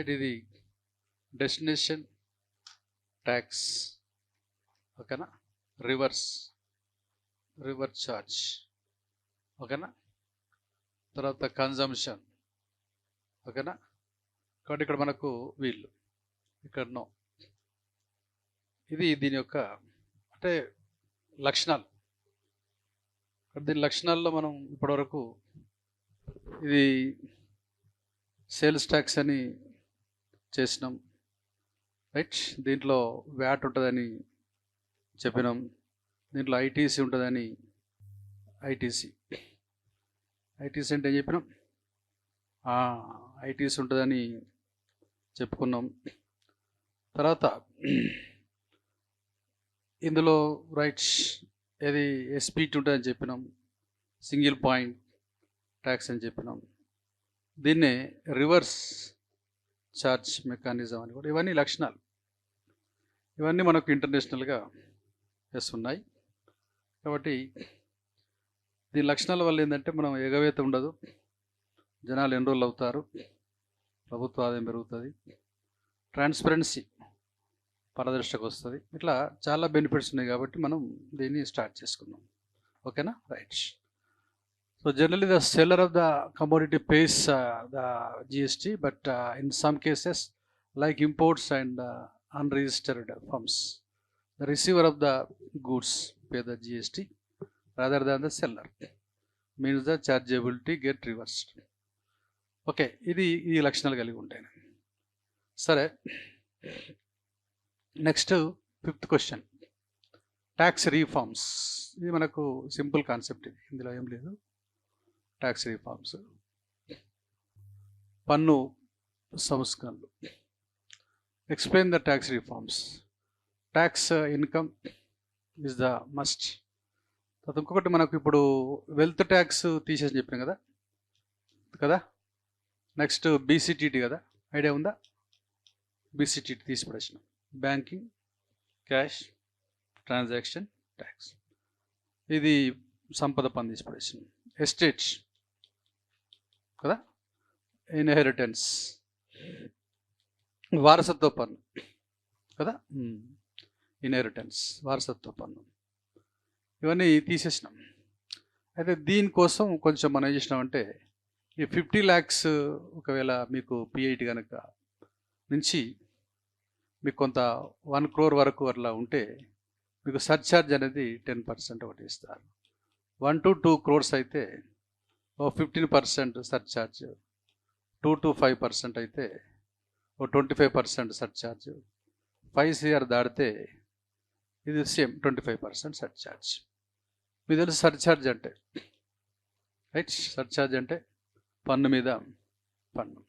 Right. ఇది destination tax, ఓకేనా. Reverse charge, ఓకేనా. తర్వాత కన్జంప్షన్, ఓకేనా. కాబట్టి ఇక్కడ మనకు వీళ్ళు ఇక్కడ నో. ఇది దీని యొక్క అంటే లక్షణాలు. దీని లక్షణాల్లో మనం ఇప్పటివరకు ఇది సేల్స్ ట్యాక్స్ అని చేసినాం, రైట్. దీంట్లో వ్యాట్ ఉంటుందని చెప్పినాం, దీంట్లో ఐటీసీ ఉంటుందని ఐటీసీ అంటే ఏం చెప్పినాం, ఐటీసీ ఉంటుందని చెప్పుకున్నాం. తర్వాత ఇందులో రైట్ ఏది ఎస్పీటీ ఉంటుందని చెప్పినాం, సింగిల్ పాయింట్ ట్యాక్స్ అని చెప్పినాం. దీన్నే రివర్స్ ఛార్జ్ మెకానిజం అని కూడా. ఇవన్నీ లక్షణాలు, ఇవన్నీ మనకు ఇంటర్నేషనల్గా ఉన్నాయి. కాబట్టి దీని లక్షణాల వల్ల ఏంటంటే మనం ఎగవేత ఉండదు, జనాలు ఎన్రోల్ అవుతారు, ప్రభుత్వ ఆదాయం పెరుగుతుంది, ట్రాన్స్పరెన్సీ పారదర్శకత వస్తుంది. ఇట్లా చాలా బెనిఫిట్స్ ఉన్నాయి కాబట్టి మనం దీన్ని స్టార్ట్ చేసుకున్నాం, ఓకేనా. Right. So generally the seller of the commodity pays the GST, but in some cases like imports and unregistered firms, the receiver of the goods pay the GST rather than the seller, means the chargeability get reversed. Okay, ఇది ఈ లక్షణాలు కలిగి ఉంటాయి. సరే, next 5th question, tax reforms. ఇది మనకు simple concept, ఇది ఇందులో ఏం లేదు. ట్యాక్స్ రీఫార్మ్స్, పన్ను సంస్కరణలు. Explain the tax reforms. Tax income is the must. తర్వాత ఇంకొకటి మనకు ఇప్పుడు వెల్త్ ట్యాక్స్ తీసేసి చెప్పినాం కదా. నెక్స్ట్ BCTT కదా, ఐడియా ఉందా? BCTT తీసి పడేసినాం. బ్యాంకింగ్ క్యాష్ ట్రాన్సాక్షన్ ట్యాక్స్, ఇది సంపద పన్ను తీసి పడేసినాం. ఎస్టేట్స్ కదా, ఇన్హెరిటెన్స్, వారసత్వ పన్ను కదా, ఇన్హెరిటెన్స్ వారసత్వ పన్ను, ఇవన్నీ తీసేసినాం. అయితే దీనికోసం కొంచెం మనం ఏం చేసినామంటే ఈ 50 lakhs ఒకవేళ మీకు PIT కనుక నుంచి మీకు కొంత 1 crore వరకు అట్లా ఉంటే మీకు సర్ఛార్జ్ అనేది 10% ఒకటి ఇస్తారు. 1 to 2 crores అయితే 15% సర్ఛార్జ్, 2 to 5% అయితే 25% సర్ఛార్జ్, 5 CR దాడితే ఇది సేమ్ 25% సర్ఛార్జ్. మీకు తెలుసు సర్ఛార్జ్ అంటే, రైట్. సర్ఛార్జ్ అంటే పన్ను మీద పన్ను.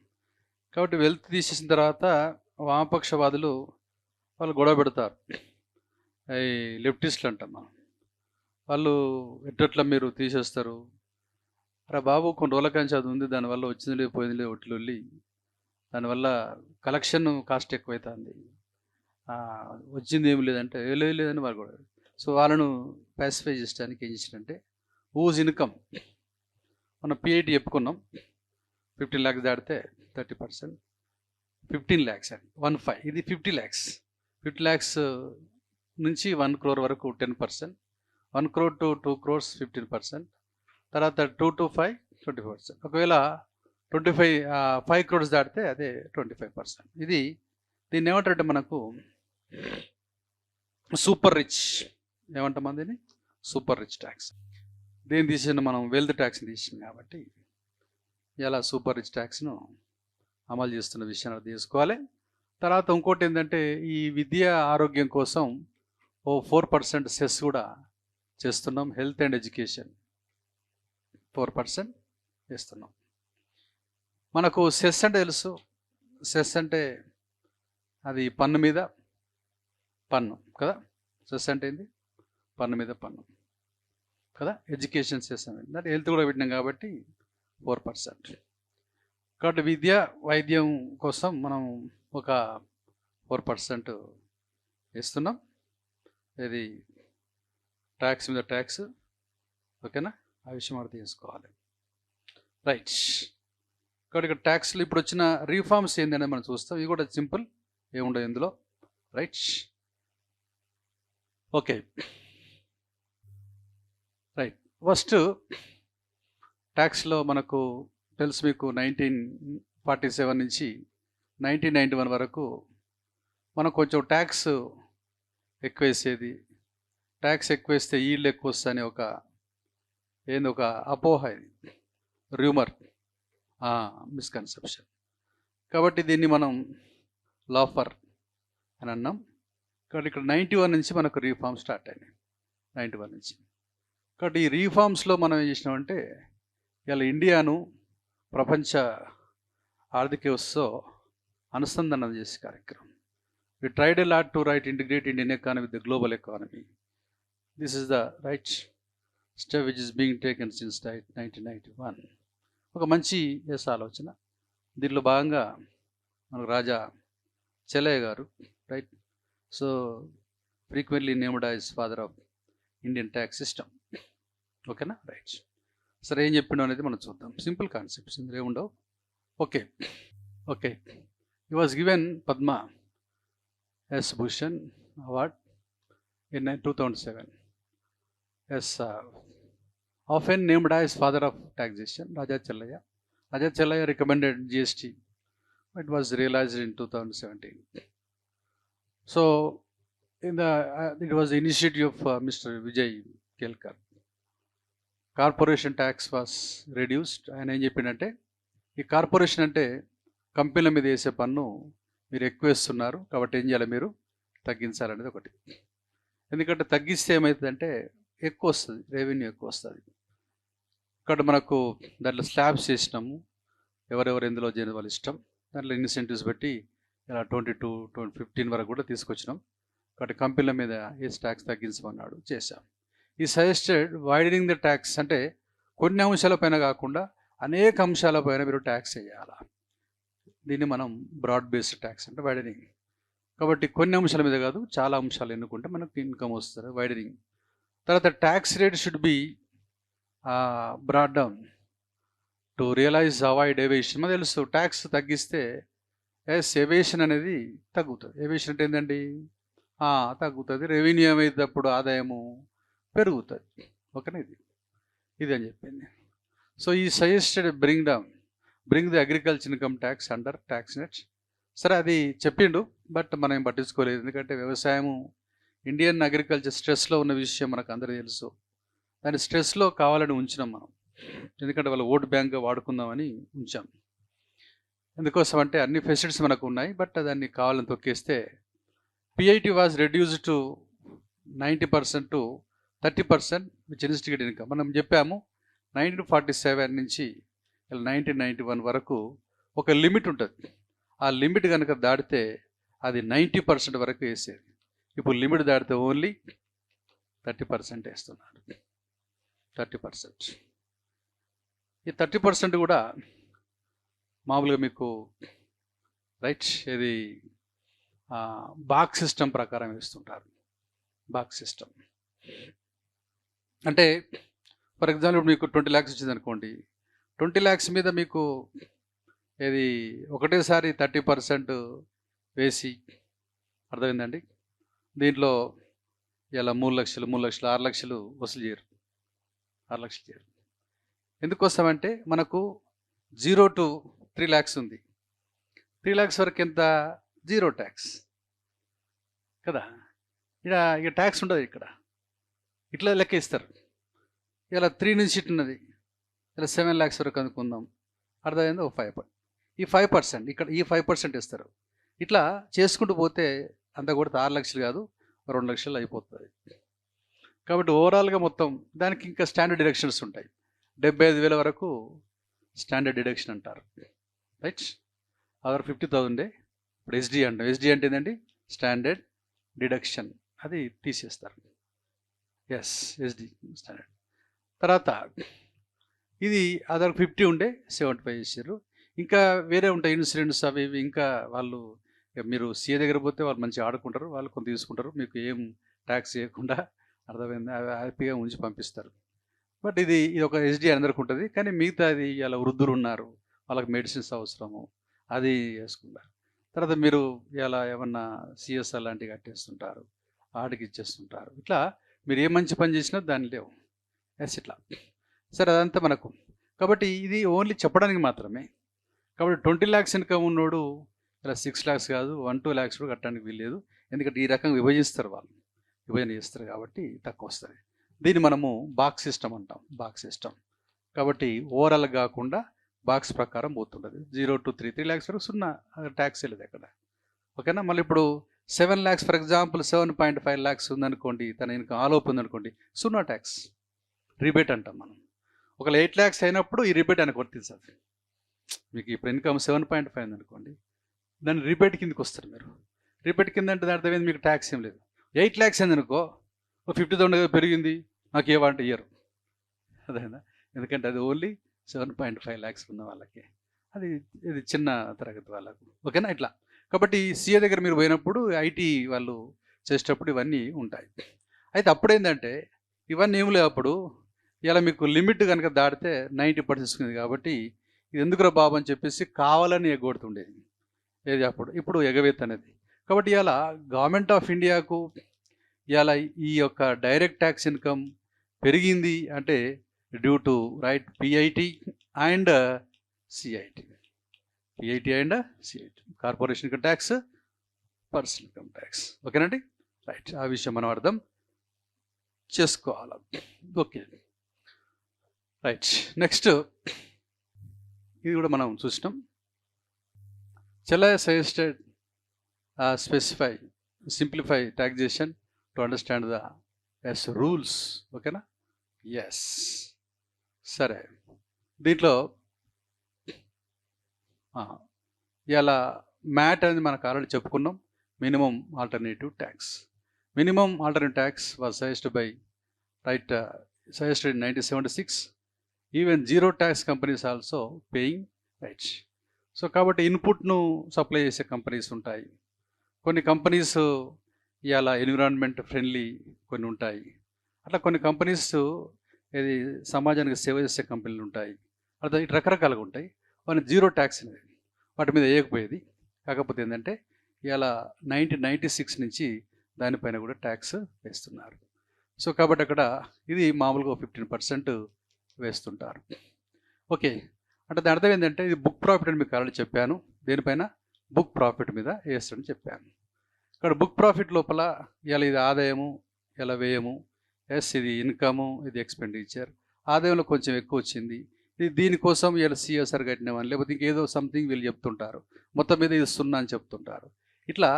కాబట్టి వెల్త్ తీసేసిన తర్వాత వామపక్షవాదులు వాళ్ళు గొడవ పెడతారు, ఈ లెఫ్టిస్టులు అంటాం మనం. వాళ్ళు ఎట్లా మీరు తీసేస్తారు, అరే బాబు కొన్ని రోజుల కంచి అది ఉంది, దానివల్ల వచ్చింది లేదు పోయింది లేదు ఒట్టిల్లి, దానివల్ల కలెక్షన్ కాస్ట్ ఎక్కువైతుంది, వచ్చింది ఏమి లేదంటే లేదని వాళ్ళు కూడా. సో వాళ్ళను పాసిఫై చేయడానికి ఏం చేసినంటే ఊజ్ ఇన్కమ్, మనం PIT చెప్పుకున్నాం, 15 lakhs దాటితే 30%, 15 lakhs అని 15, ఇది 50 lakhs. 50 lakhs నుంచి 1 crore వరకు 10%, 1 crore to 2 crores 15%, తర్వాత 2 to 5 20%. ఒకవేళ 5 crores దాటితే అదే 25%. ఇది దీన్ని ఏమంటారంటే మనకు సూపర్ రిచ్, ఏమంటాం దీన్ని సూపర్ రిచ్ ట్యాక్స్. దీన్ని తీసిన మనం వెల్త్ ట్యాక్స్ని తీసింది కాబట్టి ఇలా సూపర్ రిచ్ ట్యాక్స్ను అమలు చేస్తున్న విషయాన్ని తీసుకోవాలి. తర్వాత ఇంకోటి ఏంటంటే ఈ విద్య ఆరోగ్యం కోసం 4% సెస్ కూడా చేస్తున్నాం. హెల్త్ అండ్ ఎడ్యుకేషన్ 4% చేస్తున్నాం. మనకు సెస్ అంటే తెలుసు, సెస్ అంటే అది పన్ను మీద పన్ను కదా. సెస్ అంటే ఏంది, పన్ను మీద పన్ను కదా. ఎడ్యుకేషన్ సెస్ అంటే హెల్త్ కూడా పెట్టినాం కాబట్టి 4%. కాబట్టి విద్య వైద్యం కోసం మనం ఒక 4% వేస్తున్నాం. ఇది ట్యాక్స్ మీద ట్యాక్స్, ఓకేనా. ఆ విషయం అర్థం చేసుకోవాలి, రైట్. కాబట్టి ఇక్కడ ట్యాక్స్లో ఇప్పుడు వచ్చిన రీఫార్మ్స్ ఏంటనేది మనం చూస్తాం. ఇవి కూడా సింపుల్, ఏముండవు ఇందులో. Right, okay, right. ఫస్ట్ ట్యాక్స్లో మనకు తెలుసు మీకు 1947 నుంచి 1991 వరకు మనం కొంచెం ట్యాక్స్ ఎక్కువేసేది, ట్యాక్స్ ఎక్కువేస్తే ఈల్డ్ ఎక్కువ వస్తుంది అని ఒక అపోహ, ఇది రూమర్, మిస్కన్సెప్షన్. కాబట్టి దీన్ని మనం లాఫర్ అని అన్నాం. కాబట్టి ఇక్కడ 91 నుంచి మనకు రీఫార్మ్ స్టార్ట్ అయినాయి, 91 నుంచి. కాబట్టి ఈ రీఫార్మ్స్లో మనం ఏం చేసినామంటే ఇలా ఇండియాను ప్రపంచ ఆర్థిక వ్యవస్థతో అనుసంధానం చేసే కార్యక్రమం. We tried a lot to integrate Indian economy with the global economy. This is the right step which is being taken since 1991. ఒక మంచి ఆలోచన. దీనిలో భాగంగా మనకు రాజా చెల్లయ్య గారు, right, so frequently named as father of Indian tax system. ఓకేనా, right. సరే, ఏం చెప్పిండో అనేది మనం చూద్దాం. సింపుల్ కాన్సెప్ట్స్, ఇందులో ఏముండవు. Okay, he was given Padma S. Bhushan Award in 2007. Yes, often named as father of taxation, Raja Chellaya. Raja Chellaya recommended GST. It was realized in 2017. So, it was the initiative of Mr. Vijay Kelkar. Corporation tax was reduced. ఆయన ఏం చెప్పిండంటే, ఈ corporation అంటే కంపెనీల మీద వేసే పన్ను మీరు ఎక్కువ వేస్తున్నారు, కాబట్టి ఏం చేయాలి, మీరు తగ్గించాలనేది ఒకటి. ఎందుకంటే తగ్గిస్తే ఏమవుతుందంటే ఎక్కువ వస్తుంది, రెవెన్యూ ఎక్కువ వస్తుంది. ఇక్కడ మనకు దాంట్లో స్లాబ్స్ చేసినాము, ఎవరెవరు ఎందులో చేయడం వాళ్ళ ఇష్టం. దాంట్లో ఇన్సెంటివ్స్ బట్టి ఇలా 22-15 వరకు కూడా తీసుకొచ్చినాం. కాబట్టి కంపెనీల మీద ఏ ట్యాక్స్ తగ్గించమన్నాడు, చేశాం. ఈ సజెస్టెడ్ వైడనింగ్ ద ట్యాక్స్, అంటే కొన్ని అంశాలపైన కాకుండా అనేక అంశాలపైన మీరు ట్యాక్స్ వేయాలా. దీన్ని మనం బ్రాడ్ బేస్డ్ ట్యాక్స్ అంటే వైడనింగ్. కాబట్టి కొన్ని అంశాల మీద కాదు, చాలా అంశాలు ఎన్నుకుంటే మనకు ఇన్కమ్ వస్తుంది, వైడనింగ్. తర్వాత tax rate should be brought down to realize avoid evasion. మనకు తెలుసు, ట్యాక్స్ తగ్గిస్తే ఏవియేషన్ అనేది తగ్గుతుంది. ఏవియేషన్ అంటే ఏంటండి, తగ్గుతుంది. రెవెన్యూ ఏమైనప్పుడు ఆదాయము పెరుగుతుంది. ఓకేనా, ఇది అని చెప్పింది. సో ఈ suggested bring the agriculture income tax under tax net. సరే, అది చెప్పిండు, బట్ మనం ఏం పట్టించుకోలేదు. ఎందుకంటే వ్యవసాయము, ఇండియన్ అగ్రికల్చర్ స్ట్రెస్లో ఉన్న విషయం మనకు అందరికీ తెలుసు. దాన్ని స్ట్రెస్లో కావాలని ఉంచినాం మనం, ఎందుకంటే వాళ్ళు ఓట్ బ్యాంక్గా వాడుకుందామని ఉంచాం. ఎందుకోసం అంటే అన్ని ఫెసిలిటీస్ మనకు ఉన్నాయి, బట్ దాన్ని కావాలని తొక్కేస్తే PIT was reduced to 90% to 30% which instigate income. మనం చెప్పాము 1947 నుంచి 1991 వరకు ఒక లిమిట్ ఉంటుంది. ఆ లిమిట్ కనుక దాటితే అది 90% వరకు వేసేది. ఇప్పుడు లిమిట్ దాటితే ఓన్లీ 30% వేస్తున్నారు. 30%. ఈ 30% కూడా మామూలుగా మీకు రైట్ ఇది బాక్స్ సిస్టమ్ ప్రకారం వేస్తుంటారు. బాక్స్ సిస్టమ్ అంటే ఫర్ ఎగ్జాంపుల్ మీకు 20 lakhs వచ్చింది అనుకోండి, 20 lakhs మీద మీకు ఇది ఒకటేసారి 30% వేసి, అర్థమైందండి. దీంట్లో ఇలా 3 లక్షలు 6 లక్షలు వసూలు చేయరు. 6 లక్షలు చేయరు. ఎందుకోసమంటే మనకు 0 to 3 lakhs ఉంది. 3 lakhs వరకు ఎంత, 0 ట్యాక్స్ కదా. ఇక ట్యాక్స్ ఉండదు. ఇక్కడ ఇట్లా లెక్క ఇస్తారు. ఇలా 3 నుంచి ఇట్టున్నది, ఇలా 7 lakhs వరకు అనుకుందాం, అర్థమైంది. ఒక 5%, ఈ 5% ఇక్కడ ఈ 5% ఇస్తారు. ఇట్లా చేసుకుంటూ పోతే అంతా కూడా 6 లక్షలు కాదు, 2 లక్షలు అయిపోతుంది. కాబట్టి ఓవరాల్గా మొత్తం దానికి ఇంకా స్టాండర్డ్ డిడక్షన్స్ ఉంటాయి. 75,000 వరకు స్టాండర్డ్ డిడక్షన్ అంటారు, రైట్. అదర్ 50,000 ఇప్పుడు ఎస్డి అంటాం. ఎస్డి అంటే ఏంటండి, స్టాండర్డ్ డిడక్షన్, అది తీసేస్తారు. Yes, SD standard. తర్వాత ఇది అదర్ 50 ఉండే 75 చేశారు. ఇంకా వేరే ఉంటాయి ఇన్సూరెన్స్ అవి ఇవి. ఇంకా వాళ్ళు మీరు సీఏ దగ్గర పోతే వాళ్ళు మంచిగా ఆడుకుంటారు, వాళ్ళు కొంత తీసుకుంటారు, మీకు ఏం ట్యాక్స్ చేయకుండా, అర్థమైంది, హ్యాపీగా ఉంచి పంపిస్తారు. బట్ ఇది ఒక ఎస్డి అందరికి ఉంటుంది. కానీ మిగతా అది ఇలా వృద్ధులు ఉన్నారు, వాళ్ళకి మెడిసిన్స్ అవసరము, అది వేసుకుంటారు. తర్వాత మీరు ఇలా ఏమన్నా సిఎస్ఆర్ లాంటివి కట్టేస్తుంటారు, వాటికి ఇచ్చేస్తుంటారు. ఇట్లా మీరు ఏ మంచి పని చేసినా దాని లేవు. ఎస్ ఇట్లా సరే అదంతా మనకు. కాబట్టి ఇది ఓన్లీ చెప్పడానికి మాత్రమే. కాబట్టి 20 lakhs ఇన్కమ్ ఉన్నోడు ఇలా 6 lakhs కాదు 1-2 lakhs కూడా కట్టడానికి వీల్లేదు. ఎందుకంటే ఈ రకంగా విభజిస్తారు, వాళ్ళు విభజన చేస్తారు కాబట్టి తక్కువ వస్తుంది. దీన్ని మనము బాక్స్ సిస్టమ్ అంటాం, బాక్స్ సిస్టమ్. కాబట్టి ఓవరాల్ కాకుండా బాక్స్ ప్రకారం పోతుంటుంది. 0 to 3 lakhs వరకు సున్నా ట్యాక్స్ లేదు అక్కడ. ఓకేనా. మళ్ళీ ఇప్పుడు 7 lakhs ఫర్ ఎగ్జాంపుల్ 7.5 lakhs ఉందనుకోండి, తన ఇన్కమ్ ఆలోపు ఉందనుకోండి, సున్నా ట్యాక్స్, రిబేట్ అంటాం మనం. ఒకవేళ 8 lakhs అయినప్పుడు ఈ రిబేట్ ఆయనకు వర్తిస్తుంది. మీకు ఇప్పుడు ఇన్కమ్ 7.5 ఉందనుకోండి, దాన్ని రిబేట్ కిందకి వస్తారు మీరు. రిబేట్ కింద అంటే దాని అర్థమైంది మీకు ట్యాక్స్ ఏం లేదు. 8 lakhs అయిందనుకో, 50,000 పెరిగింది, నాకు ఏమంటే ఇయ్యరు. అదేనా, ఎందుకంటే అది ఓన్లీ 7.5 lakhs ఉన్న వాళ్ళకి, అది ఇది చిన్న తరగతి వాళ్ళకు. ఓకేనా. ఇట్లా కాబట్టి సీఏ దగ్గర మీరు పోయినప్పుడు ఐటీ వాళ్ళు చేసేటప్పుడు ఇవన్నీ ఉంటాయి. అయితే అప్పుడేంటంటే ఇవన్నీ ఏమి లేవు. అప్పుడు ఇలా మీకు లిమిట్ కనుక దాటితే 90% తీసుకునేది. కాబట్టి ఇది ఎందుకురా బాబు అని చెప్పేసి కావాలని ఎగ్గొడుతుండేది ఏది అప్పుడు. ఇప్పుడు ఎగవేత్ అనేది. కాబట్టి ఇలా గవర్నమెంట్ ఆఫ్ ఇండియాకు ఇలా ఈ యొక్క డైరెక్ట్ ట్యాక్స్ ఇన్కమ్ పెరిగింది అంటే due to right PIT and CIT. PIT and CIT, corporation income tax, personal income tax. ఓకేనండి. రైట్, ఆ విషయం మనం అర్థం చేసుకోవాలి. Okay right. నెక్స్ట్ ఇది కూడా మనం చూసినాం. Shall I suggested specify, simplify taxation to understand the rules. ఓకేనా. ఎస్ సరే. దీంట్లో ఇలా మ్యాట్ అనేది మనకు ఆల్రెడీ చెప్పుకున్నాం. Minimum alternative tax. Minimum alternative tax was suggested by suggested in 1976. Even zero tax companies also paying right. So కాబట్టి ఇన్పుట్ను supply చేసే కంపెనీస్ ఉంటాయి. కొన్ని కంపెనీస్ ఇలా ఎన్విరాన్మెంట్ ఫ్రెండ్లీ కొన్ని ఉంటాయి. అట్లా కొన్ని కంపెనీస్ ఇది సమాజానికి సేవ చేసే కంపెనీలు ఉంటాయి. అట్లా ఇటు రకరకాలుగా ఉంటాయి. వాటి జీరో ట్యాక్స్ అనేది వాటి మీద వేయకపోయేది. కాకపోతే ఏంటంటే ఇలా 1996 నుంచి దానిపైన కూడా ట్యాక్స్ వేస్తున్నారు. సో కాబట్టి అక్కడ ఇది మామూలుగా 15% వేస్తుంటారు. ఓకే, అంటే దాని అర్థం ఏంటంటే ఇది బుక్ ప్రాఫిట్ అని మీకు ఆల్రెడీ చెప్పాను. దేనిపైన? బుక్ ప్రాఫిట్ మీద వేస్తాడని చెప్పాను. ఇక్కడ బుక్ ప్రాఫిట్ లోపల ఇలా ఇది ఆదాయము, ఇలా వ్యయము, ఎస్ ఇది ఇన్కము, ఇది ఎక్స్పెండిచర్. ఆదాయంలో కొంచెం ఎక్కువ వచ్చింది, ఇది దీనికోసం ఇలా సిఎస్ఆర్ కట్టినామని, లేకపోతే ఇంకేదో సంథింగ్ వీళ్ళు చెప్తుంటారు. మొత్తం మీద ఇది సున్నా అని చెప్తుంటారు. ఇట్లా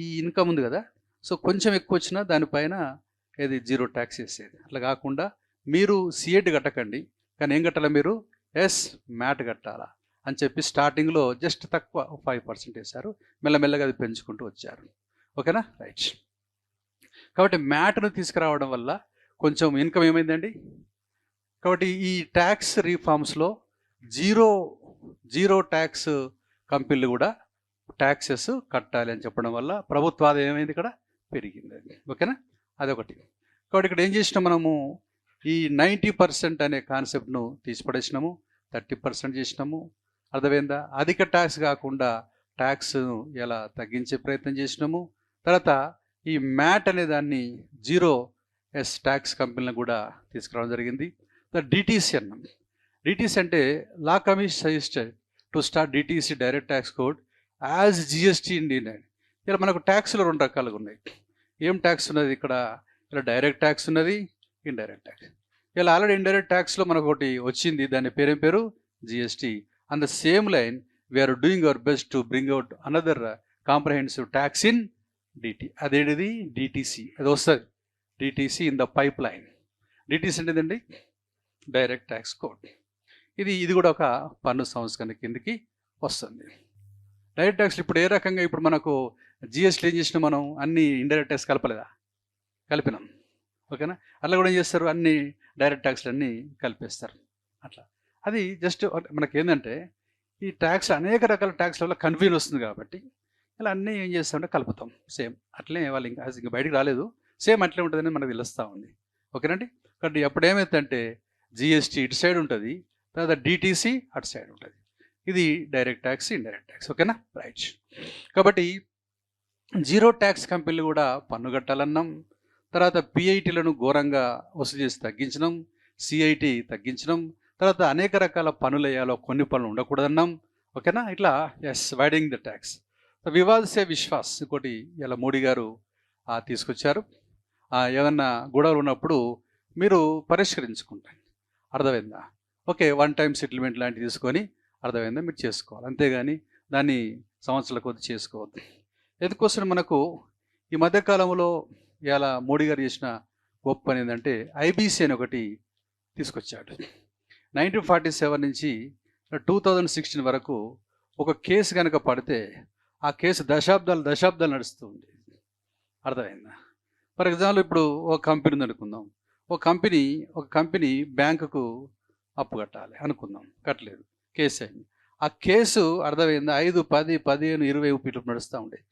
ఈ ఇన్కమ్ ఉంది కదా, సో కొంచెం ఎక్కువ వచ్చినా దానిపైన ఇది జీరో ట్యాక్స్ వేసేది. అట్లా కాకుండా మీరు సిఏటి కట్టకండి, కానీ ఏం కట్టాలా మీరు? ఎస్ మ్యాట్ కట్టాలా అని చెప్పి స్టార్టింగ్లో జస్ట్ తక్కువ 5% వేశారు. మెల్లమెల్లగా అది పెంచుకుంటూ వచ్చారు. ఓకేనా. రైట్. కాబట్టి మ్యాట్ను తీసుకురావడం వల్ల కొంచెం ఇన్కమ్ ఏమైందండి. కాబట్టి ఈ ట్యాక్స్ రీఫార్మ్స్లో జీరో ట్యాక్స్ కంపెనీలు కూడా ట్యాక్సెస్ కట్టాలి అని చెప్పడం వల్ల ప్రభుత్వ ఆదాయం ఏమైంది, ఇక్కడ పెరిగింది. ఓకేనా, అదొకటి. కాబట్టి ఇక్కడ ఏం చేసినాం మనము, ఈ 90% అనే కాన్సెప్ట్ను తీసిపడేసినాము, 30% చేసినాము. అర్థమైందా? అధిక ట్యాక్స్ కాకుండా ట్యాక్స్ను ఎలా తగ్గించే ప్రయత్నం చేసినాము. తర్వాత ఈ మ్యాట్ అనే దాన్ని జీరో ట్యాక్స్ కంపెనీలను కూడా తీసుకురావడం జరిగింది. డిటీసీ అన్నాం. డిటీసీ అంటే law commission suggested to start DTC direct tax code as GST in India. ఇలా మనకు ట్యాక్స్లో 2 రకాలుగా ఉన్నాయి. ఏం ట్యాక్స్ ఉన్నది ఇక్కడ? ఇలా డైరెక్ట్ ట్యాక్స్ ఉన్నది, ఇండైరెక్ట్ ట్యాక్స్. ఇలా ఆల్రెడీ ఇండైరెక్ట్ ట్యాక్స్లో మనకు ఒకటి వచ్చింది, దాని పేరు GST. On the same line we are doing our best to bring out another comprehensive tax in DT. అదేంటిది? డిటీసీ. అది వస్తుంది, DTC in the pipeline. DTC అంటే ఏంటండి? Direct tax code. ఇది కూడా ఒక పన్ను సంస్కరణ కిందకి వస్తుంది. డైరెక్ట్ ట్యాక్స్లు ఇప్పుడు ఏ రకంగా, ఇప్పుడు మనకు జిఎస్టీ ఏం చేసినా మనం అన్ని ఇండైరెక్ట్ ట్యాక్స్ కలపలేదా? కలిపినాం. ఓకేనా. అట్లా కూడా ఏం చేస్తారు, అన్ని డైరెక్ట్ ట్యాక్స్లు అన్నీ కలిపేస్తారు. అట్లా అది జస్ట్ మనకి ఏంటంటే ఈ ట్యాక్స్ అనేక రకాల ట్యాక్స్ల వల్ల కన్ఫ్యూజన్ వస్తుంది. కాబట్టి ఇలా అన్నీ ఏం చేస్తామంటే కలుపుతాం. సేమ్ అట్లనే వాళ్ళు ఇంకా బయటికి రాలేదు, సేమ్ అట్లే ఉంటుందని మనకు తెలుస్తూ ఉంది. ఓకేనండి. కాబట్టి అప్పుడు ఏమవుతుందంటే జిఎస్టీ ఇటు సైడ్ ఉంటుంది, తర్వాత డిటీసీ అటు సైడ్ ఉంటుంది. ఇది డైరెక్ట్ ట్యాక్స్, ఇండైరెక్ట్ ట్యాక్స్. ఓకేనా? రైట్. కాబట్టి జీరో ట్యాక్స్ కంపెనీలు కూడా పన్ను కట్టాలన్నాం. తర్వాత పిఐటీలను ఘోరంగా వసూలు చేసి తగ్గించడం, సిఐటి తగ్గించడం, తర్వాత అనేక రకాల పనులు వేయాలో కొన్ని పనులు ఉండకూడదన్నాం. ఓకేనా? ఇట్లా వైడింగ్ ద ట్యాక్స్. వివాద్ సే విశ్వాస్ ఇంకోటి ఇలా మోడీ గారు తీసుకొచ్చారు. ఏమన్నా గొడవలు ఉన్నప్పుడు మీరు పరిష్కరించుకుంటారు. అర్థమైందా? ఓకే, వన్ టైం సెటిల్మెంట్ లాంటివి తీసుకొని అర్థమైందా మీరు చేసుకోవాలి. అంతేగాని దాన్ని సంవత్సరాల కొద్ది చేసుకోవద్దు. ఎందుకోసం మనకు ఈ మధ్యకాలంలో ఇలా మోడీ గారు చేసిన గొప్ప పని ఏంటంటే ఐబీసీ అని ఒకటి తీసుకొచ్చాడు. 1947 నుంచి 2016 వరకు ఒక కేసు కనుక పడితే ఆ కేసు దశాబ్దాలు నడుస్తూ ఉంది. అర్థమైందా? ఫర్ ఎగ్జాంపుల్ ఇప్పుడు ఒక కంపెనీ ఉంది అనుకుందాం. ఒక కంపెనీ బ్యాంకుకు అప్పు కట్టాలి అనుకుందాం, కట్టలేదు, కేసు అయింది. ఆ కేసు అర్థమైందా 5, 10, 15, 20 ఫీట్లు నడుస్తూ ఉండేది.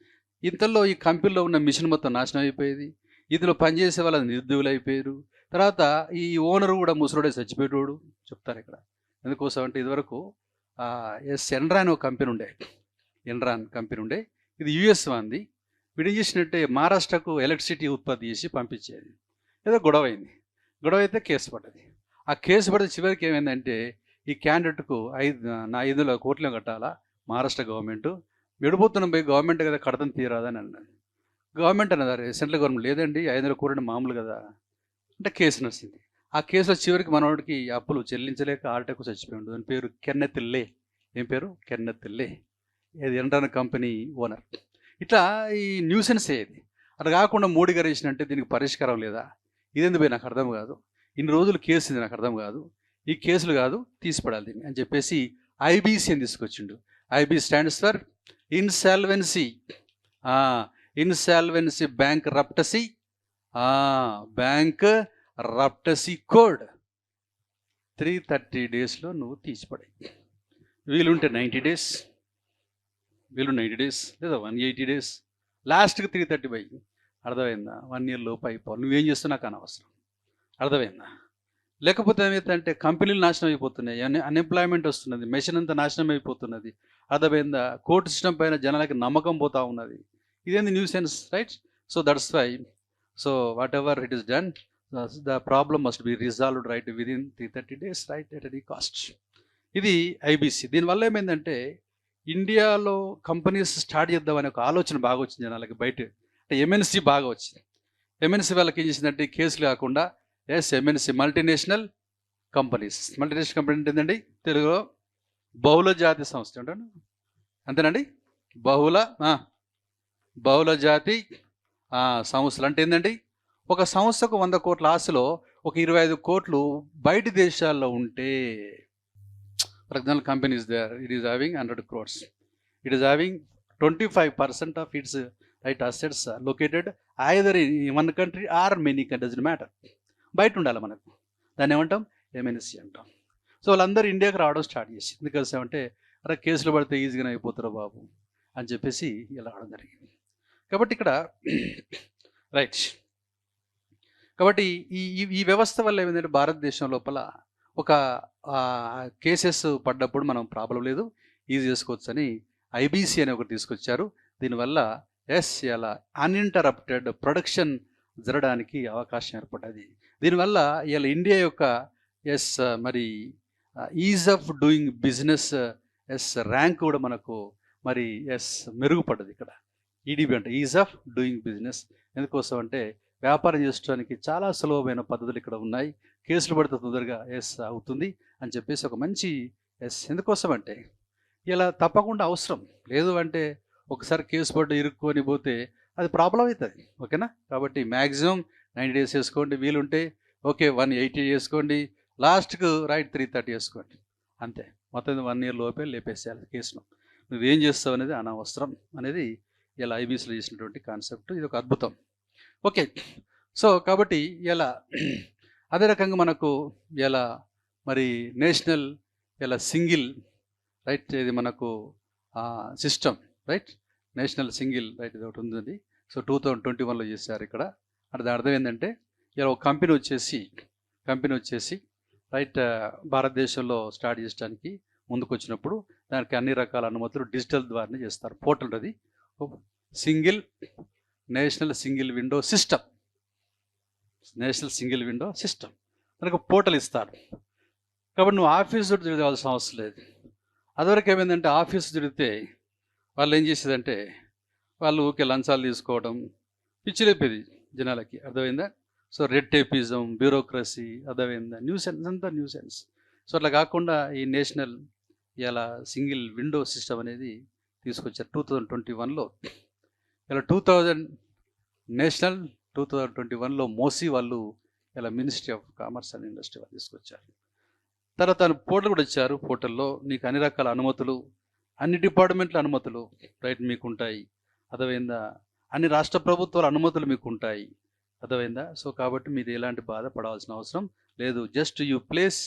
ఇంతలో ఈ కంపెనీలో ఉన్న మిషన్ మొత్తం నాశనం అయిపోయేది. ఇందులో పనిచేసే వాళ్ళ నిరుద్యోగులు అయిపోయారు. తర్వాత ఈ ఓనర్ కూడా ముసలోడే చచ్చిపోయేటోడు చెప్తారు ఇక్కడ. ఎందుకోసం అంటే ఇదివరకు ఎన్రాన్ ఒక కంపెనీ ఉండే, ఇది యుఎస్ వాంది. వీడు ఏం చేసినట్టే మహారాష్ట్రకు ఎలక్ట్రిసిటీ ఉత్పత్తి చేసి పంపించేది. ఏదో గొడవ అయితే కేసు పడ్డది. ఆ కేసు పడితే చివరికి ఏమైందంటే ఈ క్యాండిడేట్కు 5 కోట్లు కట్టాలా మహారాష్ట్ర గవర్నమెంట్. విడిపోతున్నాం పోయి గవర్నమెంట్ కదా కడతం తీరాదని అన్నది. గవర్నమెంట్ అన్నదారు సెంట్రల్ గవర్నమెంట్ లేదండి 500 కోట్లు మామూలు కదా అంటే కేసు నడిచింది. ఆ కేసులో చివరికి మనోడికి అప్పులు చెల్లించలేక ఆర్టకు చచ్చిపోయాడు. దాని పేరు కెన్నెత్ లే. ఏం పేరు? కెన్నెత్ లే. ఇది ఎంట్రాన్ కంపెనీ ఓనర్. ఇట్లా ఈ న్యూసెన్స్ ఏది అట్లా కాకుండా మోడీ గారు వేసినంటే దీనికి పరిష్కారం లేదా? ఇదేందుకు పోయి నాకు అర్థం కాదు. ఇన్ని రోజులు కేసు ఇది నాకు అర్థం కాదు. ఈ కేసులు కాదు తీసిపడాలి దీన్ని అని చెప్పేసి ఐబీసీ అని తీసుకొచ్చిండు. IB stands for insolvency, bankruptcy code. 330 డేస్లో నువ్వు తీసిపడాయి. వీలుంటే 90 డేస్, లేదా 180 డేస్, లాస్ట్కి 330. అర్థమైందా? 1 year లోపు అయిపోవాలి. నువ్వేం చేస్తున్నా నాకు అనవసరం. అర్థమైందా? లేకపోతే ఏమైతే కంపెనీలు నాశనం అయిపోతున్నాయి, అన్ఎంప్లాయ్మెంట్ వస్తున్నది, మెషిన్ అంతా నాశనం అయిపోతున్నది. అర్థమైందా? కోర్టు సిస్టమ్ పైన జనాలకి నమ్మకం పోతా ఉన్నది. ఇదేంది nuisance, right? So that's why whatever it is done, the problem must be resolved right within 330 days, right, at any cost. ఇది ఐబీసీ. దీనివల్ల ఏమైందంటే ఇండియాలో కంపెనీస్ స్టార్ట్ చేద్దామనే ఒక ఆలోచన బాగా వచ్చింది జనాలకి. బయట అంటే ఎంఎన్సీ బాగా వచ్చింది. ఎంఎన్సీ వాళ్ళకి ఏం చేసిందంటే కేసులు కాకుండా MNC multinational companies. Multinational company అంటే ఏంటండి తెలుగులో బహుళజాతి సంస్థ అంటాను, అంతేనండి. బహుళజాతి సంస్థలు అంటే ఏంటండి? ఒక సంస్థకు 100 కోట్ల ఆశలో ఒక 25 కోట్లు బయట దేశాల్లో ఉంటే, for example company is there, it is having 100 crores, it is having 25% of its right assets located either in one country or many countries, doesn't matter. బయట ఉండాలి మనకు. దాన్ని ఏమంటాం? ఎంఎన్సీ అంటాం. సో వాళ్ళందరూ ఇండియాకి రావడం స్టార్ట్ చేసి ఎందుకోసం అంటే అరే కేసులు పడితే ఈజీగానే అయిపోతారు బాబు అని చెప్పేసి ఇలా రావడం జరిగింది. కాబట్టి ఇక్కడ రైట్. కాబట్టి ఈ వ్యవస్థ వల్ల ఏమైందంటే భారతదేశం లోపల ఒక కేసెస్ పడ్డప్పుడు మనం ప్రాబ్లం లేదు, ఈజీ చేసుకోవచ్చు అని ఐబీసీ అని ఒకటి తీసుకొచ్చారు. దీనివల్ల ఇలా అన్ఇంటరప్టెడ్ ప్రొడక్షన్ జరగడానికి అవకాశం ఏర్పడ్డది. దీనివల్ల ఇలా ఇండియా యొక్క మరి is of doing business rank కూడా మనకు మరి మెరుగుపడ్డది. ఇక్కడ ఈడీబీ అంటే ఈజ్ ఆఫ్ డూయింగ్ బిజినెస్. ఎందుకోసం అంటే వ్యాపారం చేసుకోవడానికి చాలా సులభమైన పద్ధతులు ఇక్కడ ఉన్నాయి. కేసులు పడితే తొందరగా అవుతుంది అని చెప్పేసి ఒక మంచి ఎందుకోసం అంటే ఇలా తప్పకుండా అవసరం లేదు. అంటే ఒకసారి కేసు పడ్డ ఇరుక్కొని పోతే అది ప్రాబ్లం అవుతుంది. ఓకేనా? కాబట్టి మ్యాక్సిమం 90 days వేసుకోండి, వీలుంటే ఓకే 180 చేసుకోండి, లాస్ట్కు రైట్ 330 వేసుకోండి, అంతే. మొత్తం 1 year లోపే లేపేసేయాలి కేసును. నువ్వేం చేస్తావు అనేది అనవసరం అనేది ఇలా ఐబీసీలో చేసినటువంటి కాన్సెప్ట్. ఇది ఒక అద్భుతం. ఓకే. సో కాబట్టి ఇలా అదే రకంగా మనకు ఇలా మరి నేషనల్ సింగిల్ రైట్, ఇది మనకు system right, national single right ఇది ఒకటి ఉంది. సో 2021లో చేశారు ఇక్కడ. దాని అర్థం ఏంటంటే ఇలా ఒక కంపెనీ వచ్చేసి రైట్, భారతదేశంలో స్టార్ట్ చేయడానికి ముందుకు వచ్చినప్పుడు దానికి అన్ని రకాల అనుమతులు డిజిటల్ ద్వారానే చేస్తారు. పోర్టల్ అది single national single window system, national single window system దానికి పోర్టల్ ఇస్తారు. కాబట్టి నువ్వు ఆఫీస్ చుట్టూ తిరగాల్సిన అవసరం లేదు. అదివరకు ఏమైందంటే ఆఫీస్ తిరిగితే వాళ్ళు ఏం చేసేదంటే వాళ్ళు ఊరికే లంచాలు తీసుకోవడం పిచ్చిలేపేది జనాలకి, అర్థమైందా? సో రెడ్ టేపిజం, బ్యూరోక్రసీ, అర్థమైందా? న్యూసెన్స్ అంతా న్యూసెన్స్. సో అట్లా కాకుండా ఈ నేషనల్ ఇలా సింగిల్ విండో సిస్టమ్ అనేది తీసుకొచ్చారు 2021లో. ఇలా 2000 నేషనల్ 2021లో మోసీ వాళ్ళు ఇలా ministry of commerce and industry వాళ్ళు తీసుకొచ్చారు. తర్వాత పోర్టల్ కూడా ఇచ్చారు. పోర్టల్లో నీకు అన్ని రకాల అనుమతులు, అన్ని డిపార్ట్మెంట్ల అనుమతులు రైట్ మీకు ఉంటాయి, అర్థమైందా? అన్ని రాష్ట్ర ప్రభుత్వాల అనుమతులు మీకు ఉంటాయి, అర్థమైందా? సో కాబట్టి మీరు ఎలాంటి బాధ పడాల్సిన అవసరం లేదు. Just you place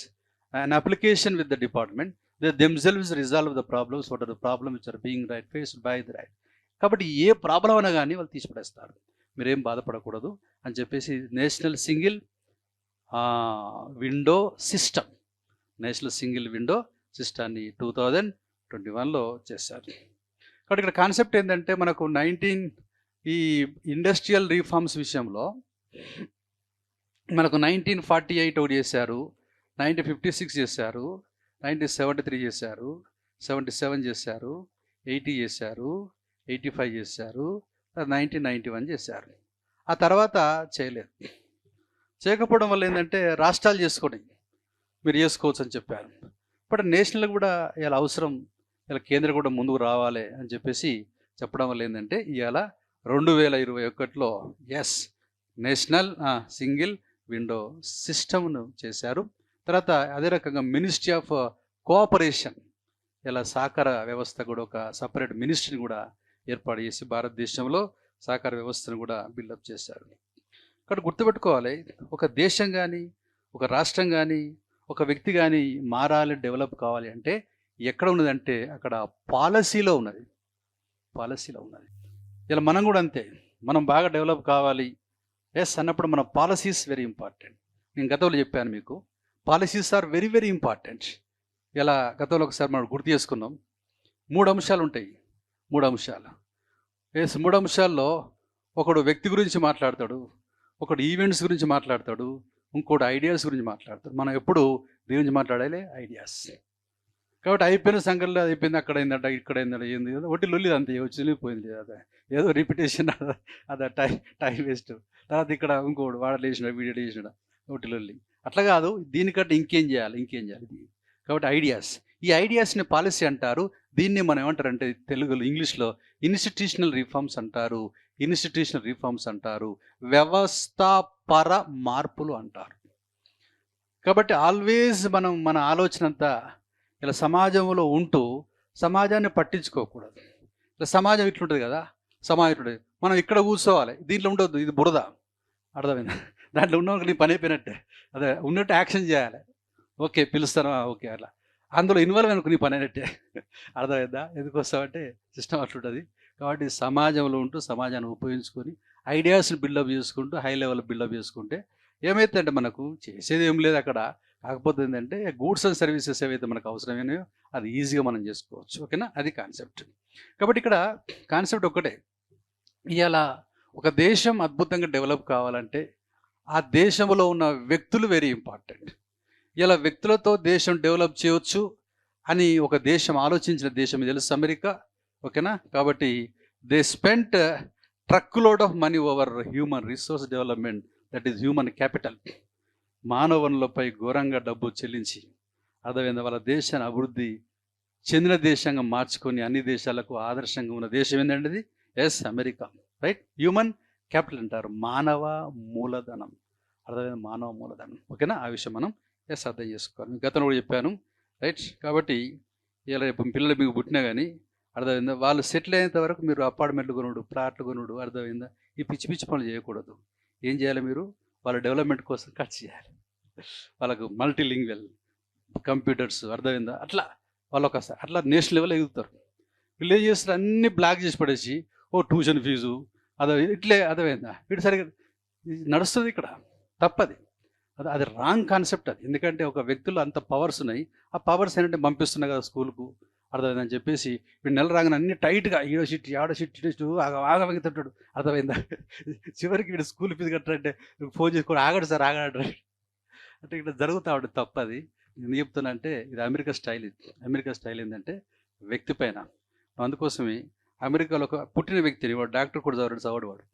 an application with the department, they themselves resolve the problems what are the problem which are being right faced by the right. కాబట్టి ఏ ప్రాబ్లం అయినా కానీ వాళ్ళు తీసిపడేస్తారు, మీరేం బాధపడకూడదు అని చెప్పేసి national single window system, national single window సిస్టాన్ని 2021లో చేశారు. కాబట్టి ఇక్కడ కాన్సెప్ట్ ఏంటంటే మనకు ఈ ఇండస్ట్రియల్ రీఫార్మ్స్ విషయంలో మనకు 1948 ఒకటి చేశారు, 1956 చేశారు, 1973 చేశారు, 77 చేశారు, 80 చేశారు, 85 చేశారు, 1991 చేశారు. ఆ తర్వాత చేయలేదు. చేయకపోవడం వల్ల ఏంటంటే రాష్ట్రాలు చేసుకోండి, మీరు చేసుకోవచ్చు అని చెప్పారు. బట్ నేషనల్ కూడా ఇలా అవసరం, ఇలా కేంద్రం కూడా ముందుకు రావాలి అని చెప్పేసి చెప్పడం వల్ల ఏంటంటే ఇవాళ 2021లో ఎస్ నేషనల్ సింగిల్ విండో సిస్టమ్ను చేశారు. తర్వాత అదే రకంగా మినిస్ట్రీ ఆఫ్ కోఆపరేషన్, ఇలా సహకార వ్యవస్థ కూడా ఒక సపరేట్ మినిస్ట్రీని కూడా ఏర్పాటు చేసి భారతదేశంలో సహకార వ్యవస్థను కూడా బిల్డప్ చేశారు. ఇక్కడ గుర్తుపెట్టుకోవాలి, ఒక దేశం కానీ ఒక రాష్ట్రం కానీ ఒక వ్యక్తి కానీ మారాలి, డెవలప్ కావాలి అంటే ఎక్కడ ఉన్నదంటే అక్కడ పాలసీలో ఉన్నది, పాలసీలో ఉన్నది. ఇలా మనం కూడా అంతే, మనం బాగా డెవలప్ కావాలి ఎస్ అన్నప్పుడు మన పాలసీస్ వెరీ ఇంపార్టెంట్. నేను గతంలో చెప్పాను మీకు, policies are very very important. ఇలా గతంలో ఒకసారి మనం గుర్తు చేసుకున్నాం. 3 అంశాలు ఉంటాయి, 3 అంశాలు. ఎస్ 3 అంశాల్లో ఒకడు వ్యక్తి గురించి మాట్లాడతాడు, ఒకడు ఈవెంట్స్ గురించి మాట్లాడతాడు, ఇంకోటి ఐడియాస్ గురించి మాట్లాడతాడు. మనం ఎప్పుడు దేని గురించి మాట్లాడాలి? ఐడియాస్. కాబట్టి అయిపోయిన సంఘటనలో అయిపోయింది, అక్కడ అయిందట, ఇక్కడ అయిందట, ఏంది ఒకటి లొల్లి అంతే, వచ్చిపోయింది, అదే ఏదో రిపిటేషన్, అదే టైం వేస్ట్. తర్వాత ఇక్కడ ఇంకోటి వాడు లేచినాడు, వీడియో లేచినాడు, ఒకటి లొల్లి. అట్లా కాదు, దీనికంటే ఇంకేం చేయాలి. కాబట్టి ఐడియాస్, ఈ ఐడియాస్ని పాలసీ అంటారు. దీన్ని మనం ఏమంటారంటే తెలుగులో ఇంగ్లీష్లో ఇన్స్టిట్యూషనల్ రిఫార్మ్స్ అంటారు, వ్యవస్థాపర మార్పులు అంటారు. కాబట్టి ఆల్వేస్ మన ఆలోచన అంతా ఇలా సమాజంలో ఉంటూ సమాజాన్ని పట్టించుకోకూడదు. ఇలా సమాజం ఇట్లుంటుంది కదా, సమాజం ఇట్లుంటుంది, మనం ఇక్కడ కూర్చోవాలి, దీంట్లో ఉండొద్దు, ఇది బురద, అర్థమైందా? దాంట్లో ఉన్న నీ పని అయిపోయినట్టే, అదే ఉన్నట్టు యాక్షన్ చేయాలి. ఓకే పిలుస్తాను, ఓకే అలా అందులో ఇన్వాల్వ్ అనుకో నీ పని అయినట్టే, అర్థమైందా? ఎందుకోసం అంటే సిస్టమ్ అట్లుంటుంది. కాబట్టి సమాజంలో ఉంటూ సమాజాన్ని ఉపయోగించుకొని ఐడియాస్ని బిల్డప్ చేసుకుంటూ హై లెవెల్ బిల్డప్ చేసుకుంటే ఏమైతుందంటే మనకు చేసేది ఏం లేదు అక్కడ. కాకపోతే ఏంటంటే గూడ్స్ అండ్ సర్వీసెస్ ఏవైతే మనకు అవసరమైనాయో అది ఈజీగా మనం చేసుకోవచ్చు. ఓకేనా? అది కాన్సెప్ట్. కాబట్టి ఇక్కడ కాన్సెప్ట్ ఒకటే, ఇవాళ ఒక దేశం అద్భుతంగా డెవలప్ కావాలంటే ఆ దేశంలో ఉన్న వ్యక్తులు వెరీ ఇంపార్టెంట్. ఇలా వ్యక్తులతో దేశం డెవలప్ చేయవచ్చు అని ఒక దేశం ఆలోచించిన దేశం తెలుసు, అమెరికా. ఓకేనా? కాబట్టి they spent truck load of money over human resource development, that is human capital. మానవ వనరులపై ఘోరంగా డబ్బు చెల్లించి అర్థమైంది వాళ్ళ దేశాన్ని అభివృద్ధి చెందిన దేశంగా మార్చుకొని అన్ని దేశాలకు ఆదర్శంగా ఉన్న దేశం ఏంటంటే ఇది yes America. Right? Human capital అంటారు, మానవ మూలధనం. అర్థమైంది? మానవ మూలధనం. ఓకేనా? ఆ విషయం మనం ఎస్ అర్థం చేసుకోవాలి. మీకు గతంలో కూడా చెప్పాను. రైట్? కాబట్టి ఇలా పిల్లలు మీకు పుట్టినా కానీ అర్థమైందా, వాళ్ళు సెటిల్ అయ్యేంత వరకు మీరు అపార్ట్మెంట్లు కొనుడు, ప్లాట్లు కొనుడు, అర్థమైందా, ఈ పిచ్చి పిచ్చి పనులు చేయకూడదు. ఏం చేయాలి? మీరు వాళ్ళ డెవలప్మెంట్ కోసం ఖర్చు చేయాలి. వాళ్ళకు మల్టీలింగ్వల్ కంప్యూటర్స్, అర్థమైందా, అట్లా వాళ్ళు ఒకసారి అట్లా నేషనల్ లెవెల్ ఎదుగుతారు. వీళ్ళు ఏం చేస్తారు, అన్నీ బ్లాక్ చేసి పడేసి ట్యూషన్ ఫీజు అదే ఇట్లే, అర్థమైందా, వీటి సరిగ్గా నడుస్తుంది ఇక్కడ, తప్పది. అది రాంగ్ కాన్సెప్ట్ అది. ఎందుకంటే ఒక వ్యక్తిలో అంత పవర్స్ ఉన్నాయి. ఆ పవర్స్ ఏంటంటే పంపిస్తున్నా కదా స్కూల్కు, అర్థమైందని చెప్పేసి వీడు నెల రాగానే అన్ని టైట్గా ఈడో షిట్ ఆడో షిట్ ఇటు ఆగమిగుతుంటాడు. అర్థమైందా? చివరికి వీడు స్కూల్ ఫీజు కట్టాలంటే ఫోన్ చేసుకొని ఆగడు సార్ ఆగడు అంటే ఇక్కడ జరుగుతూ ఉంటుంది తప్పది. ఎందుకు చెప్తున్నా అంటే ఇది అమెరికా స్టైల్. ఇది అమెరికా స్టైల్ ఏంటంటే వ్యక్తి పైన. అందుకోసమే అమెరికాలో ఒక పుట్టిన వ్యక్తిని వాడు డాక్టర్ కూడా చదవడు వాడు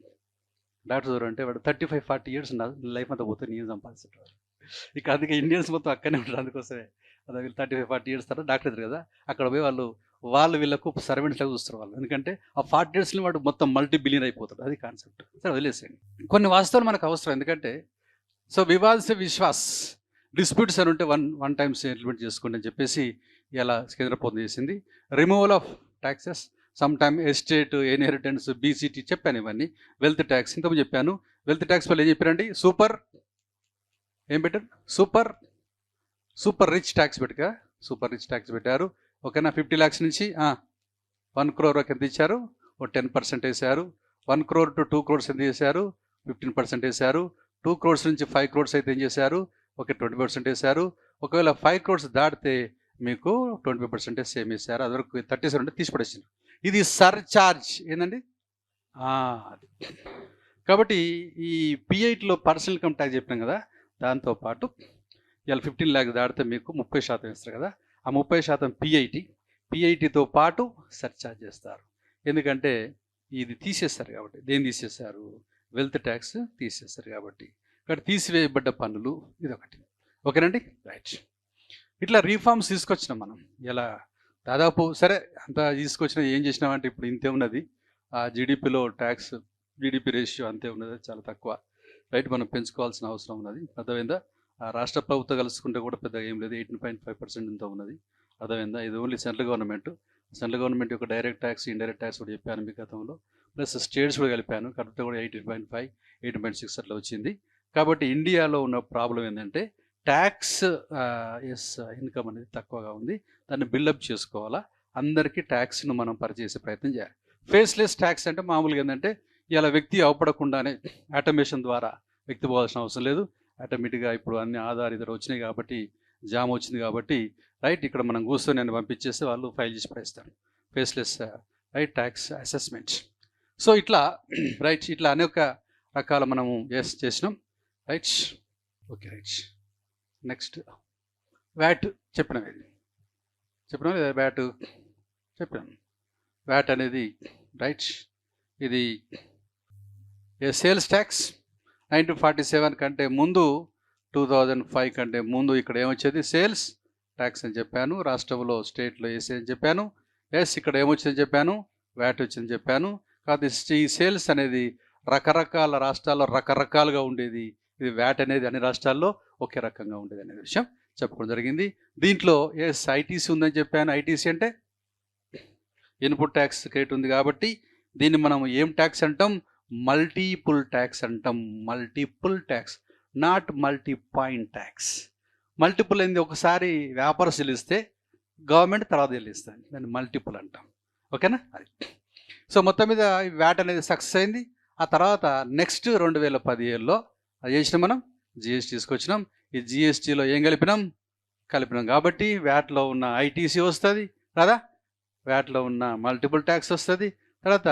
డాక్టర్ చదవడు అంటే వాడు 35-40 years లైఫ్ అంతా పోతే నేను సంపాదిస్తాడు. ఇక అందుకే ఇండియన్స్ మొత్తం అక్కడనే ఉంటారు. అందుకోసమే అది వీళ్ళు 35-40 years తర్వాత డాక్టర్ అవుతారు కదా, అక్కడ పోయి వాళ్ళు వీళ్ళకు సర్వెంట్స్ లాగా చూస్తారు వాళ్ళు. ఎందుకంటే ఆ 40 yearsలో వాడు మొత్తం మల్టీ బిలియన్ అయిపోతాడు. అది కాన్సెప్ట్. సరే వదిలేసేయండి. కొన్ని వాస్తవాలు మనకు అవసరం. ఎందుకంటే సో వివాద్ సే విశ్వాస్, డిస్ప్యూట్స్ అని ఉంటే వన్ టైమ్స్ ఇంప్లిమెంట్ చేసుకోండి అని చెప్పేసి ఇలా కేంద్ర ప్రభుత్వం చేసింది. Removal of taxes, some time estate, inheritance, BCT చెప్పాను. ఇవన్నీ వెల్త్ ట్యాక్స్ ఇంతకు చెప్పాను. వెల్త్ ట్యాక్స్ వల్ల ఏం చెప్పారండి? ఏం పెట్టారు? Super rich tax super rich tax పెట్టారు. ఓకేనా? 50 lakhs నుంచి 1 crore వరకు ఎంత ఇచ్చారు? 10% వేశారు. 1 crore to 2 crores ఎంత చేశారు? 15% వేశారు. 2 crores నుంచి 5 crores అయితే ఏం చేశారు? 20% వేశారు. ఒకవేళ 5 crores దాటితే మీకు 25% సేమ్ వేశారు. అది వరకు 37 తీసిపడేసింది. ఇది సర్చార్జ్ ఏంటండి? అది కాబట్టి ఈ P8లో పర్సనల్ ఇన్కమ్ ట్యాక్స్ చెప్పినాం కదా, దాంతోపాటు ఇలా 15 lakhs దాటితే మీకు 30% వేస్తారు కదా, ఆ 30% P8తో పాటు సర్చార్జ్ చేస్తారు. ఎందుకంటే ఇది తీసేస్తారు కాబట్టి. దేన్ని తీసేస్తారు? వెల్త్ ట్యాక్స్ తీసేస్తారు కాబట్టి. కాబట్టి తీసివేయబడ్డ పన్నులు ఇదొకటి. ఓకేనండి? రైట్. ఇట్లా రీఫార్మ్స్ తీసుకొచ్చినాం మనం. ఇలా దాదాపు సరే అంత తీసుకొచ్చినా ఏం చేసినామంటే ఇప్పుడు ఇంతే ఉన్నది. ఆ జీడిపిలో ట్యాక్స్ జీడిపి రేషియో అంతే ఉన్నది, చాలా తక్కువ. రైట్, మనం పెంచుకోవాల్సిన అవసరం ఉన్నది. అర్థమైందా? రాష్ట్ర ప్రభుత్వం కలుసుకుంటే కూడా పెద్దగా ఏం లేదు, 18.5% ఇంత ఉన్నది. అర్థమైందా? ఇది ఓన్లీ సెంట్రల్ గవర్నమెంట్ యొక్క డైరెక్ట్ ట్యాక్స్, ఇండైరెక్ట్ ట్యాక్స్ కూడా చెప్పాను మీ గతంలో. ప్లస్ స్టేట్స్ కూడా కలిపాను. కరెక్ట్ కూడా 18.5, 18.6 అట్లా వచ్చింది. కాబట్టి ఇండియాలో ఉన్న ప్రాబ్లం ఏంటంటే ట్యాక్స్ ఇన్కమ్ అనేది తక్కువగా ఉంది. దాన్ని బిల్డప్ చేసుకోవాలా. అందరికీ ట్యాక్స్ను మనం పరిచేసే ప్రయత్నం చేయాలి. ఫేస్లెస్ ట్యాక్స్ అంటే మామూలుగా ఏంటంటే ఇలా వ్యక్తి అవపడకుండానే ఆటోమేషన్ ద్వారా వ్యక్తి పోవాల్సిన అవసరం లేదు. ఆటోమేటిక్గా ఇప్పుడు అన్ని ఆధార్ ఇతర వచ్చినాయి కాబట్టి, జామ్ వచ్చింది కాబట్టి రైట్, ఇక్కడ మనం కూర్చొని నేను పంపించేస్తే వాళ్ళు ఫైల్ చేసి పడేస్తారు. Faceless right tax assessment. So ఇట్లా రైట్, ఇట్లా అనేక రకాల మనము చేసినాం. Right, okay. Right, next VAT చెప్పినాం లేదా? వ్యాట్ అనేది రైట్, ఇది సేల్స్ ట్యాక్స్ 1947 కంటే ముందు, 2005 కంటే ముందు ఇక్కడ ఏమొచ్చేది? సేల్స్ ట్యాక్స్ అని చెప్పాను. రాష్ట్రంలో స్టేట్లో వేసే అని చెప్పాను. ఇక్కడ ఏమొచ్చిందని చెప్పాను? వ్యాట్ వచ్చిందని చెప్పాను. కాబట్టి ఈ సేల్స్ అనేది రకరకాల రాష్ట్రాల్లో రకరకాలుగా ఉండేది. ఇది వ్యాట్ అనేది అన్ని రాష్ట్రాల్లో ఒకే రకంగా ఉండేది అనే విషయం చెప్పుకోవడం జరిగింది. దీంట్లో ఐటీసీ ఉందని చెప్పాను. ఐటీసీ అంటే ఇన్పుట్ ట్యాక్స్ క్రెడిట్ ఉంది కాబట్టి దీన్ని మనం ఏం ట్యాక్స్ అంటాం? మల్టిపుల్ ట్యాక్స్ అంటాం. Multiple tax, not multi point tax. Multiple అయింది ఒకసారి వ్యాపారం చెల్లిస్తే గవర్నమెంట్ తర్వాత చెల్లిస్తుంది, దాన్ని మల్టిపుల్ అంటాం. ఓకేనా? అది. సో మొత్తం మీద వ్యాట్ అనేది సక్సెస్ అయింది. ఆ తర్వాత నెక్స్ట్ 2017లో అది చేసినాం, మనం జిఎస్టీ తీసుకొచ్చినాం. ఈ జిఎస్టీలో ఏం కలిపినాం కాబట్టి వ్యాట్లో ఉన్న ఐటీసీ వస్తుంది కదా, వ్యాట్లో ఉన్న మల్టిపుల్ ట్యాక్స్ వస్తుంది. తర్వాత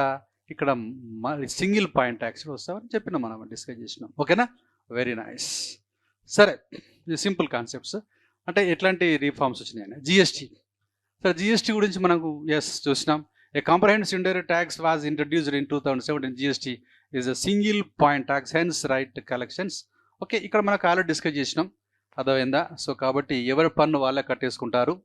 ఇక్కడ సింగిల్ పాయింట్ ట్యాక్స్ వస్తామని చెప్పినాం, మనం డిస్కస్ చేసినాం. ఓకేనా? Very nice. సరే, ఇది సింపుల్ కాన్సెప్ట్స్. అంటే ఎట్లాంటి రీఫార్మ్స్ వచ్చినాయని జిఎస్టీ. సరే, జిఎస్టీ గురించి మనకు చూసినాం. ఏ comprehensive indirect tax was introduced in 2017. GST is a single point tax, hence right collections. Okay, ఇక్కడ మనకు ఆల్రెడీ డిస్కస్ చేసినాం, అర్థమైందా? సో కాబట్టి ఎవరి పన్ను వాళ్ళే కట్టేసుకుంటారు.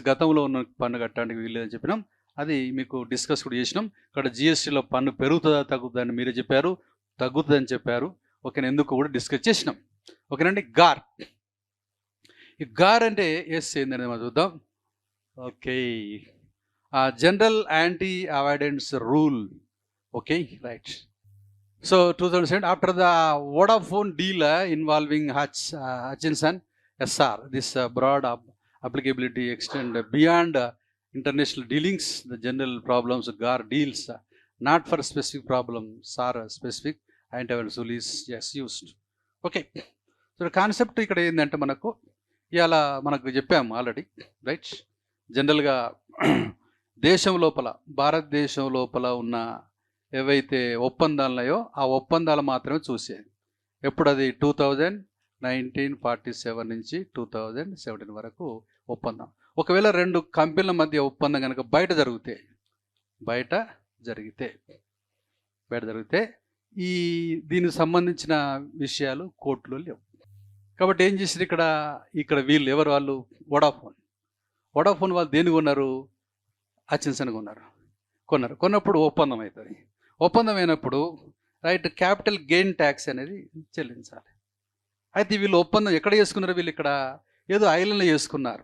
గతంలో ఉన్న పన్ను కట్టడానికి వీల్లేదని చెప్పినాం, అది మీకు డిస్కస్ కూడా చేసినాం. ఇక్కడ జిఎస్టీలో పన్ను పెరుగుతుందా తగ్గుతుందని మీరే చెప్పారు, తగ్గుతుందని చెప్పారు. ఓకేనా? ఎందుకు కూడా డిస్కస్ చేసినాం. ఓకేనండి? గార్, ఈ గార్ అంటే ఏంటనేది మనం చూద్దాం. Okay, general anti avoidance rule. Okay, right. So 2007, after the Vodafone deal involving Hutchinson SR, this broad applicability extend beyond international dealings. The general problems GAR deals not for specific problems are specific anti-awareness rule is used. Okay, so concept ఇక్కడ ఏంటంటే ఇలా మనకు చెప్పాము already, right. జనరల్గా దేశం లోపల, భారతదేశం లోపల ఉన్న ఏవైతే ఒప్పందాలు ఉన్నాయో ఆ ఒప్పందాలు మాత్రమే చూసేది. ఎప్పుడు అది 1947 నుంచి 2017 వరకు ఒప్పందం. ఒకవేళ 2 కంపెనీల మధ్య ఒప్పందం కనుక బయట జరిగితే ఈ దీనికి సంబంధించిన విషయాలు కోర్టులో లేవు. కాబట్టి ఏం చేశారు ఇక్కడ వీళ్ళు ఎవరు, వాళ్ళు వోడాఫోన్ వాళ్ళు దేనికి కొన్నారు? హచిన్సన్ కొన్నప్పుడు ఒప్పందం అవుతుంది. ఒప్పందం అయినప్పుడు రైట్ క్యాపిటల్ గెయిన్ ట్యాక్స్ అనేది చెల్లించాలి. అయితే వీళ్ళు ఒప్పందం ఎక్కడ చేసుకున్నారు? వీళ్ళు ఇక్కడ ఏదో ఐలాండ్లో చేసుకున్నారు,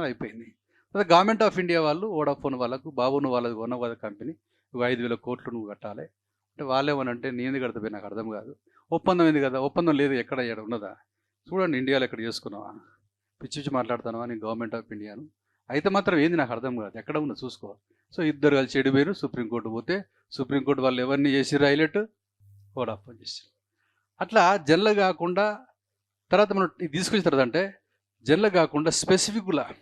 అయిపోయింది. అదే గవర్నమెంట్ ఆఫ్ ఇండియా వాళ్ళు వోడాఫోన్ వాళ్ళకు, బాబు నువ్వు వాళ్ళది కొన్న వాళ్ళ కంపెనీ, 5,000 కోట్లు నువ్వు కట్టాలి అంటే వాళ్ళేమనంటే నేను కడతాపోయి, నాకు అర్థం కాదు, ఒప్పందం ఏంది కదా, ఒప్పందం లేదు, ఎక్కడ ఉన్నదా చూడండి, ఇండియాలో ఎక్కడ చేసుకున్నావా, పిచ్చి మాట్లాడుతున్నావా నేను గవర్నమెంట్ ఆఫ్ ఇండియాను, అయితే మాత్రం ఏంది నాకు అర్థం కాదు, ఎక్కడ ఉన్నా చూసుకో. సో ఇద్దరు కలిసి చెడిపోయారు, సుప్రీంకోర్టు పోతే సుప్రీంకోర్టు వాళ్ళు ఎవరిని చేసిర్రు, హైలైట్ వోడాఫోన్ చేసారు. అట్లా జనరల్ కాకుండా తర్వాత మనం తీసుకొచ్చిన తర్వాత అంటే జనరల్ కాకుండా స్పెసిఫిక్ కూడా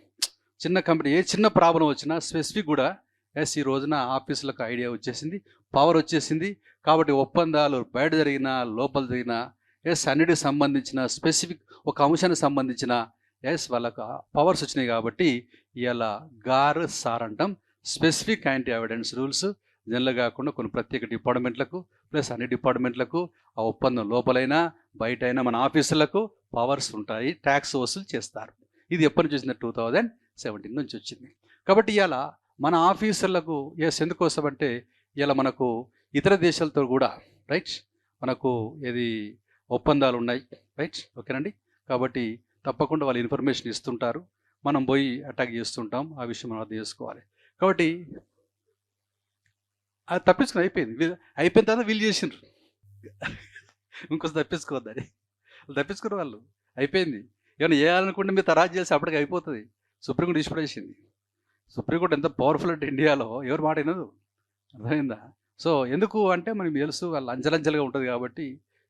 చిన్న కంపెనీ ఏ చిన్న ప్రాబ్లం వచ్చినా స్పెసిఫిక్ కూడా ఈ రోజున ఆఫీసులకు ఐడియా వచ్చేసింది, పవర్ వచ్చేసింది. కాబట్టి ఒప్పందాలు బయట జరిగినా లోపల జరిగినా అన్నిటికి సంబంధించిన స్పెసిఫిక్ ఒక అంశానికి సంబంధించిన వాళ్ళకు పవర్స్ వచ్చినాయి. కాబట్టి ఇలా సార్ అంటాం, specific anti evidence rules general కాకుండా కొన్ని ప్రత్యేక డిపార్ట్మెంట్లకు ప్లస్ అన్ని డిపార్ట్మెంట్లకు ఆ ఒప్పందం లోపలైనా బయట అయినా మన ఆఫీసులకు పవర్స్ ఉంటాయి, ట్యాక్స్ వసూలు చేస్తారు. ఇది ఎప్పటి నుంచి వచ్చింది? 2017 నుంచి వచ్చింది. కాబట్టి ఇలా మన ఆఫీసర్లకు ఎందుకోసం అంటే ఇలా మనకు ఇతర దేశాలతో కూడా రైట్ మనకు ఏది ఒప్పందాలు ఉన్నాయి, రైట్, ఓకేనండి. కాబట్టి తప్పకుండా వాళ్ళు ఇన్ఫర్మేషన్ ఇస్తుంటారు, మనం పోయి అటాక్ చేస్తుంటాం, ఆ విషయం మనం అర్థం చేసుకోవాలి. కాబట్టి అది తప్పించుకుని అయిపోయిన తర్వాత వీళ్ళు చేసిండ్రు, ఇంకొంచెం తప్పించుకోవద్దని వాళ్ళు తప్పించుకున్న వాళ్ళు అయిపోయింది. ఏమైనా చేయాలనుకుంటే మీరు తరాజు చేసి అప్పటికి అయిపోతుంది. సుప్రీంకోర్టు ఇష్టపడేసింది. సుప్రీంకోర్టు ఎంత పవర్ఫుల్ అంటే ఇండియాలో ఎవరు మాట వినదు, అర్థమైందా? సో ఎందుకు అంటే మనకి తెలుసు వాళ్ళు అంచెలంచెలుగా ఉంటుంది. కాబట్టి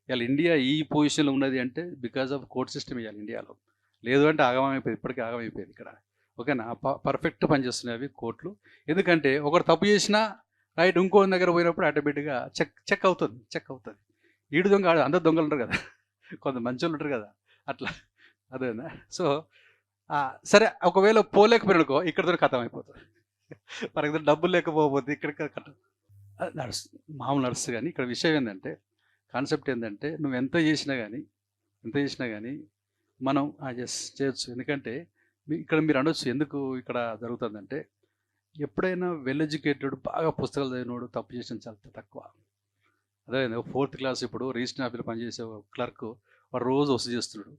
ఇవాళ ఇండియా ఈ పొజిషన్లో ఉన్నది అంటే బికాజ్ ఆఫ్ కోర్ట్ సిస్టమ్ ఇవ్వాలి ఇండియాలో. లేదు అంటే ఆగమైపోయింది, ఇప్పటికీ ఆగమైపోయింది ఇక్కడ, ఓకేనా? పర్ఫెక్ట్ పనిచేస్తున్నాయి అవి కోర్టులు. ఎందుకంటే ఒకరు తప్పు చేసినా రైట్ ఇంకో దగ్గర పోయినప్పుడు ఆటోమేటిక్గా చెక్ అవుతుంది. ఈడు దొంగ అందరు దొంగలు ఉంటారు కదా, కొంత మంచి వాళ్ళు ఉంటారు కదా, అట్లా అదేనా. సో సరే, ఒకవేళ పోలేకపోయిననుకో ఇక్కడతో ఖతం అయిపోతుంది. ఫర్ ఎగ్జాంపుల్ డబ్బులు లేకపోతే ఇక్కడ నడుస్తుంది, మామూలు నడుస్తుంది. కానీ ఇక్కడ విషయం ఏంటంటే కాన్సెప్ట్ ఏంటంటే నువ్వు ఎంత చేసినా కానీ మనం చేయొచ్చు. ఎందుకంటే ఇక్కడ మీరు అనొచ్చు ఎందుకు ఇక్కడ జరుగుతుందంటే ఎప్పుడైనా వెల్ ఎడ్యుకేటెడ్ బాగా పుస్తకాలు చదివినోడు తప్పు చేసిన చాలా తక్కువ. అదే 4th క్లాస్ ఇప్పుడు రిజిస్ట్రేషన్ ఆఫీస్లో పనిచేసే క్లర్క్ వాడు రోజు వసూలు చేస్తున్నాడు,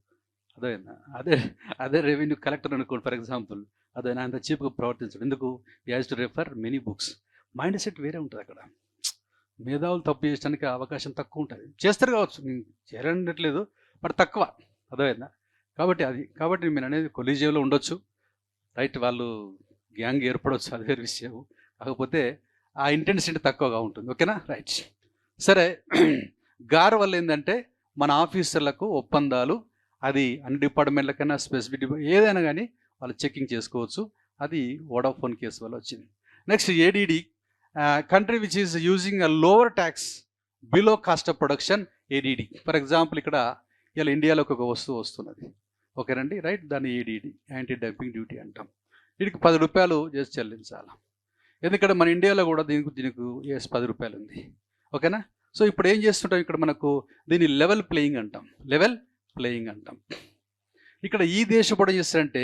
అదే రెవెన్యూ కలెక్టర్ అనుకోండి ఫర్ ఎగ్జాంపుల్, అదైనా అంత చీప్గా ప్రవర్తించడు. ఎందుకు? As to refer many books. Mind set వేరే ఉంటుంది అక్కడ. మేధావులు తప్పు చేయడానికి అవకాశం తక్కువ ఉంటుంది. చేస్తారు కావచ్చు, నేను చేయాలనట్లేదు, బట్ తక్కువ, అర్థమైందా? కాబట్టి నేను అనేది కొలీజియంలో ఉండొచ్చు, రైట్, వాళ్ళు గ్యాంగ్ ఏర్పడవచ్చు, అది వేరే విషయం. కాకపోతే ఆ ఇంటెన్సిటీ తక్కువగా ఉంటుంది, ఓకేనా? రైట్. సరే, వల్ల ఏంటంటే మన ఆఫీసర్లకు ఒప్పందాలు అది అన్ని డిపార్ట్మెంట్లకైనా స్పెసిఫిక్ ఏదైనా కానీ వాళ్ళు చెకింగ్ చేసుకోవచ్చు. అది వోడాఫోన్ కేసు వల్ల వచ్చింది. Next ఏడీడీ, country which is using a lower tax below cost of production, ఏడీడీ. For example ఇక్కడ ఇలా ఇండియాలోకి ఒక వస్తువు వస్తున్నది, ఓకేనండి, రైట్, దాన్ని ఏడీడీ, యాంటీ డంపింగ్ డ్యూటీ అంటాం. వీటికి 10 రూపాయలు చేసి చెల్లించాలి. ఎందుకంటే మన ఇండియాలో కూడా దీనికి 10 రూపాయలు ఉంది, ఓకేనా? సో ఇప్పుడు ఏం చేస్తుంటాం ఇక్కడ మనకు దీన్ని లెవెల్ ప్లేయింగ్ అంటాం. ఇక్కడ ఈ దేశం కూడా చేస్తారంటే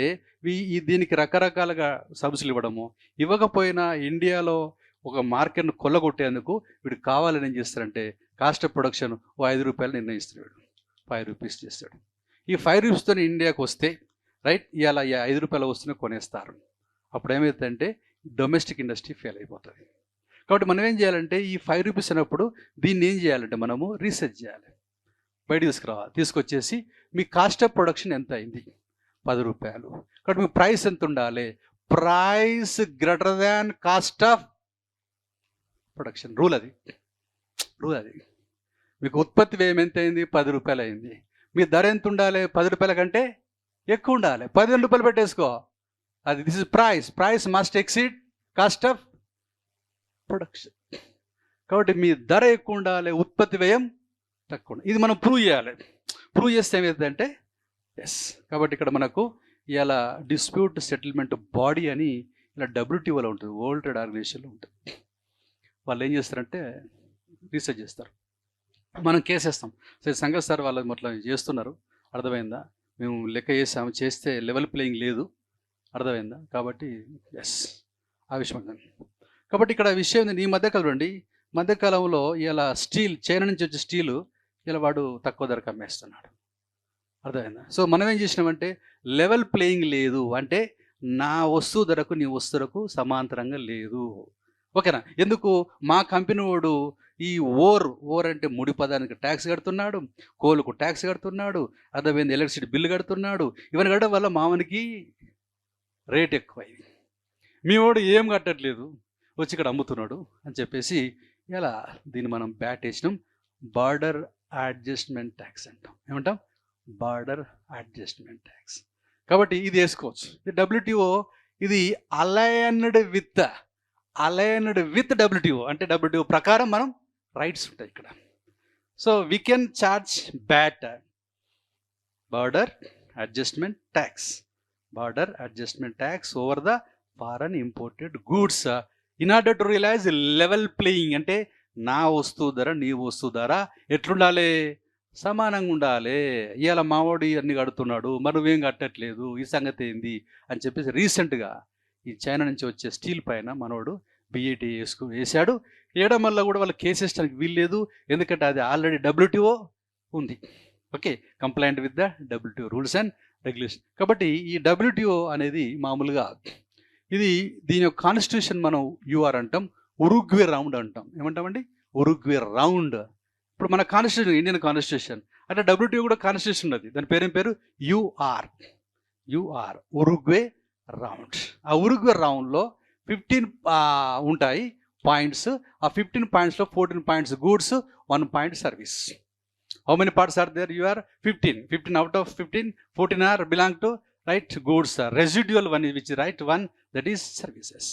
దీనికి రకరకాలుగా సబ్సిడీలు ఇవ్వకపోయినా ఇండియాలో ఒక మార్కెట్ను కొల్లగొట్టేందుకు వీడికి కావాలని ఏం చేస్తారంటే కాస్ట్ ఆఫ్ ప్రొడక్షన్ 5 రూపాయలు నిర్ణయిస్తున్నాడు, 5 రూపీస్ చేస్తాడు. ఈ 5 రూపీస్తో ఇండియాకి వస్తే రైట్ ఇలా 5 రూపాయల వస్తువుని కొనేస్తారు. అప్పుడు ఏమవుతుందంటే డొమెస్టిక్ ఇండస్ట్రీ ఫెయిల్ అయిపోతుంది. కాబట్టి మనం ఏం చేయాలంటే ఈ 5 రూపీస్ అన్నప్పుడు దీన్ని ఏం చేయాలంటే మనము రీసెర్చ్ చేయాలి, బయట తీసుకొచ్చేసి మీ కాస్ట్ ఆఫ్ ప్రొడక్షన్ ఎంత అయింది, 10 రూపాయలు. కాబట్టి మీ ప్రైస్ ఎంత ఉండాలి, price greater than cost of production. Rule అది. మీకు ఉత్పత్తి వ్యయం ఎంత అయింది, 10 రూపాయలు అయింది. మీ ధర ఎంత ఉండాలి? 10 రూపాయల కంటే ఎక్కువ ఉండాలి. 15 రూపాయలు పెట్టేసుకో. అది this is price must exceed cost of production. కాబట్టి మీ ధర ఎక్కువ ఉండాలి, ఉత్పత్తి వ్యయం తక్కువ ఉండాలి. ఇది మనం ప్రూవ్ చేయాలి. ప్రూవ్ చేస్తే ఏమవుతుందంటే ఎస్. కాబట్టి ఇక్కడ మనకు ఇలా డిస్ప్యూట్ సెటిల్మెంట్ బాడీ అని ఇలా WTOలో ఉంటుంది, వరల్డ్ ట్రేడ్ ఆర్గనైజేషన్లో ఉంటుంది. వాళ్ళు ఏం చేస్తారంటే రీసెర్చ్ చేస్తారు. మనం కేసు వేస్తాం. సరే సంగతి సార్ వాళ్ళు మొత్తం చేస్తున్నారు, అర్థమైందా? మేము లెక్క చేసాము, చేస్తే లెవెల్ ప్లేయింగ్ లేదు, అర్థమైందా? కాబట్టి ఎస్ ఆ విషయం అండి. కాబట్టి ఇక్కడ విషయం ఈ మధ్యకాలంలో మధ్యకాలంలో ఇలా స్టీల్, చైనా నుంచి వచ్చే స్టీలు ఇలా వాడు తక్కువ ధరకు అమ్మేస్తున్నాడు, అర్థమైందా? సో మనం ఏం చేసినామంటే లెవెల్ ప్లేయింగ్ లేదు అంటే నా వస్తువు ధరకు నీ వస్తువులకు సమాంతరంగా లేదు, ఓకేనా? ఎందుకు? మా కంపెనీ వాడు ఈ ఓర్ అంటే ముడి పదానికి ట్యాక్స్ కడుతున్నాడు, కోలుకు ట్యాక్స్ కడుతున్నాడు, అర్థమైంది, ఎలక్ట్రిసిటీ బిల్లు కడుతున్నాడు. ఇవన్నీ కట్టడం వల్ల మామూలుకి రేట్ ఎక్కువైంది. మీ వాడు ఏం కట్టట్లేదు, వచ్చి ఇక్కడ అమ్ముతున్నాడు అని చెప్పేసి ఇలా దీన్ని మనం బ్యాట్ వేసినాం. బార్డర్ అడ్జస్ట్మెంట్ ట్యాక్స్ అంటాం. ఏమంటాం? Border adjustment tax. కాబట్టి ఇది వేసుకోవచ్చు. ఇది WTO, ఇది అలైన్డ్ విత్ WTO. అంటే WTO ప్రకారం మనం రైట్స్ ఉంటాయి ఇక్కడ. So we can charge BAT, border adjustment tax over the foreign imported goods in order to realize level playing. అంటే నా వస్తువు ధర నీ వస్తువు ధర ఎట్లుండాలి? సమానంగా ఉండాలి. ఇవాళ మావాడు అన్ని కడుతున్నాడు, మరి నువ్వేం కట్టట్లేదు, ఈ సంగతి ఏంది అని చెప్పేసి రీసెంట్గా ఈ చైనా నుంచి వచ్చే స్టీల్ పైన మనోడు BAT వేసాడు. వేయడం వల్ల కూడా వాళ్ళు కేసు వేసడానికి వీల్లేదు, ఎందుకంటే అది ఆల్రెడీ WTO ఉంది, okay, complaint with the WTO rules and regulation. కాబట్టి ఈ WTO అనేది మామూలుగా దీని యొక్క కాన్స్టిట్యూషన్ మనం UR అంటాం, ఉరుగ్వే రౌండ్ అంటాం. ఏమంటామండి? ఉరుగ్వే రౌండ్. ఇప్పుడు మన కాన్స్టిట్యూషన్, ఇండియన్ కాన్స్టిట్యూషన్ అంటే WTO కూడా కాన్స్టిట్యూషన్ ఉన్నది, దాని పేరు UR, ఉరుగ్వే రౌండ్. ఆ ఉరుగ్వే రౌండ్లో 15 ఉంటాయి పాయింట్స్. ఆ 15 పాయింట్స్లో 14 points goods, 1 point service. How many parts are there? UR 15 out of 15, 14 are belong to right goods. Residual 1 which right 1 that is services,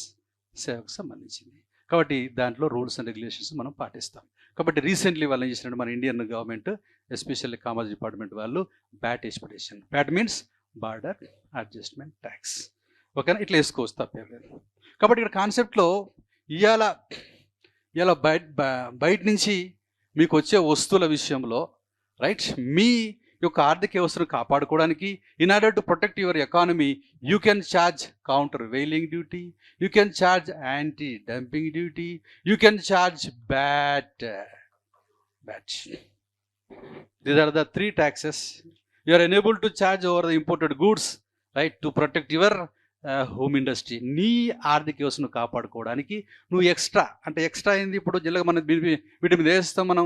సేవకు సంబంధించింది. కాబట్టి దాంట్లో రూల్స్ అండ్ రెగ్యులేషన్స్ మనం పాటిస్తాం. కాబట్టి రీసెంట్లీ వాళ్ళు ఏం చేసినట్టు మన Indian government, especially commerce department వాళ్ళు BAT expedition, BAT means border adjustment tax, ఓకేనా? ఇట్లా వేసుకోవచ్చు, తప్పేం లేదు. కాబట్టి ఇక్కడ కాన్సెప్ట్లో ఇవాళ బయట నుంచి మీకు వచ్చే వస్తువుల విషయంలో రైట్, మీ యొక్క ఆర్థిక వ్యవస్థను కాపాడుకోవడానికి in order to protect your economy you can charge countervailing duty, you can charge anti dumping duty, you can charge BAT. These are the 3 taxes you are enabled to charge over the imported goods, right, to protect your home industry. నీ ఆర్థిక వ్యవస్థను కాపాడుకోవడానికి నువ్వు extra ఏంది? ఇప్పుడు జిల్లాగా మనం వీటి మీద వేస్తాం, మనం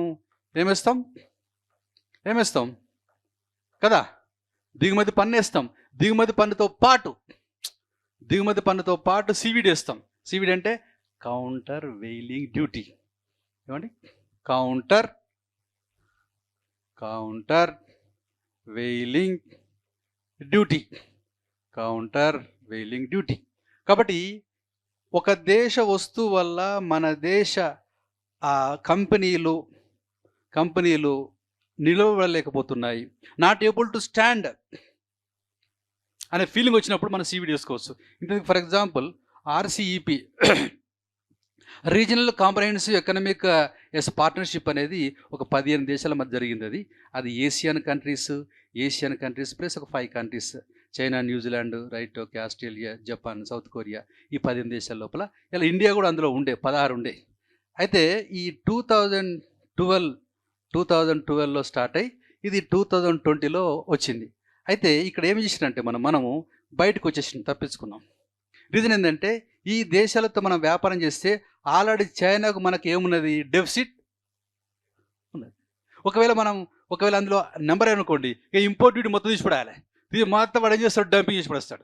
ఏమేస్తాం కదా, దిగుమతి పన్ను వేస్తాం. దిగుమతి పన్నుతో పాటు CVD వేస్తాం. CVD అంటే కౌంటర్ వెయిలింగ్ డ్యూటీ. ఏమండి? Counter wailing duty. కాబట్టి ఒక దేశ వస్తువు వల్ల మన దేశ కంపెనీలు నిలవలేకపోతున్నాయి, నాట్ ఏబుల్ టు స్టాండ్ అనే ఫీలింగ్ వచ్చినప్పుడు మనం CVD వేసుకోవచ్చు. ఇంతకు for example RCEP, regional comprehensive economic partnership అనేది ఒక 15 దేశాల మధ్య జరిగింది. అది ఏషియన్ కంట్రీస్ ప్లస్ ఒక 5 countries, China, New Zealand, right, okay, Australia, Japan, south Korea, ఈ 15 దేశాల లోపల ఇలా ఇండియా కూడా అందులో 16 ఉండే. అయితే ఈ 2012లో స్టార్ట్ అయ్యి ఇది 2020లో వచ్చింది. అయితే ఇక్కడ ఏమి చేసినంటే మనము బయటకు తప్పించుకున్నాం. రీజన్ ఏంటంటే ఈ దేశాలతో మనం వ్యాపారం చేస్తే ఆల్రెడీ చైనాకు మనకు ఏమున్నది? డెఫిసిట్ ఉన్నది. ఒకవేళ అందులో నెంబర్ అనుకోండి, ఇంపోర్ట్ డ్యూటీ మొత్తం తీసిపడాలి, మొత్తం వాడు ఏం చేస్తాడు? డంపింగ్ చేసి పడేస్తాడు.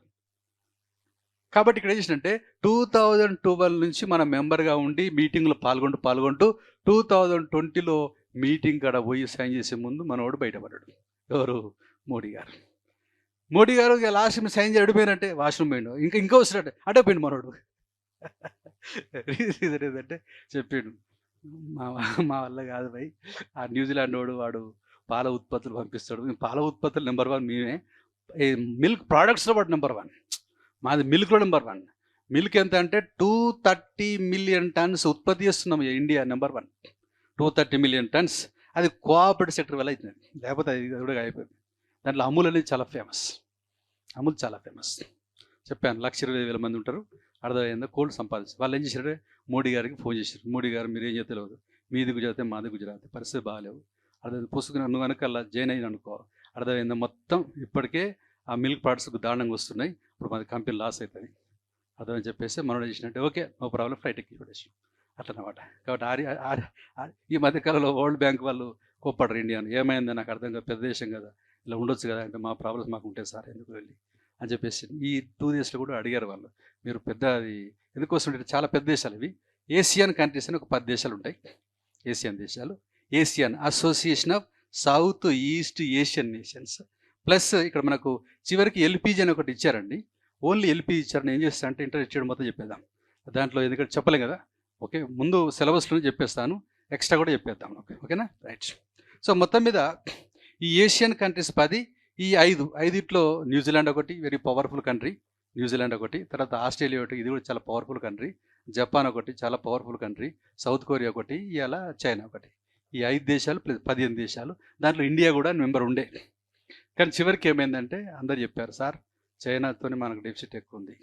కాబట్టి ఇక్కడ ఏం చేసినంటే 2012 నుంచి మనం మెంబర్గా ఉండి మీటింగ్లో పాల్గొంటూ 2020లో మీటింగ్ కాడ పోయి సైన్ చేసే ముందు మనవాడు బయటపడ్డాడు. ఎవరు? మోడీ గారు. మోడీ గారు ఇక లాస్ట్ సైన్ చేయడిపోయినట్టే వాష్రూమ్ పోయిండు, ఇంకా వస్తున్నట్టే అటే పోయిండు మనోడు. రీజన్ ఏంటంటే చెప్పిండు, మా మా వల్ల కాదు భయ్, ఆ న్యూజిలాండ్ వాడు పాల ఉత్పత్తులు పంపిస్తాడు, పాల ఉత్పత్తులు నెంబర్ 1 మేమే, మిల్క్ ప్రోడక్ట్స్లో వాడు నెంబర్ 1, మాది మిల్క్లో నెంబర్ 1. మిల్క్ ఎంత అంటే 230 మిలియన్ టన్స్ ఉత్పత్తి చేస్తున్నాం ఇండియా, నెంబర్ 1, 230 మిలియన్ టన్స్. అది కోఆపరేటివ్ సెక్టర్ వల్ల అవుతుంది, లేకపోతే అది కూడా అయిపోయింది. దాంట్లో అమూల్ అనేది చాలా ఫేమస్, అమూల్ చాలా ఫేమస్. చెప్పాను 1,20,000 మంది ఉంటారు, అర్థమైందో కోల్డ్ సంపాదించి వాళ్ళు ఏం చేశారు, మోడీ గారికి ఫోన్ చేశారు. మోడీ గారు మీరు ఏం చేస్తే తెలియదు, మీది గుజరాత్ మాది గుజరాత్, పరిస్థితి బాగాలేవు, అర్థమైంది, పుసుకుని నువ్వు వెనకల్లా జైన్ అయిన అనుకో, అర్థమైందో మొత్తం ఇప్పటికే ఆ మిల్క్ ప్రోడక్ట్స్కి దారుణంగా వస్తున్నాయి, ఇప్పుడు మాది కంపెనీ లాస్ అవుతుంది, అర్థమని చెప్పేసి మనం చేసినట్టే ఓకే నో ప్రాబ్లం ఫ్లైట్ ఎక్కి పడేసి అట్లనమాట. కాబట్టి ఈ మధ్యకాలంలో వరల్డ్ బ్యాంక్ వాళ్ళు కోప్పడరు ఇండియాను, ఏమైందో నాకు అర్థం కాదు, పెద్ద దేశం కదా ఇలా ఉండొచ్చు కదా అంటే, మా ప్రాబ్లమ్స్ మాకు ఉంటాయి సార్ ఎందుకు వెళ్ళి అని చెప్పేసి ఈ 2 డేస్లో కూడా అడిగారు వాళ్ళు, మీరు పెద్ద అది ఎందుకోసం చాలా పెద్ద దేశాలు ఇవి, ఏషియన్ కంట్రీస్ అని ఒక 10 దేశాలు ఉంటాయి, ఏషియన్ దేశాలు, Asian association of south east Asian nations. Plus ఇక్కడ మనకు చివరికి ఎల్పిజి అని ఒకటి ఇచ్చారండి, ఓన్లీ ఎల్పిజి ఇచ్చారని ఏం చేస్తారంటే ఇంటర్నెట్ చేయడం మొత్తం చెప్పేద్దాం దాంట్లో, ఎందుకంటే చెప్పలేం కదా, ఓకే ముందు సిలబస్లోనే చెప్పేస్తాను, ఎక్స్ట్రా కూడా చెప్పేద్దాం, ఓకేనా, రైట్. సో మొత్తం మీద ఈ ఏషియన్ కంట్రీస్ 10, ఈ 5 న్యూజిలాండ్ ఒకటి వెరీ పవర్ఫుల్ కంట్రీ, న్యూజిలాండ్ ఒకటి, తర్వాత ఆస్ట్రేలియా ఒకటి, ఇది కూడా చాలా పవర్ఫుల్ కంట్రీ, జపాన్ ఒకటి చాలా పవర్ఫుల్ కంట్రీ, సౌత్ కొరియా ఒకటి, ఇలా చైనా ఒకటి, ఈ 5 దేశాలు ప్లస్ 15 దేశాలు, దాంట్లో ఇండియా కూడా మెంబర్ ఉండే. కానీ చివరికి ఏమైందంటే అందరు చెప్పారు సార్ చైనాతోనే మనకు డెఫిసిట్ ఎక్కువ ఉంది,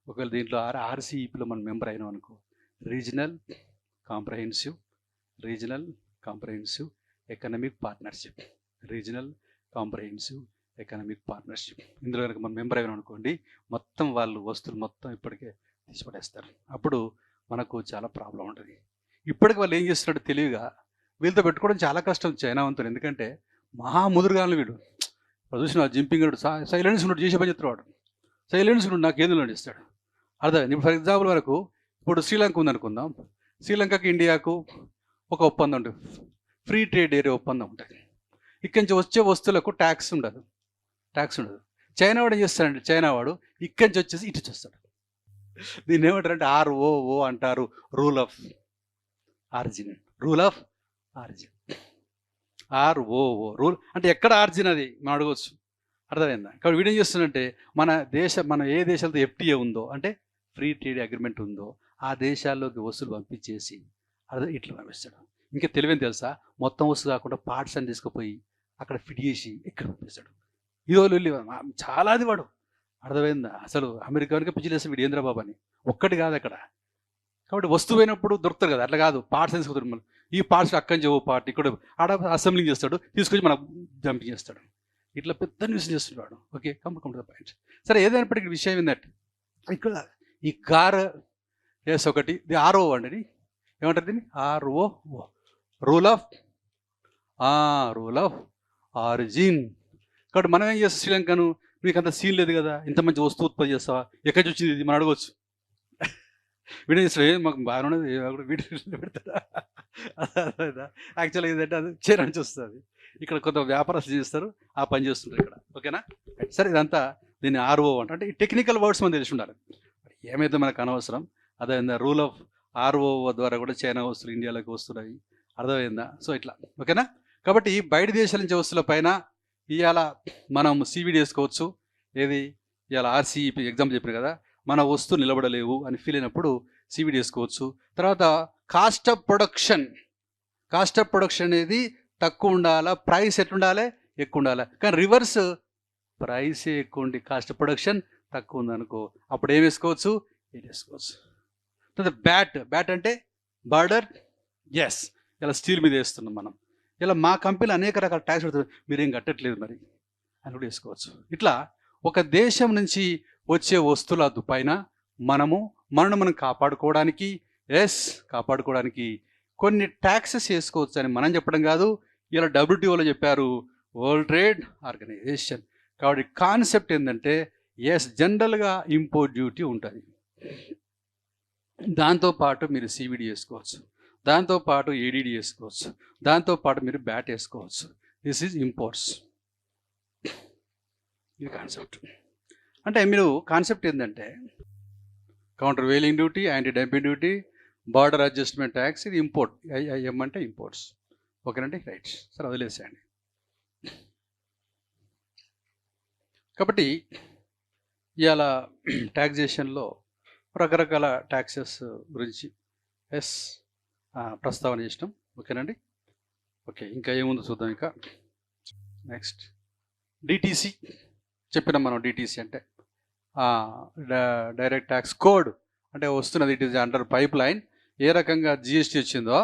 ఒకవేళ దీంట్లో ఆర్సీఈపీలో మనం మెంబర్ అయినాం అనుకో, regional comprehensive economic partnership, regional comprehensive economic partnership, ఇందులో కనుక మనం మెంబర్ అయినాం అనుకోండి, మొత్తం వాళ్ళు వస్తువులు మొత్తం ఇప్పటికే తీసిపడేస్తారు, అప్పుడు మనకు చాలా ప్రాబ్లం ఉంటుంది. ఇప్పటికి వాళ్ళు ఏం చేస్తున్నాడు తెలివిగా, వీళ్ళతో పెట్టుకోవడం చాలా కష్టం చైనావంతులు, ఎందుకంటే మహా ముదురుగాను వీడు, చూసిన జింపింగ్ సైలెన్స్ ఉన్నాడు, చేసే పని చెప్తాడు, సైలెన్స్ ఉన్నాడు, నాకు ఏదో ఇస్తాడు, అర్థమైంది. ఇప్పుడు ఫర్ ఎగ్జాంపుల్ వరకు ఇప్పుడు శ్రీలంక ఉందనుకుందాం, శ్రీలంకకి ఇండియాకు ఒక ఒప్పందం ఉంటుంది, ఫ్రీ ట్రేడ్ ఏరియా ఒప్పందం ఉంటుంది, ఇక్కడి నుంచి వచ్చే వస్తువులకు ట్యాక్స్ ఉండదు. చైనా వాడు ఏం చేస్తాడంటే, చైనా వాడు ఇక్కడి నుంచి వచ్చేసి ఇటు వస్తాడు, దీన్ని ఏమంటారంటే ROO అంటారు, rule of origin, ROO rule అంటే ఎక్కడ ఆరిజిన్ అది మనం అడగవచ్చు, అర్థమైందా. కాబట్టి వీడేం చేస్తుందంటే మన ఏ దేశాలతో FTA ఉందో అంటే ఫ్రీ ట్రేడ్ అగ్రిమెంట్ ఉందో ఆ దేశాల్లోకి వస్తువులు పంపించేసి ఇట్లా పంపిస్తాడు. ఇంకా తెలివేం తెలుసా, మొత్తం వస్తువు కాకుండా పార్ట్స్ అని తీసుకుపోయి అక్కడ ఫిట్ చేసి ఇక్కడ పంపిస్తాడు. ఇది చాలాది వాడు, అర్థమైందా. అసలు అమెరికానికి పిచ్చిలేసి వీడు ఏంద్రబాబు అని ఒక్కటి కాదు అక్కడ. కాబట్టి వస్తువు అయినప్పుడు దొరుకుతారు కదా, అట్లా కాదు పార్ట్స్ అని తీసుకుతాడు, ఈ పార్ట్స్ అక్కడి నుంచి ఓ పార్ట్ ఇక్కడ ఆడ అసెంబ్లింగ్ చేస్తాడు, తీసుకొచ్చి మనకు జంపింగ్ చేస్తాడు, ఇట్లా పెద్ద న్యూస్ చేస్తున్నాడు. Okay come to the point. సరే ఏదైనప్పటికీ విషయం ఏంటంటే, ఇక్కడ ఈ కార్ ఎస్ ఒకటి, ఇది RO అండి, ఏమంటారు దీన్ని ROO, రూల్ ఆఫ్ ఆరిజిన్. కాబట్టి మనం ఏం చేస్తాం, శ్రీలంకను మీకు అంత సీన్ లేదు కదా, ఇంత మంచి వస్తువు ఉత్పత్తి చేస్తావా, ఎక్కడి నుంచి వచ్చింది ఇది మనం అడగవచ్చు. వీడియో చేస్తాడు మాకు బాగా ఉన్నది వీడియో పెడతాడా, యాక్చువల్గా ఏంటంటే అది చైనా నుంచి వస్తుంది, ఇక్కడ కొంత వ్యాపారస్తులు చేస్తారు ఆ పని చేస్తుంటారు ఇక్కడ, ఓకేనా. సరే ఇదంతా దీన్ని RO అంటే ఈ టెక్నికల్ వర్డ్స్ మనం తెలిసి ఉండాలి, ఏమైతే మనకు అనవసరం. అదేవిధంగా రూల్ ఆఫ్ ROO ద్వారా కూడా చైనా వస్తువులు ఇండియాలోకి వస్తున్నాయి, అర్థమైందా. సో ఇట్లా ఓకేనా. కాబట్టి బయట దేశాల నుంచి వస్తువుల పైన ఇవాళ మనం CVD వేసుకోవచ్చు, ఏది ఇవాళ RCEP ఎగ్జాంపుల్ చెప్పిన కదా, మన వస్తువు నిలబడలేవు అని ఫీల్ అయినప్పుడు CVD వేసుకోవచ్చు. తర్వాత కాస్ట్ ఆఫ్ ప్రొడక్షన్ అనేది తక్కువ ఉండాలా, ప్రైస్ ఎట్లుండాలి, ఎక్కువ ఉండాలి. కానీ రివర్స్ ప్రైసే ఎక్కువ ఉండి కాస్ట్ ఆఫ్ ప్రొడక్షన్ తక్కువ ఉందనుకో, అప్పుడు ఏం వేసుకోవచ్చు, ఇది వేసుకోవచ్చు. తర్వాత బ్యాట్ అంటే బార్డర్, ఎస్ ఇలా స్టీల్ మీద వేస్తున్నాం మనం, ఇలా మా కంపెనీలు అనేక రకాల ట్యాక్స్ పెడుతుంది, మీరేం కట్టట్లేదు మరి అని కూడా వేసుకోవచ్చు. ఇట్లా ఒక దేశం నుంచి వచ్చే వస్తువుల పైన మనం కాపాడుకోవడానికి కొన్ని ట్యాక్సెస్ వేసుకోవచ్చు అని మనం చెప్పడం కాదు, ఇలా WTOలో చెప్పారు, వరల్డ్ ట్రేడ్ ఆర్గనైజేషన్. కాబట్టి కాన్సెప్ట్ ఏంటంటే జనరల్గా ఇంపోర్ట్ డ్యూటీ ఉంటుంది, దాంతోపాటు మీరు CVD వేసుకోవచ్చు, దాంతోపాటు ADD వేసుకోవచ్చు, దాంతోపాటు మీరు బ్యాట్ వేసుకోవచ్చు. This is imports. ఇది కాన్సెప్ట్. అంటే మీరు కాన్సెప్ట్ ఏంటంటే counter wailing duty, anti dumping duty, border adjustment tax, ఇది ఇంపోర్ట్. ఐఎం అంటే ఇంపోర్ట్స్. ఓకేనండి, రైట్. సరే వదిలేసేయండి. కాబట్టి ఇవాళ ట్యాక్సేషన్లో రకరకాల ట్యాక్సెస్ గురించి ప్రస్తావన చేసినాం. ఓకేనండి, ఓకే. ఇంకా ఏముందో చూద్దాం. ఇంకా నెక్స్ట్ డిటీసీ చెప్పినాం మనం. డిటీసీ అంటే డైరెక్ట్ ట్యాక్స్ కోడ్ అంటే వస్తున్నది. It is under pipeline. ఏ రకంగా జిఎస్టీ వచ్చిందో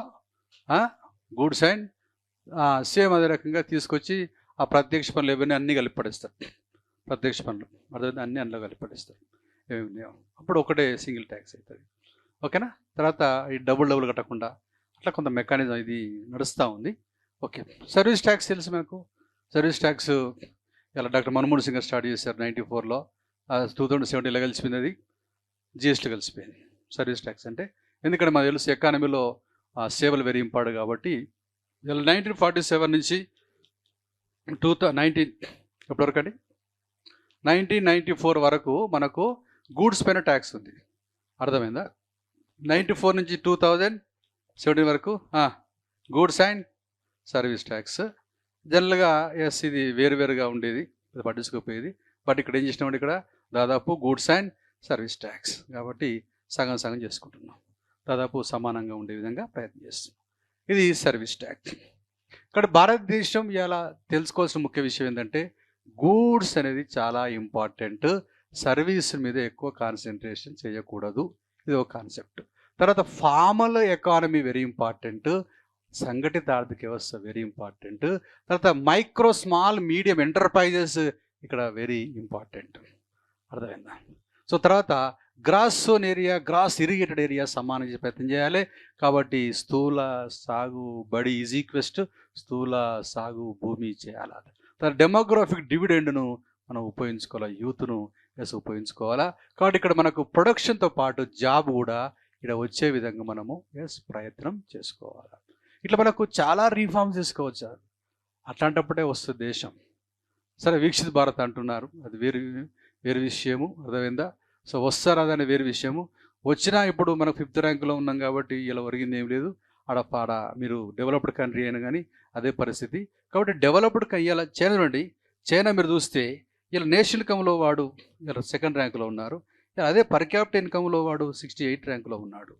గూడ్స్ అండ్ సేమ్ అదే రకంగా తీసుకొచ్చి ఆ ప్రత్యక్ష పనులు ఇవన్నీ అన్నీ కలిపి పడేస్తారు. ప్రత్యక్ష పనులు అర్థమైంది, అన్నీ అందులో కలిపి పడేస్తారు. అప్పుడు ఒకటే సింగిల్ ట్యాక్స్ అవుతుంది. ఓకేనా. తర్వాత ఈ డబుల్ కట్టకుండా అట్లా కొంత మెకానిజం ఇది నడుస్తూ ఉంది. ఓకే. సర్వీస్ ట్యాక్స్ తెలుసు మనకు. సర్వీస్ ట్యాక్స్ ఇలా డాక్టర్ మన్మోహన్ సింగ్ గారు స్టార్ట్ చేశారు 94లో. 2017లో కలిసిపోయింది, అది జిఎస్టీ కలిసిపోయింది సర్వీస్ ట్యాక్స్ అంటే. ఎందుకంటే మాకు తెలుసు ఎకానమీలో సేవలు వెరీ ఇంపార్టెంట్ కాబట్టి 1947 నుంచి 19 ఎప్పటివరకు అండి 1994 వరకు మనకు గూడ్స్ పైన ట్యాక్స్ ఉంది. అర్థమైందా? 94 నుంచి 2017 వరకు గూడ్స్ అండ్ సర్వీస్ ట్యాక్స్. జనరల్గా ఇది వేరువేరుగా ఉండేది, అది పట్టించుకోపోయేది. బట్ ఇక్కడ ఏం చేసినామంటే ఇక్కడ దాదాపు గూడ్స్ అండ్ సర్వీస్ ట్యాక్స్ కాబట్టి సగం సగం చేసుకుంటున్నాం. దాదాపు సమానంగా ఉండే విధంగా ప్రయత్నం చేస్తున్నాం. ఇది సర్వీస్ ట్యాక్స్. ఇక్కడ భారతదేశం ఇలా తెలుసుకోవాల్సిన ముఖ్య విషయం ఏంటంటే గూడ్స్ అనేది చాలా ఇంపార్టెంట్, సర్వీస్ మీద ఎక్కువ కాన్సన్ట్రేషన్ చేయకూడదు. ఇది ఒక కాన్సెప్ట్. తర్వాత ఫార్మల్ ఎకానమీ వెరీ ఇంపార్టెంట్, సంఘటిత ఆర్థిక వ్యవస్థ వెరీ ఇంపార్టెంట్. తర్వాత మైక్రో స్మాల్ మీడియం ఎంటర్ప్రైజెస్ ఇక్కడ వెరీ ఇంపార్టెంట్. అర్థమైందా? సో తర్వాత gross sown area, gross irrigated area సమానంగా ప్రయత్నం చేయాలి. కాబట్టి స్థూల సాగు బడి ఈజ్ ఈక్వెస్ట్ స్థూల సాగు భూమి చేయాలి. తర్వాత డెమోగ్రాఫిక్ డివిడెండ్ను మనం ఉపయోగించుకోవాలా, యూత్ను ఉపయోగించుకోవాలా. కాబట్టి ఇక్కడ మనకు ప్రొడక్షన్తో పాటు జాబ్ కూడా ఇక్కడ వచ్చే విధంగా మనము ప్రయత్నం చేసుకోవాలి. ఇట్లా మనకు చాలా రీఫార్మ్స్ చేసుకోవచ్చు. అట్లాంటప్పుడే వస్తుంది దేశం. సరే వీక్షిత్ భారత్ అంటున్నారు, అది వేరు విషయము. అర్థమైందా? సో వస్తారా అదనే వేరు విషయము. వచ్చినా ఇప్పుడు మనకు 5th ర్యాంకులో ఉన్నాం కాబట్టి ఇలా ఒరిగింది ఏం లేదు. ఆడ మీరు డెవలప్డ్ కంట్రీ అయినా కానీ అదే పరిస్థితి. కాబట్టి డెవలప్డ్ ఇలా చైనా నుండి చైనా మీరు చూస్తే ఇలా నేషనల్ ఇన్కమ్లో వాడు ఇలా 2nd ర్యాంకులో ఉన్నారు. అదే పర్ క్యాపిటల్ ఇన్కమ్లో వాడు 68 ర్యాంకులో ఉన్నాడు.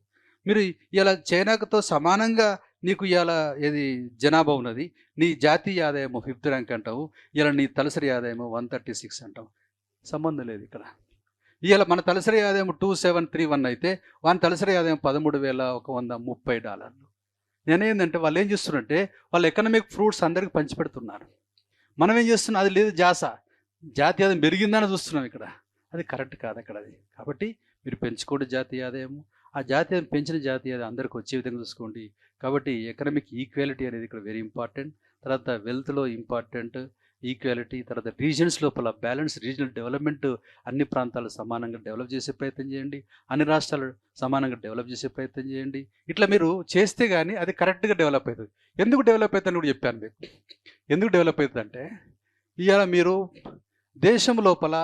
మీరు ఇలా చైనాతో సమానంగా నీకు ఇలా ఏది జనాభా ఉన్నది, నీ జాతీయ ఆదాయము 5th ర్యాంక్ అంటావు, ఇలా నీ తలసరి ఆదాయము 136 అంటావు. సంబంధం లేదు ఇక్కడ. ఇవాళ మన తలసరి ఆదాయం 2731 అయితే వాని తలసరి ఆదాయం $13,130. నేనేంటంటే వాళ్ళు ఏం చేస్తున్నారంటే వాళ్ళ ఎకనామిక్ ఫ్రూట్స్ అందరికి పంచిపెడుతున్నారు. మనం ఏం చేస్తున్నాం, అది లేదు జాతీయ ఆదాయం పెరిగిందని చూస్తున్నాం ఇక్కడ. అది కరెక్ట్ కాదు అక్కడ అది. కాబట్టి మీరు పెంచుకోండి జాతీయ ఆదాయము. ఆ జాతీయం పెంచిన జాతీయ ఆదాయం అందరికి వచ్చే విధంగా చూసుకోండి. కాబట్టి ఎకనామిక్ ఈక్వాలిటీ అనేది ఇక్కడ వెరీ ఇంపార్టెంట్. తర్వాత వెల్త్లో ఇంపార్టెంట్ ఈక్వాలిటీ. తర్వాత రీజన్స్ లోపల బ్యాలెన్స్ రీజనల్ డెవలప్మెంట్, అన్ని ప్రాంతాలు సమానంగా డెవలప్ చేసే ప్రయత్నం చేయండి, అన్ని రాష్ట్రాలు సమానంగా డెవలప్ చేసే ప్రయత్నం చేయండి. ఇట్లా మీరు చేస్తే కానీ అది కరెక్ట్గా డెవలప్ అవుతుంది. ఎందుకు డెవలప్ అవుతుందని కూడా చెప్పాను మీకు. ఎందుకు డెవలప్ అవుతుందంటే ఇవాళ మీరు దేశం లోపల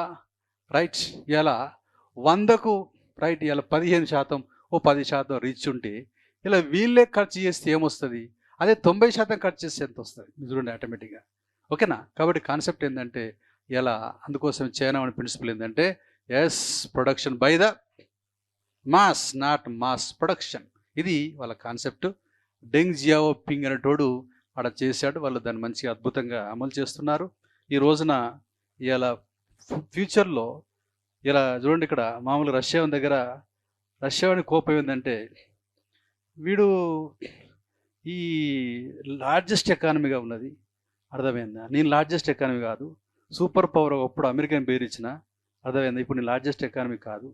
రైట్ ఇలా 100కు రైట్ ఇలా 15% 10% రీచ్ ఉంటే ఇలా వీళ్ళే ఖర్చు చేస్తే ఏమొస్తుంది, అదే 90% ఖర్చు చేస్తే ఎంత వస్తుంది చూడండి ఆటోమేటిక్గా. ఓకేనా? కాబట్టి కాన్సెప్ట్ ఏంటంటే ఇలా అందుకోసం చైనా అనే ప్రిన్సిపల్ ఏంటంటే production by the mass, not mass production. ఇది వాళ్ళ కాన్సెప్ట్. డెంగ్ జియాఓపింగ్ అనేటోడు అక్కడ చేశాడు. వాళ్ళు దాన్ని మంచిగా అద్భుతంగా అమలు చేస్తున్నారు. ఈ రోజున ఇలా ఫ్యూచర్లో ఇలా చూడండి, ఇక్కడ మామూలు రష్యా దగ్గర రష్యాని కోపం ఏంటంటే వీడు ఈ లార్జెస్ట్ ఎకానమీగా ఉన్నది. అర్థమైందా? నేను లార్జెస్ట్ ఎకానమీ కాదు, సూపర్ పవర్ అప్పుడు అమెరికన్ పేరు ఇచ్చిన. అర్థమైందా? ఇప్పుడు నేను లార్జెస్ట్ ఎకానమీ కాదు.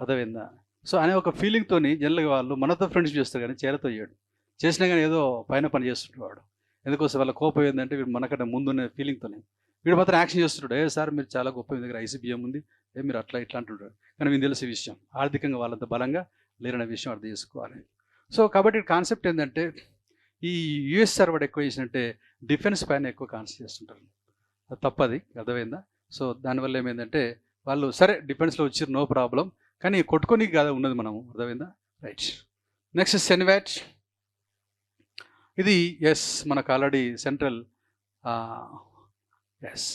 అర్థమైందా? సో అనే ఒక ఫీలింగ్తో జనరల్గా వాళ్ళు మనతో ఫ్రెండ్షిప్ చేస్తారు కానీ చైనాతో చేయడు. చేసినా కానీ ఏదో పైన పని చేస్తుంటాడు. ఎందుకోసం వాళ్ళ కోపం ఏంటంటే వీడు మనకంటే ముందున్న ఫీలింగ్తోనే వీడు మాత్రం యాక్షన్ చేస్తుంటాడు. సార్ మీరు చాలా గొప్ప, మీ దగ్గర ఐసీబీఎం ఉంది, మీరు అట్లా ఇట్లా అంటుంటాడు. కానీ మీకు తెలిసే విషయం ఆర్థికంగా వాళ్ళంత బలంగా లేరనే విషయం అర్థం చేసుకోవాలి. సో కాబట్టి కాన్సెప్ట్ ఏంటంటే ఈ యుఎస్ సర్వర్ ఎక్కువ చేసినట్టే డిఫెన్స్ పైన ఎక్కువ కాన్సెప్ట్ చేస్తుంటారు. అది తప్పది. అర్థమైందా? సో దానివల్ల ఏమైందంటే వాళ్ళు సరే డిఫెన్స్లో వచ్చారు, నో ప్రాబ్లం, కానీ కొట్టుకొని కాదు ఉన్నది మనము, అర్థమైందా? రైట్. Next CENVAT. ఇది ఎస్ మనకు ఆల్రెడీ సెంట్రల్ ఎస్.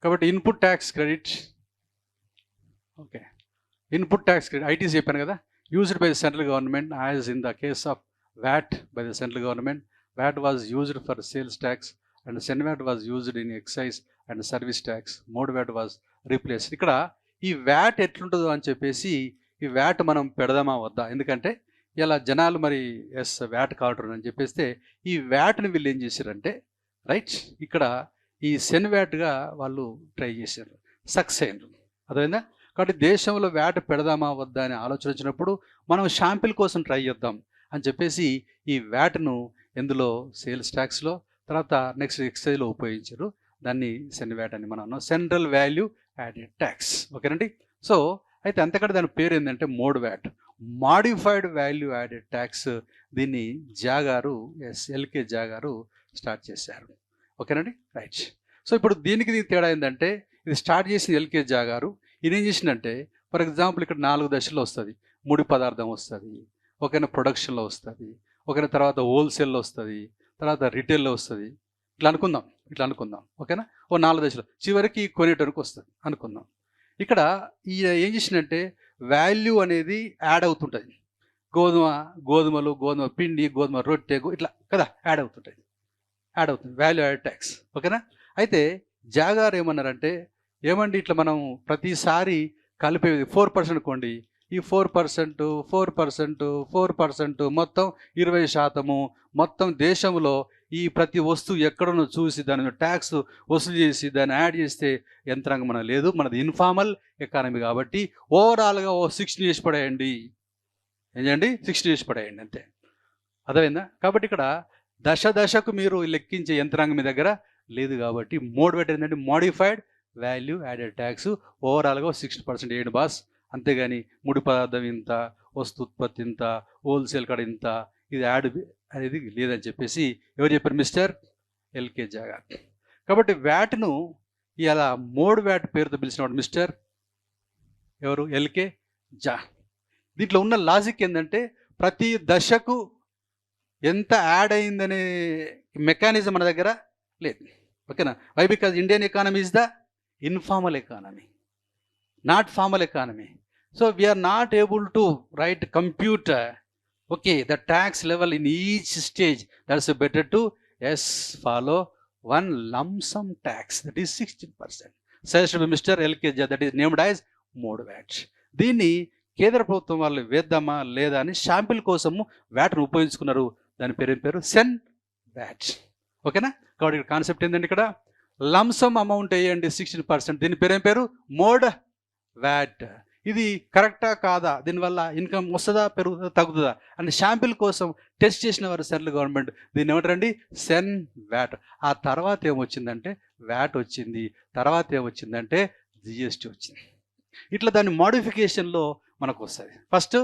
కాబట్టి input tax credit, okay, input tax credit ITC చెప్పాను కదా, used by the central government as in the case of VAT by the central government. VAT was used for sales tax and CENVAT was used in excise and service tax. Mode VAT was replaced. ఇక్కడ ఈ VAT ఎట్లుంటుందో అని చెప్పేసి ఈ VAT మనం పెడదామా వద్దా, ఎందుకంటే ఇలా జనాలు మరి ఎస్ వ్యాట్ కావటం అని చెప్పేస్తే ఈ వ్యాట్ని వీళ్ళు ఏం చేశారంటే రైట్ ఇక్కడ ఈ సెన్వాట్గా వాళ్ళు ట్రై చేశారు, సక్సెస్ అయినారు, అర్థమైందా? కాబట్టి దేశంలో వ్యాట్ పెడదామా వద్దా అని ఆలోచన వచ్చినప్పుడు మనం షాంపిల్ కోసం ట్రై చేద్దాం అని చెప్పేసి ఈ వ్యాట్ను ఎందులో సేల్స్ ట్యాక్స్లో తర్వాత నెక్స్ట్ ఎక్సైజ్లో ఉపయోగించారు. దాన్ని సెన్వాట్ అని మనం అన్నాం, సెంట్రల్ వాల్యూ యాడెడ్ ట్యాక్స్. ఓకేనండి. సో అయితే అంతకంటే దాని పేరు ఏంటంటే mode VAT, modified value added tax. దీన్ని జాగారు ఎల్కే జాగారు స్టార్ట్ చేశారు. ఓకేనండి, రైట్. సో ఇప్పుడు దీనికి తేడా ఏంటంటే ఇది స్టార్ట్ చేసిన ఎల్కే జాగారు ఇది ఏం చేసిందంటే ఫర్ ఎగ్జాంపుల్ ఇక్కడ 4 దశల్లో వస్తుంది. ముడి పదార్థం వస్తుంది, ఓకేనా, ప్రొడక్షన్లో వస్తుంది, ఓకేనా, తర్వాత హోల్సేల్లో వస్తుంది, తర్వాత రిటైల్లో వస్తుంది. ఇట్లా అనుకుందాం, ఓకేనా, ఓ 4 దశలు చివరికి కొనేటరకు వస్తుంది అనుకుందాం. ఇక్కడ ఈ ఏం చేసిందంటే వాల్యూ అనేది యాడ్ అవుతుంటుంది. గోధుమలు, గోధుమ పిండి, గోధుమ రొట్టె ఇట్లా కదా యాడ్ అవుతుంది వాల్యూ యాడ్ ట్యాక్స్. ఓకేనా. అయితే జాగారు ఏమన్నారంటే ఏమండి ఇట్లా మనం ప్రతిసారి కలిపేది 4% అనుకోండి, ఈ 4% మొత్తం 20% మొత్తం దేశంలో ఈ ప్రతి వస్తువు ఎక్కడనో చూసి దాని ట్యాక్స్ వసూలు చేసి దాన్ని యాడ్ చేస్తే యంత్రాంగం మన లేదు, మనది ఇన్ఫార్మల్ ఎకానమీ. కాబట్టి ఓవరాల్గా 60 చేసి పడేయండి. ఏం చేయండి? 60 చేసి పడేయండి, అంతే. అర్థమైందా? కాబట్టి ఇక్కడ దశకు మీరు లెక్కించే యంత్రాంగం మీ దగ్గర లేదు. కాబట్టి మోడ్ వ్యాట్ ఏంటంటే మోడిఫైడ్ వాల్యూ యాడెడ్ ట్యాక్స్. ఓవరాల్గా 60% వేయండి బాస్, అంతేగాని ముడి పదార్థం ఇంత, వస్తు ఉత్పత్తి ఇంత, హోల్సేల్ కాడ ఇంత, ఇది యాడ్ అనేది లేదని చెప్పేసి ఎవరు చెప్పారు? మిస్టర్ ఎల్కే జాగార్. కాబట్టి వ్యాట్ను ఇలా మోడ్ వ్యాట్ పేరుతో పిలిచినవాడు మిస్టర్ ఎవరు? ఎల్కే జా. దీంట్లో ఉన్న లాజిక్ ఏంటంటే ప్రతి దశకు ఎంత యాడ్ అయిందనే మెకానిజం మన దగ్గర లేదు. ఓకేనా? Why? Because Indian economy is the informal economy, not formal economy. So we are not able to right compute okay the tax level in each stage. That's better to follow one lump sum tax, that is 16%. Suggested by Mr. LK Jha, that is named as mode VAT. దీన్ని కేంద్ర ప్రభుత్వం వాళ్ళు వేద్దామా లేదా అని sample కోసము వ్యాట్ను ఉపయోగించుకున్నారు. దాని పేరు సెన్ వ్యాట్. ఓకేనా? కాబట్టి ఇక్కడ కాన్సెప్ట్ ఏంటంటే ఇక్కడ లంసమ్ అమౌంట్ వేయండి 16%, దీని పేరు మోడ్ వ్యాట్. ఇది కరెక్టా కాదా, దీనివల్ల ఇన్కమ్ వస్తుందా, పెరుగుతుందా, తగ్గుతుందా అని శాంపిల్ కోసం టెస్ట్ చేసిన వారు సెంట్రల్ గవర్నమెంట్. దీన్ని ఏమంటారండి? సెన్ వ్యాట్. ఆ తర్వాత ఏమొచ్చిందంటే వ్యాట్ వచ్చింది, తర్వాత ఏమొచ్చిందంటే జిఎస్టీ వచ్చింది. ఇట్లా దాని మోడిఫికేషన్లో మనకు వస్తుంది. ఫస్ట్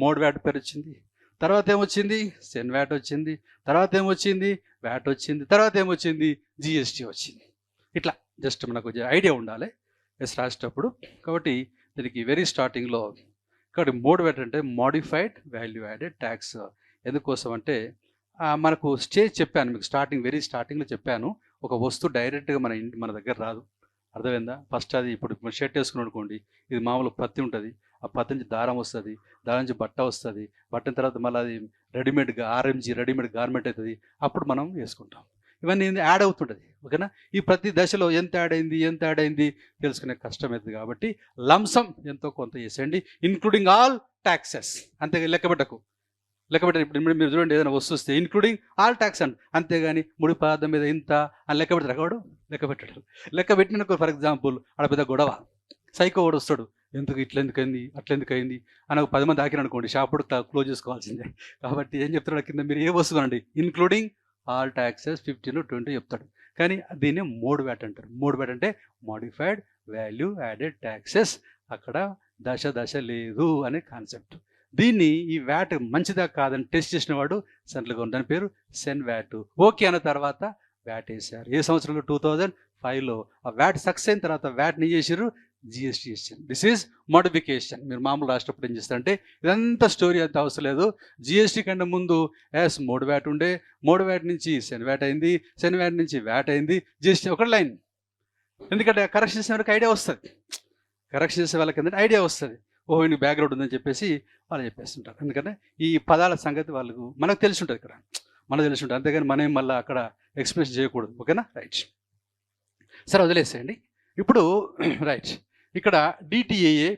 మోడ్ వ్యాట్ పేరు వచ్చింది, తర్వాత ఏమొచ్చింది? సెన్ వ్యాట్ వచ్చింది, తర్వాత ఏమొచ్చింది? వ్యాట్ వచ్చింది, తర్వాత ఏమొచ్చింది? జిఎస్టీ వచ్చింది. ఇట్లా జస్ట్ మనకు ఐడియా ఉండాలి ఎస్ రాసేటప్పుడు. కాబట్టి దీనికి వెరీ స్టార్టింగ్లో కాబట్టి మోడ్ వ్యాట్ అంటే మోడిఫైడ్ వాల్యూ యాడెడ్ ట్యాక్స్. ఎందుకోసం అంటే మనకు స్టేజ్ చెప్పాను మీకు, వెరీ స్టార్టింగ్లో చెప్పాను. ఒక వస్తువు డైరెక్ట్గా మన దగ్గర రాదు, అర్థమైందా? ఫస్ట్ అది ఇప్పుడు షర్ట్ వేసుకుని అనుకోండి, ఇది మామూలు పత్తి ఉంటుంది, ఆ పత్తి నుంచి దారం వస్తుంది, దారం నుంచి బట్ట వస్తుంది, బట్టిన తర్వాత మళ్ళీ అది రెడీమేడ్గా ఆర్ఎంజీ రెడీమేడ్ గార్మెంట్ అవుతుంది, అప్పుడు మనం వేసుకుంటాం. ఇవన్నీ యాడ్ అవుతుంటుంది. ఓకేనా? ఈ ప్రతి దశలో ఎంత యాడ్ అయింది తెలుసుకునే కష్టమవుతుంది. కాబట్టి లంసమ్ ఎంతో కొంత చేసేయండి, ఇంక్లూడింగ్ ఆల్ ట్యాక్సెస్. అంతే లెక్కబెట్టకు. ఇప్పుడు మీరు చూడండి, ఏదైనా వస్తు వస్తే ఇంక్లూడింగ్ ఆల్ ట్యాక్స్ అండి, అంతేగాని ముడి పదార్థం మీద ఇంత అని లెక్క పెట్టాడు. లెక్క పెట్టిన ఫర్ ఎగ్జాంపుల్ ఆడ పెద్ద గొడవ, సైకో వాడు వస్తాడు, ఇట్లెందుకు అయింది అని ఒక 10 మంది ఆకిన అనుకోండి, షాప్ క్లోజ్ చేసుకోవాల్సిందే. కాబట్టి ఏం చెప్తాడు కింద, మీరు ఏ వస్తువు అండి ఇంక్లూడింగ్ ఆల్ ట్యాక్సెస్ 15-20 చెప్తాడు. కానీ దీన్ని మోడ్ వ్యాట్ అంటారు. మోడ్ వ్యాట్ అంటే మోడిఫైడ్ వాల్యూ యాడెడ్ ట్యాక్సెస్. అక్కడ దశ లేదు అనే కాన్సెప్ట్. దీన్ని ఈ వ్యాట్ మంచిదా కాదని టెస్ట్ చేసిన వాడు సెంట్రల్ గవర్నమెంట్, దాని పేరు సెన్ వ్యాట్. ఓకే అన్న తర్వాత వ్యాట్ వేశారు. ఏ సంవత్సరంలో? 2014 5లో ఆ వ్యాట్ సక్సెస్ అయిన తర్వాత వ్యాట్ని చేసారు, జిఎస్టీ చేసారు. This is modification. మీరు మామూలు రాష్ట్రప్పుడు ఏం చేస్తారంటే ఇదంతా స్టోరీ అంత అవసరం లేదు. జిఎస్టీ కంటే ముందు మోడ్ వ్యాట్ ఉండే, మోడ్ వ్యాట్ నుంచి సెన్ వ్యాట్ అయింది, సెన్ వ్యాట్ నుంచి వ్యాట్ అయింది, జిఎస్టీ ఒక లైన్. ఎందుకంటే కరెక్షన్ చేసే వాళ్ళకి ఐడియా వస్తుంది, కరెక్షన్ చేసే వాళ్ళకి ఏంటంటే ఐడియా వస్తుంది, ఓహో నీకు బ్యాక్గ్రౌండ్ ఉందని చెప్పేసి వాళ్ళు చెప్పేస్తుంటారు. ఎందుకంటే ఈ పదాల సంగతి వాళ్ళకు మనకు తెలిసి ఉంటుంది, ఇక్కడ మనకు తెలిసి ఉంటుంది, అంతేగాని మనం మళ్ళీ అక్కడ ఎక్స్ప్రెస్ చేయకూడదు. ఓకేనా, రైట్. సరే వదిలేసేయండి. ఇప్పుడు రైట్, ఇక్కడ డిటిఏఏ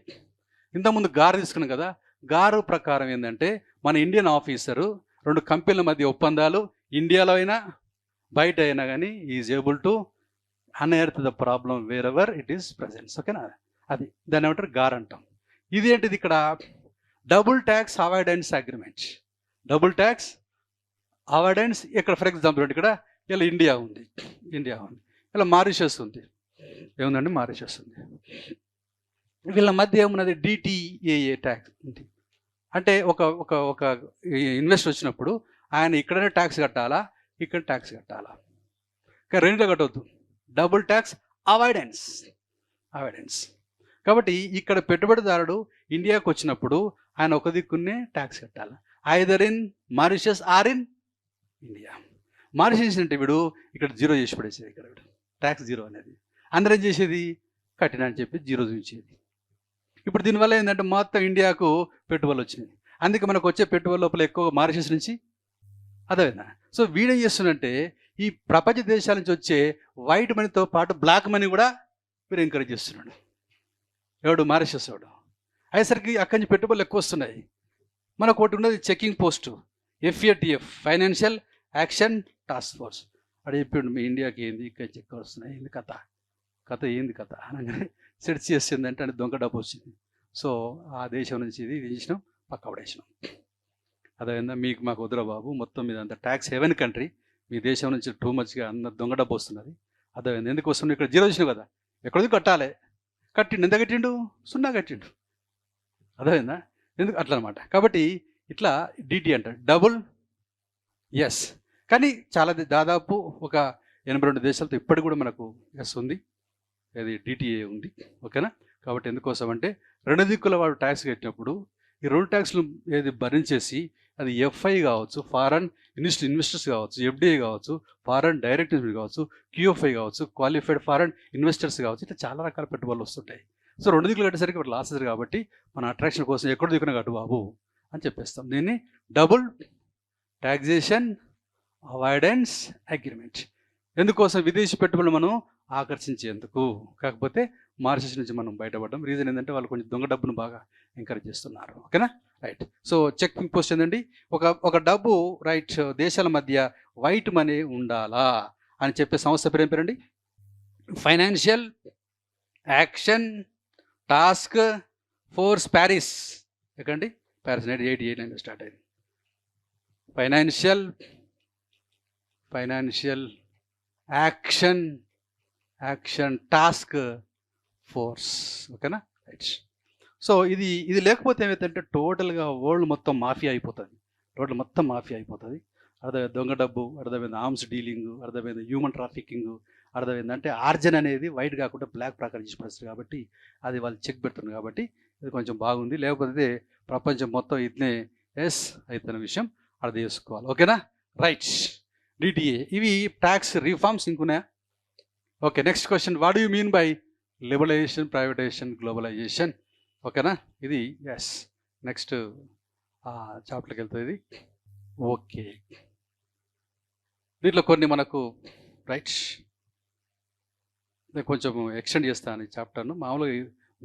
ఇంతకుముందు గారు తీసుకున్నాం కదా, గారు ప్రకారం ఏంటంటే మన ఇండియన్ ఆఫీసరు 2 కంపెనీల మధ్య ఒప్పందాలు ఇండియాలో అయినా బయట అయినా కానీ is able to unearth the problem wherever it is presents. ఓకేనా, అది దాన్ని ఏమంటారు గార్ అంటాం. ఇది ఏంటిది ఇక్కడ double tax avoidance agreement. Double tax avoidance ఇక్కడ ఫర్ ఎగ్జాంపుల్ ఇక్కడ ఇలా ఇండియా ఉంది, ఇలా మారిషస్ ఉంది, ఏముందండి మారిషస్ ఉంది. వీళ్ళ మధ్య ఏమున్నది డిటిఏఏ ట్యాక్స్ ఉంది. అంటే ఒక ఒక ఒక ఇన్వెస్టర్ వచ్చినప్పుడు ఆయన ఇక్కడనే ట్యాక్స్ కట్టాలా, ఇక్కడ ట్యాక్స్ కట్టాలా, కానీ రెండులో కట్టవద్దు. Double tax avoidance. కాబట్టి ఇక్కడ పెట్టుబడిదారుడు ఇండియాకు వచ్చినప్పుడు ఆయన ఒక దిక్కునే ట్యాక్స్ కట్టాలి, either in Mauritius or in India. Mauritius అంటే వీడు ఇక్కడ 0 చేసి పడేసేది, ఇక్కడ వీడు ట్యాక్స్ 0 అనేది. అందరం చేసేది కట్టినా అని చెప్పి 0 చూపించేది. ఇప్పుడు దీనివల్ల ఏంటంటే మొత్తం ఇండియాకు పెట్టుబడులు వచ్చినాయి. అందుకే మనకు వచ్చే పెట్టుబడి లోపల ఎక్కువ మారిషస్ నుంచి అదేనా. సో వీడేం చేస్తుందంటే ఈ ప్రపంచ దేశాల నుంచి వచ్చే వైట్ మనీతో పాటు బ్లాక్ మనీ కూడా వీడు ఎంకరేజ్ చేస్తున్నాడు. ఎవడు మారిషస్ వాడు. అయ్యేసరికి అక్కడి నుంచి పెట్టుబడులు ఎక్కువ వస్తున్నాయి. మనకు ఒకటి ఉన్నది checking post, FATF financial action task force. అక్కడ చెప్పాడు మీ ఇండియాకి ఏంది ఇక్కడ చెక్ వస్తున్నాయి, ఏంది కథ ఏంది కథ అనగానే సెర్చ్ చేసిందంటే అంటే దొంగ డబ్బు వచ్చింది. సో ఆ దేశం నుంచి ఇది చేసినాం, పక్క పడేసినాం. అదేవిధంగా మీకు మాకు వద్దురా బాబు, మొత్తం మీద అంత ట్యాక్స్ హెవెన్ కంట్రీ, మీ దేశం నుంచి టూ మచ్గా అన్న దొంగ డబ్బు వస్తున్నది. అదేవిధంగా ఎందుకు వస్తుంది, ఇక్కడ 0 వచ్చినావు కదా, ఎక్కడిది కట్టాలి, కట్టిండు. ఎంత కట్టిండు, 0 కట్టిండు. అదేవిధంగా ఎందుకు అట్లా అనమాట. కాబట్టి ఇట్లా డిటి అంటారు డబుల్ ఎస్. కానీ చాలా దాదాపు ఒక 82 దేశాలతో ఇప్పటికి కూడా మనకు ఎస్ ఉంది, అది డిటిఏ ఉంది. ఓకేనా. కాబట్టి ఎందుకోసం అంటే 2 దిక్కుల వాడు ట్యాక్స్ కట్టినప్పుడు ఈ 2 ట్యాక్స్లు ఏది భరించేసి అది FI కావచ్చు, ఫారెన్ ఇన్వెస్టర్స్ కావచ్చు, FDI కావచ్చు, ఫారెన్ డైరెక్ట్ ఇన్వెస్ట్మెంట్ కావచ్చు, QFI కావచ్చు, క్వాలిఫైడ్ ఫారెన్ ఇన్వెస్టర్స్ కావచ్చు, ఇట్లా చాలా రకాల పెట్టుబడులు వస్తుంటాయి. సో 2 దిక్కులు కట్టేసరికి వాటి లాసెస్ కాబట్టి మన అట్రాక్షన్ కోసం ఎక్కడ దిక్కున కట్టు బాబు అని చెప్పేస్తాం. దీన్ని డబుల్ ట్యాక్సేషన్ అవాయిడెన్స్ అగ్రిమెంట్. ఎందుకోసం విదేశీ పెట్టుబడులు మనం ఆకర్షించేందుకు. కాకపోతే మారిషస్ నుంచి మనం బయటపడడం. రీజన్ ఏంటంటే వాళ్ళు కొంచెం దొంగ డబ్బును బాగా ఎంకరేజ్ చేస్తున్నారు. ఓకేనా, రైట్. సో చెకింగ్ పోస్ట్ ఏంటండి, ఒక డబ్బు రైట్ దేశాల మధ్య వైట్ మనీ ఉండాలా అని చెప్పే సంస్థ పేరు ఏం పేరండి, financial action task force Paris. ఎక్కడండి, ప్యారిస్ 1988 స్టార్ట్ అయింది. Financial action task force. ఓకేనా, రైట్. సో ఇది లేకపోతే ఏమైతే టోటల్గా వరల్డ్ మొత్తం మాఫియా అయిపోతుంది, అర్థమైంది దొంగ డబ్బు, అర్థమైంది ఆర్మ్స్ డీలింగ్, అర్థమైంది హ్యూమన్ ట్రాఫికింగ్, అర్థమైంది అంటే ఆర్జన్ అనేది వైట్ కాకుండా బ్లాక్ ప్రకారం చేసి పడుతుంది. కాబట్టి అది వాళ్ళు చెక్ పెడుతున్నారు. కాబట్టి ఇది కొంచెం బాగుంది. లేకపోతే ప్రపంచం మొత్తం ఇట్నే ఎస్ అవుతున్న విషయం అర్థం చేసుకోవాలి. ఓకేనా, రైట్. డిటిఏ ఇవి ట్యాక్స్ రిఫార్మ్స్ ఇంకున్నాయా? Okay, next question, what you mean by liberalisation, privatisation, globalisation? ఓకేనా, ఇది ఎస్ నెక్స్ట్ చాప్టర్కి వెళ్తుంది. ఓకే, దీంట్లో కొన్ని మనకు రైట్ నేను కొంచెం ఎక్స్టెండ్ చేస్తాను ఈ చాప్టర్ను. మామూలుగా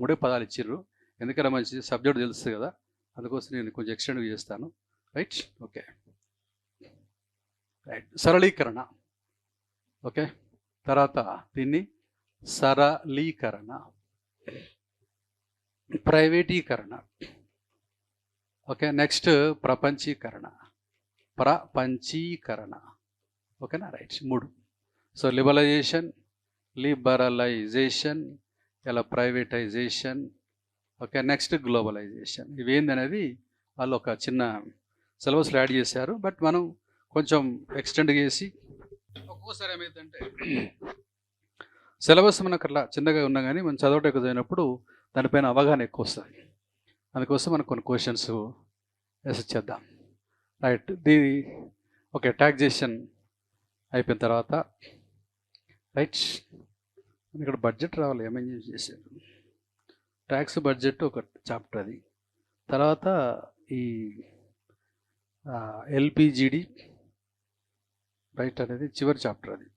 3 పదాలు ఇచ్చిర్రు, ఎందుకంటే మంచి సబ్జెక్ట్ తెలుస్తుంది కదా, అందుకోసం నేను కొంచెం ఎక్స్టెండ్ చేస్తాను. Right, okay, right. సరళీకరణ. ఓకే, తర్వాత దీన్ని సరళీకరణ, ప్రైవేటీకరణ. ఓకే, నెక్స్ట్ ప్రపంచీకరణ. ఓకేనా, రైట్. 3. సో లిబరలైజేషన్, ఇలా ప్రైవేటైజేషన్. Okay, next globalisation. ఇవేందనేది వాళ్ళు ఒక చిన్న సిలబస్లో యాడ్ చేశారు, బట్ మనం కొంచెం ఎక్స్టెండ్ చేసి ఒక్కోసారి ఏమైందంటే సిలబస్ మనకు అట్లా చిన్నగా ఉన్నా కానీ మనం చదవటం ఎక్కువ చదివినప్పుడు దానిపైన అవగాహన ఎక్కువ వస్తుంది. అందుకోసం మనం కొన్ని క్వశ్చన్స్ చేద్దాం. రైట్, ఓకే, టాక్సేషన్ అయిపోయిన తర్వాత రైట్ ఇక్కడ బడ్జెట్ రావాలి, ఏమేం చేశారు. ట్యాక్స్ బడ్జెట్ ఒక చాప్టర్ అది. తర్వాత ఈ ఎల్పిజిడి రైట్ అనేది చివరి చాప్టర్ అది.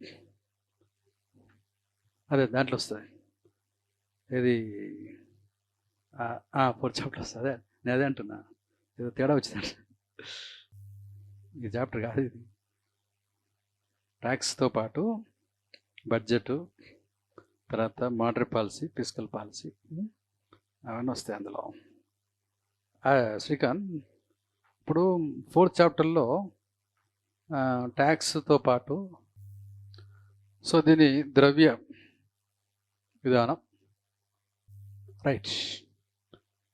అదే దాంట్లో వస్తుంది, ఇది 4 చాప్టర్ వస్తుంది. అదే నేను అదే అంటున్నా, ఏదో తేడా వచ్చిందంట. ఈ చాప్టర్ కాదు ఇది. ట్యాక్స్తో పాటు బడ్జెట్, తర్వాత మానిటరీ పాలసీ, ఫిస్కల్ పాలసీ అవన్నీ వస్తాయి అందులో. శ్రీకాంత్, ఇప్పుడు 4th చాప్టర్లో ట్యాక్స్తో పాటు సో దీని ద్రవ్య విధానం రైట్.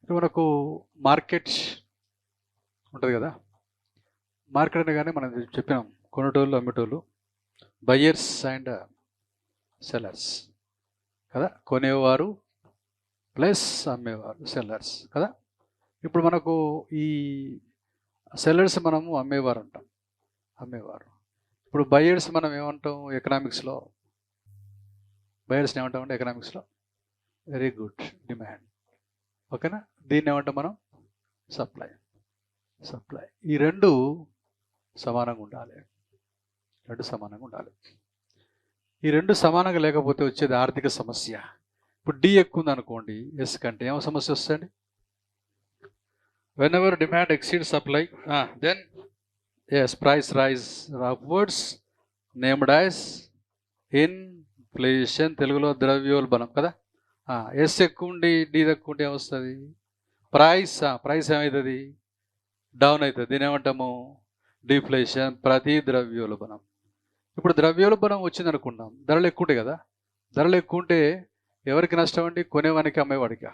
ఇప్పుడు మనకు మార్కెట్ ఉంటుంది కదా, మార్కెట్ అనగానే మనం చెప్పినాం కొనేటోళ్ళు అమ్మేటోళ్ళు, బయ్యర్స్ అండ్ సెల్లర్స్ కదా, కొనేవారు ప్లస్ అమ్మేవారు సెల్లర్స్ కదా. ఇప్పుడు మనకు ఈ సెల్లర్స్ మనము అమ్మేవారు అంటాం, అమ్మేవారు. ఇప్పుడు బయ్యర్స్ మనం ఏమంటాం ఎకనామిక్స్లో, బయ్యర్స్ని ఏమంటామంటే ఎకనామిక్స్లో వెరీ గుడ్ డిమాండ్, ఓకేనా. దీన్ని ఏమంటాం మనం సప్లై. ఈ రెండు సమానంగా ఉండాలి, ఈ రెండు సమానంగా లేకపోతే వచ్చేది ఆర్థిక సమస్య. ఇప్పుడు డి ఎక్కువ ఉంది అనుకోండి, ఎస్ కంటే ఏమో సమస్య వస్తుంది. whenever demand exceeds supply, then yes, price rise upwards, named as inflation, తెలుగులో ద్రవ్యోల్బణం కదా. ఎస్ ఎక్కువ ఉండి డి తక్కువ ఉంటే ఏమొస్తుంది, ప్రైస్ ఏమవుతుంది, డౌన్ అవుతుంది. దీని ఏమంటాము డిఫ్లేషన్, ప్రతి ద్రవ్యోల్బణం. ఇప్పుడు ద్రవ్యోల్బణం వచ్చింది అనుకున్నాం, ధరలు ఎక్కువ ఉంటాయి కదా. ధరలు ఎక్కువ ఉంటే ఎవరికి నష్టం అండి, కొనేవానికి అమ్మేవాడికి,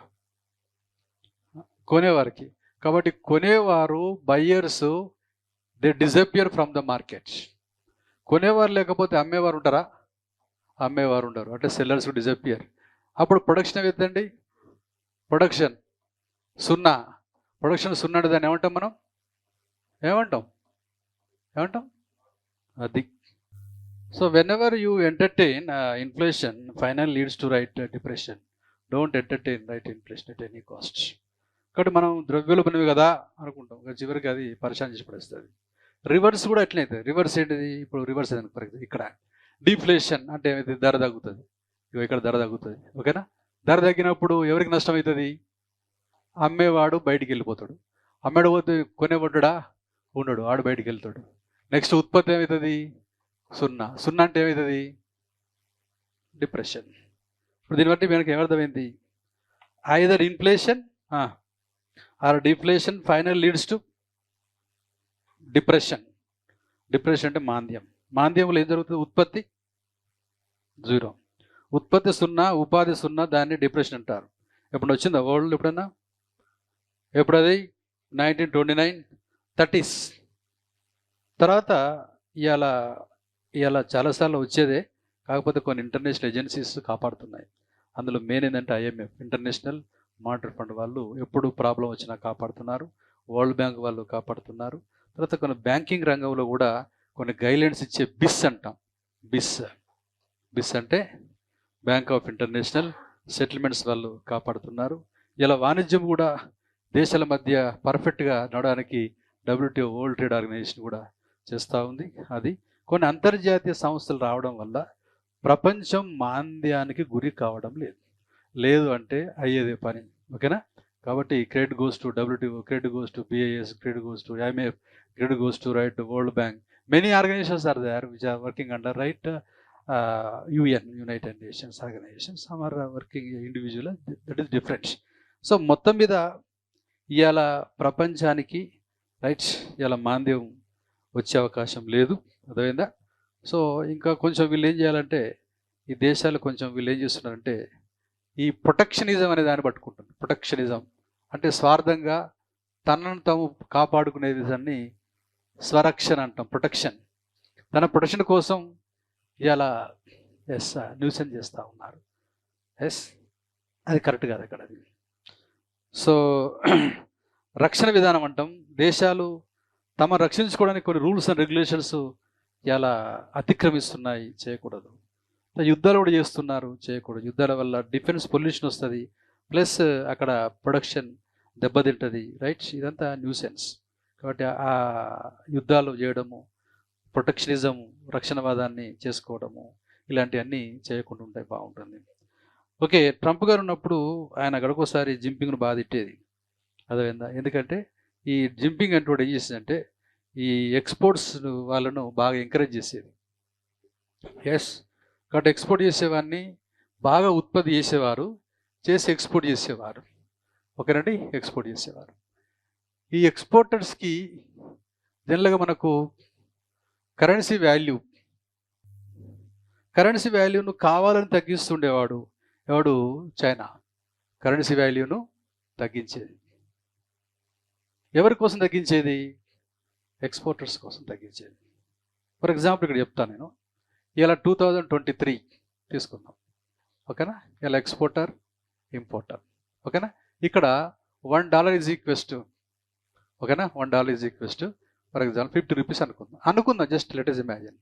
కొనేవారికి. కాబట్టి కొనేవారు buyers they disappear from the market. కొనేవారు లేకపోతే అమ్మేవారు ఉంటారా, అమ్మేవారు ఉండరు, అంటే సెల్లర్స్ డిజపియర్. అప్పుడు ప్రొడక్షన్ ఏమవుతుందండి, ప్రొడక్షన్ సున్నా అంటే దాన్ని ఏమంటాం మనం, ఏమంటాం అది. So whenever you entertain inflation final leads to right depression, don't entertain right inflation at any cost. కాబట్టి మనం ద్రవ్యోల్బణమే కదా అనుకుంటాం, చివరికి అది పరిశాన్ చేసి పడేస్తుంది. రివర్స్ కూడా ఎట్లయితే, రివర్స్ ఏంటిది, ఇప్పుడు రివర్స్ ఏదైనా ఇక్కడ డిఫ్లేషన్ అంటే ఏమైతే ధర తగ్గుతుంది, ఇక్కడ ధర తగ్గుతుంది, ఓకేనా. ధర తగ్గినప్పుడు ఎవరికి నష్టం అవుతుంది, అమ్మేవాడు బయటికి వెళ్ళిపోతాడు, అమ్మేడు పోతే కొనేవాడుడా ఉండడు, ఆడు బయటికి వెళ్తాడు. నెక్స్ట్ ఉత్పత్తి ఏమవుతుంది, సున్నా అంటే ఏమవుతుంది, డిప్రెషన్. ఇప్పుడు దీన్ని బట్టి మనకి ఏమర్థమైంది, either inflation or deflation final leads to depression. అంటే మాంద్యంలో ఏం జరుగుతుంది, ఉత్పత్తి 0, ఉత్పత్తి 0, ఉపాధి 0, దాన్ని డిప్రెషన్ అంటారు. ఎప్పుడు వచ్చిందా వరల్డ్ ఎప్పుడన్నా, ఎప్పుడు అది 1929, 30s. తర్వాత ఇవాళ చాలాసార్లు వచ్చేదే, కాకపోతే కొన్ని ఇంటర్నేషనల్ ఏజెన్సీస్ కాపాడుతున్నాయి. అందులో మెయిన్ ఏంటంటే IMF, ఇంటర్నేషనల్ మానిటరీ ఫండ్ వాళ్ళు ఎప్పుడు ప్రాబ్లం వచ్చినా కాపాడుతున్నారు, వరల్డ్ బ్యాంక్ వాళ్ళు కాపాడుతున్నారు. తర్వాత కొన్ని బ్యాంకింగ్ రంగంలో కూడా కొన్ని గైడ్లైన్స్ ఇచ్చే బిస్ అంటాం, బిస్ అంటే బ్యాంక్ ఆఫ్ ఇంటర్నేషనల్ సెటిల్మెంట్స్ వాళ్ళు కాపాడుతున్నారు. ఇలా వాణిజ్యం కూడా దేశాల మధ్య పర్ఫెక్ట్గా నడవడానికి WTO వరల్డ్ ట్రేడ్ ఆర్గనైజేషన్ కూడా చేస్తూ ఉంది. అది కొన్ని అంతర్జాతీయ సంస్థలు రావడం వల్ల ప్రపంచం మాంద్యానికి గురి కావడం లేదు అంటే అయ్యేదే పని, ఓకేనా. కాబట్టి credit goes to WTO, credit goes to BIS, credit goes to IMF, credit goes to right world bank. Many organisations are there which are working under right UN, United Nations organisation. Some are working individual, that is different. So మొత్తం మీద ఇవాళ ప్రపంచానికి right ఇవాళ మాంద్యం వచ్చే అవకాశం లేదు, అర్థమైందా. సో ఇంకా కొంచెం వీళ్ళు ఏం చేయాలంటే, ఈ దేశాలు కొంచెం వీళ్ళు ఏం చేస్తున్నారంటే ఈ ప్రొటెక్షనిజం అనే దాన్ని పట్టుకుంటుంది. ప్రొటెక్షనిజం అంటే స్వార్థంగా తనను తాము కాపాడుకునే విధాన్ని స్వరక్షణ అంటాం, ప్రొటెక్షన్. తన ప్రొటెక్షన్ కోసం ఇలా ఎస్ న్యూసెన్స్ చేస్తూ ఉన్నారు. ఎస్ అది కరెక్ట్ కాదు అక్కడ అది. సో రక్షణ విధానం అంటాం, దేశాలు తమ రక్షించుకోవడానికి కొన్ని రూల్స్ అండ్ రెగ్యులేషన్స్ ఇలా అతిక్రమిస్తున్నాయి, చేయకూడదు. యుద్ధాలు కూడా చేస్తున్నారు, చేయకూడదు. యుద్ధాల వల్ల డిఫెన్స్ పొల్యూషన్ వస్తుంది, ప్లస్ అక్కడ ప్రొడక్షన్ దెబ్బతింటుంది, రైట్? ఇదంతా న్యూసెన్స్. కాబట్టి ఆ యుద్ధాలు చేయడము, ప్రొటెక్షనిజం, రక్షణవాదాన్ని చేసుకోవడము, ఇలాంటివన్నీ చేయకుండా ఉంటే బాగుంటుంది. ఓకే, ట్రంప్ గారు ఉన్నప్పుడు ఆయన గడకోసారి జింపింగ్ను బాగా తిట్టేది, అదేవిందా? ఎందుకంటే ఈ జింపింగ్ అంటే ఏం చేసిందంటే ఈ ఎక్స్పోర్ట్స్ వాళ్ళను బాగా ఎంకరేజ్ చేసేది. ఎస్, కాబట్టి ఎక్స్పోర్ట్ చేసేవాడిని బాగా ఉత్పత్తి చేసేవారు, చేసి ఎక్స్పోర్ట్ చేసేవారు. ఓకేనండి, ఎక్స్పోర్ట్ చేసేవారు. ఈ ఎక్స్పోర్టర్స్కి జనరల్గా మనకు కరెన్సీ వాల్యూను కావాలని తగ్గిస్తుండేవాడు ఎవడు? చైనా. కరెన్సీ వాల్యూను తగ్గించేది. ఎవరి కోసం తగ్గించేది? ఎక్స్పోర్టర్స్ కోసం తగ్గించేది. ఫర్ ఎగ్జాంపుల్ ఇక్కడ చెప్తాను నేను. ఇలా 2023 తీసుకుందాం, ఓకేనా? ఇలా ఎక్స్పోర్టర్, ఇంపోర్టర్, ఓకేనా? ఇక్కడ $1 ఈజ్ ఈక్వెస్ట్, ఓకేనా? $1 ఈజ్ ఈక్వెస్ట్ ఫర్ ఎగ్జాంపుల్ 50 రూపీస్ అనుకుందాం. Just let is imagine.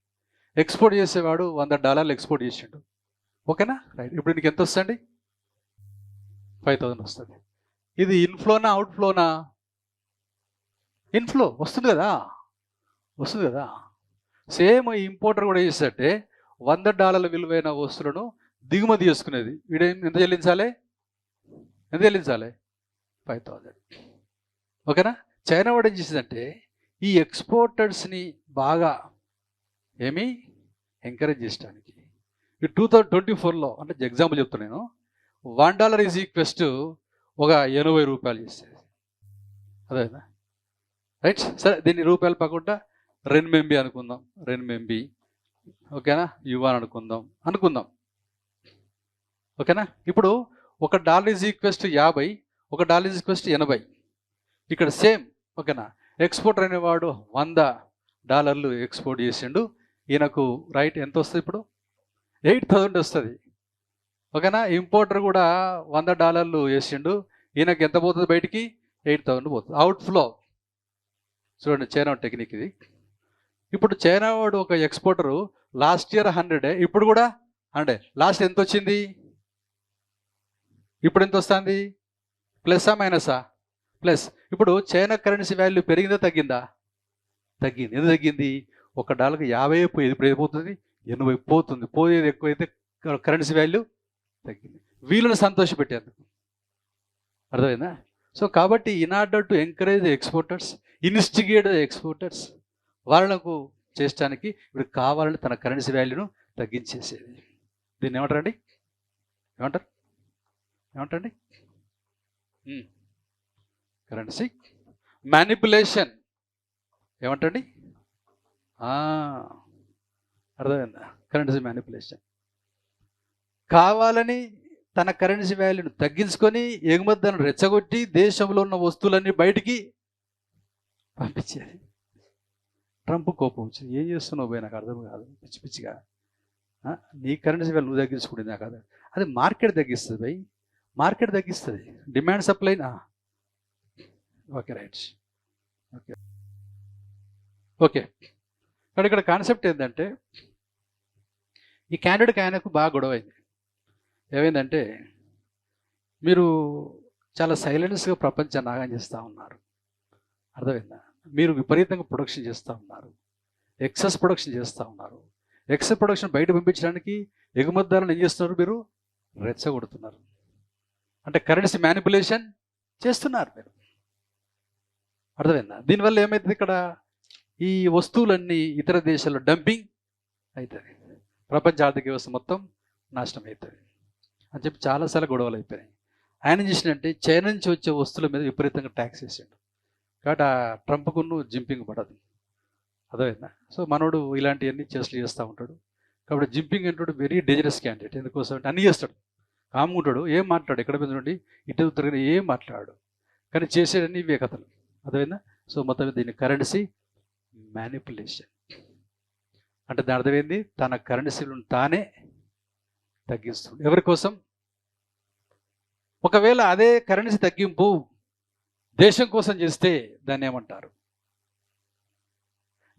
Export చేసేవాడు $100 ఎక్స్పోర్ట్ చేసిండు, ఓకేనా? రైట్. ఇప్పుడు నీకు ఎంత వస్తుంది? 5,000 వస్తుంది. ఇది ఇన్ఫ్లోనా అవుట్ఫ్లోనా? ఇన్ఫ్లో వస్తుంది కదా. సేమ్ ఇంపోర్టర్ కూడా చేసేటే $100 విలువైన వస్తువులను దిగుమతి చేసుకునేది. వీడేం ఎంత చెల్లించాలి? 5,000, ఓకేనా? చైనా వాడు ఏం చేసిందంటే ఈ ఎక్స్పోర్టర్స్ని బాగా ఎంకరేజ్ చేయడానికి ఈ 2024లో, అంటే ఎగ్జాంపుల్ చెప్తాను నేను, $1 ఈజ్ ఈక్వెస్ట్ ఒక 80 రూపాయలు చేసేది, అదేనా? రైట్. సరే, దీన్ని రూపాయలు పక్కకుండా రెన్మెంబి అనుకుందాం, ఓకేనా? యువాన్ అనుకుందాం, ఓకేనా? ఇప్పుడు $1 ఈజ్ ఈక్వెస్ట్ 50, $1 ఈజ్ ఈక్వెస్ట్ 80. ఇక్కడ సేమ్, ఓకేనా? ఎక్స్పోర్టర్ అనేవాడు $100 ఎక్స్పోర్ట్ చేసిండు, ఈయనకు రైట్ ఎంత వస్తుంది? ఇప్పుడు 8,000 వస్తుంది, ఓకేనా? ఇంపోర్టర్ కూడా $100 చేసిండు, ఈయనకు ఎంత పోతుంది? బయటికి 8,000 పోతుంది. అవుట్ఫ్లో. చూడండి, చైనా టెక్నిక్ ఇది. ఇప్పుడు చైనా వాడు ఒక ఎక్స్పోర్టరు లాస్ట్ ఇయర్ 100, ఇప్పుడు కూడా 100. లాస్ట్ ఎంత వచ్చింది? ఇప్పుడు ఎంత వస్తుంది? ప్లస్సా మైనసా? ప్లస్. ఇప్పుడు చైనా కరెన్సీ వాల్యూ పెరిగిందా తగ్గిందా? తగ్గింది. ఎందుకు తగ్గింది? $1 50 పోయేది, ఇప్పుడు ఏమైపోతుంది? 80 పోతుంది. పోయేది ఎక్కువైతే కరెన్సీ వాల్యూ తగ్గింది. వీళ్ళని సంతోషపెట్టేందుకు, అర్థమైందా? సో కాబట్టి in order to encourage exporters, instigate exporters, వాళ్ళకు చేయడానికి ఇప్పుడు కావాలని తన కరెన్సీ వాల్యూను తగ్గించేసేది. దీన్ని ఏమంటారండి? Currency manipulation. ఏమంటండి? అర్థమైందా? Currency manipulation. కావాలని తన కరెన్సీ వాల్యూను తగ్గించుకొని ఎగుమతులను రెచ్చగొట్టి దేశంలో ఉన్న వస్తువులన్నీ బయటికి పంపించేది. ట్రంప్ కోపం వచ్చింది. ఏం చేస్తున్నావు పోయి, నాకు అర్థం కాదు, పిచ్చిగా. నీ కరెన్సీ వాల్యూ నువ్వు తగ్గించుకుంటుంది, నాకు కాదు. అది మార్కెట్ తగ్గిస్తుంది భయ్, మార్కెట్ తగ్గిస్తుంది. డిమాండ్ సప్లైనా. Okay, right. ఓకే. కానీ ఇక్కడ కాన్సెప్ట్ ఏంటంటే ఈ క్యాండిడేట్కి ఆయనకు బాగా గొడవ అయింది. ఏమైందంటే మీరు చాలా సైలెన్స్గా ప్రపంచాన్ని నాగం చేస్తూ ఉన్నారు, అర్థమైందా? మీరు విపరీతంగా ప్రొడక్షన్ చేస్తూ ఉన్నారు, ఎక్సెస్ ప్రొడక్షన్ చేస్తూ ఉన్నారు. ఎక్సెస్ ప్రొడక్షన్ బయట పంపించడానికి ఎగుమతిదారులను ఏం చేస్తున్నారు? మీరు రెచ్చగొడుతున్నారు. అంటే కరెన్సీ మ్యానిపులేషన్ చేస్తున్నారు మీరు, అర్థమైందా? దీనివల్ల ఏమవుతుంది? ఇక్కడ ఈ వస్తువులన్నీ ఇతర దేశాల్లో డంపింగ్ అవుతుంది, ప్రపంచ ఆర్థిక వ్యవస్థ మొత్తం నాశనం అవుతుంది అని చెప్పి చాలాసార్లు గొడవలు అయిపోయినాయి. ఆయన చేసినంటే చైనా నుంచి వచ్చే వస్తువుల మీద విపరీతంగా ట్యాక్స్ వేసాడు. కాబట్టి ఆ ట్రంప్కును జింపింగ్ పడదు, అర్థమైందా? సో మనోడు ఇలాంటివన్నీ చేస్తూ ఉంటాడు. కాబట్టి జింపింగ్ అంటే వెరీ డేంజరస్ క్యాండిడేట్. ఎందుకోసం అంటే అన్నీ చేస్తాడు, కాముకుంటాడు, ఏం మాట్లాడు, ఎక్కడ మీద నుండి ఇటు తిరిగిన ఏం మాట్లాడు, కానీ చేసేటన్ని ఇవే కథలు, అర్థమైందా? సో మొత్తం దీన్ని కరెన్సీ మ్యానిపులేషన్ అంటే దాని అర్థమైంది, తన కరెన్సీలను తానే తగ్గిస్తుంది. ఎవరి కోసం? ఒకవేళ అదే కరెన్సీ తగ్గింపు దేశం కోసం చేస్తే దాన్ని ఏమంటారు?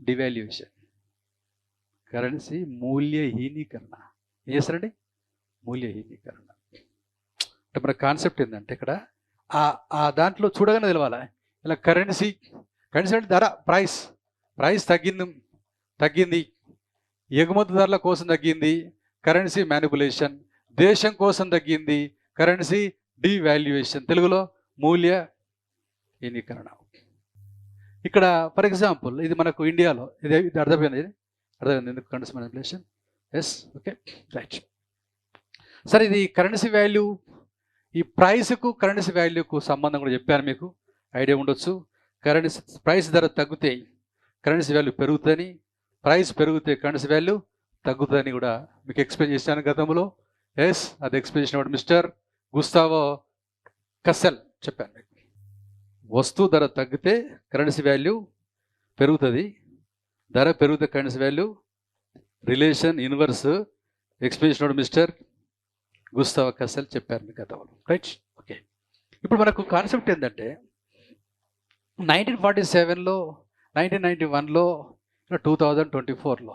డివాల్యుయేషన్. కరెన్సీ మూల్యహీనీకరణ. ఏం చేస్తారండి? మూల్యహీనీకరణ. అంటే మన కాన్సెప్ట్ ఏంటంటే ఇక్కడ ఆ దాంట్లో చూడగానే తెలవాలా, ఇలా కరెన్సీ అంటే ధర, ప్రైస్ తగ్గింది, ఎగుమతిదారుల కోసం తగ్గింది, కరెన్సీ మ్యానిపులేషన్. దేశం కోసం తగ్గింది, కరెన్సీ డివాల్యుయేషన్. తెలుగులో మూల్యహీనీకరణ. ఇక్కడ ఫర్ ఎగ్జాంపుల్ ఇది మనకు ఇండియాలో ఇది అర్థమైంది ఎందుకు currency manipulation. Yes, okay, right. సరే, ఇది కరెన్సీ వాల్యూ, ఈ ప్రైస్కు కరెన్సీ వాల్యూకు సంబంధం కూడా చెప్పాను, మీకు ఐడియా ఉండొచ్చు. ప్రైస్ ధర తగ్గితే కరెన్సీ వాల్యూ పెరుగుతుందని, ప్రైస్ పెరిగితే కరెన్సీ వాల్యూ తగ్గుతుందని కూడా మీకు ఎక్స్ప్లెయిన్ చేశాను గతంలో. ఎస్, అది ఎక్స్ప్లెయిన్ చేసినప్పుడు మిస్టర్ గుస్తావో కస్సెల్ చెప్పాను మీకు. వస్తువు ధర తగ్గితే కరెన్సీ వాల్యూ పెరుగుతుంది, ధర పెరిగితే currency value relation inverse explain చేసినప్పుడు మిస్టర్ గుస్తావో కస్సెల్ చెప్పారు మీకు గతంలో, రైట్? ఓకే, ఇప్పుడు మనకు కాన్సెప్ట్ ఏంటంటే 1947లో, 1991లో, 2024లో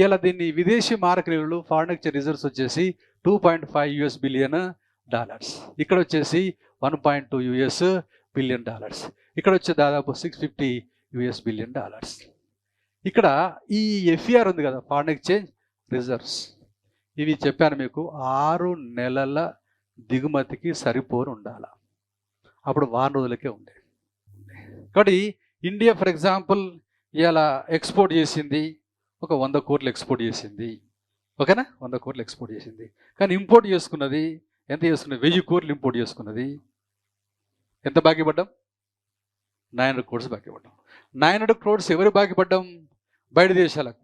ఇలా దీన్ని విదేశీ మారక నిల్వలు, ఫారిన్ ఎక్స్చేంజ్ రిజర్వ్స్ వచ్చేసి $2.5 బిలియన్. ఇక్కడ వచ్చేసి $1.2 బిలియన్. ఇక్కడ వచ్చే దాదాపు $650 బిలియన్. ఇక్కడ ఈ ఎఫ్ఈఆర్ ఉంది కదా, ఫారిన్ ఎక్స్చేంజ్ రిజర్వ్స్, ఇవి చెప్పాను మీకు 6 నెలల దిగుమతికి సరిపోని ఉండాలి. అప్పుడు వారం రోజులకే ఉండే. కాబట్టి ఇండియా ఫర్ ఎగ్జాంపుల్ ఇలా ఎక్స్పోర్ట్ చేసింది, ఒక 100 కోట్లు ఎక్స్పోర్ట్ చేసింది, ఓకేనా? 100 కోట్లు ఎక్స్పోర్ట్ చేసింది. కానీ ఇంపోర్ట్ చేసుకున్నది ఎంత? చేసుకున్నది 1000 కోట్లు ఇంపోర్ట్ చేసుకున్నది. ఎంత బాకీ పడ్డాం? 900 crores బాకీ పడ్డాం. 900 crores ఎవరు బాకీ పడ్డాం? బయట దేశాలకు.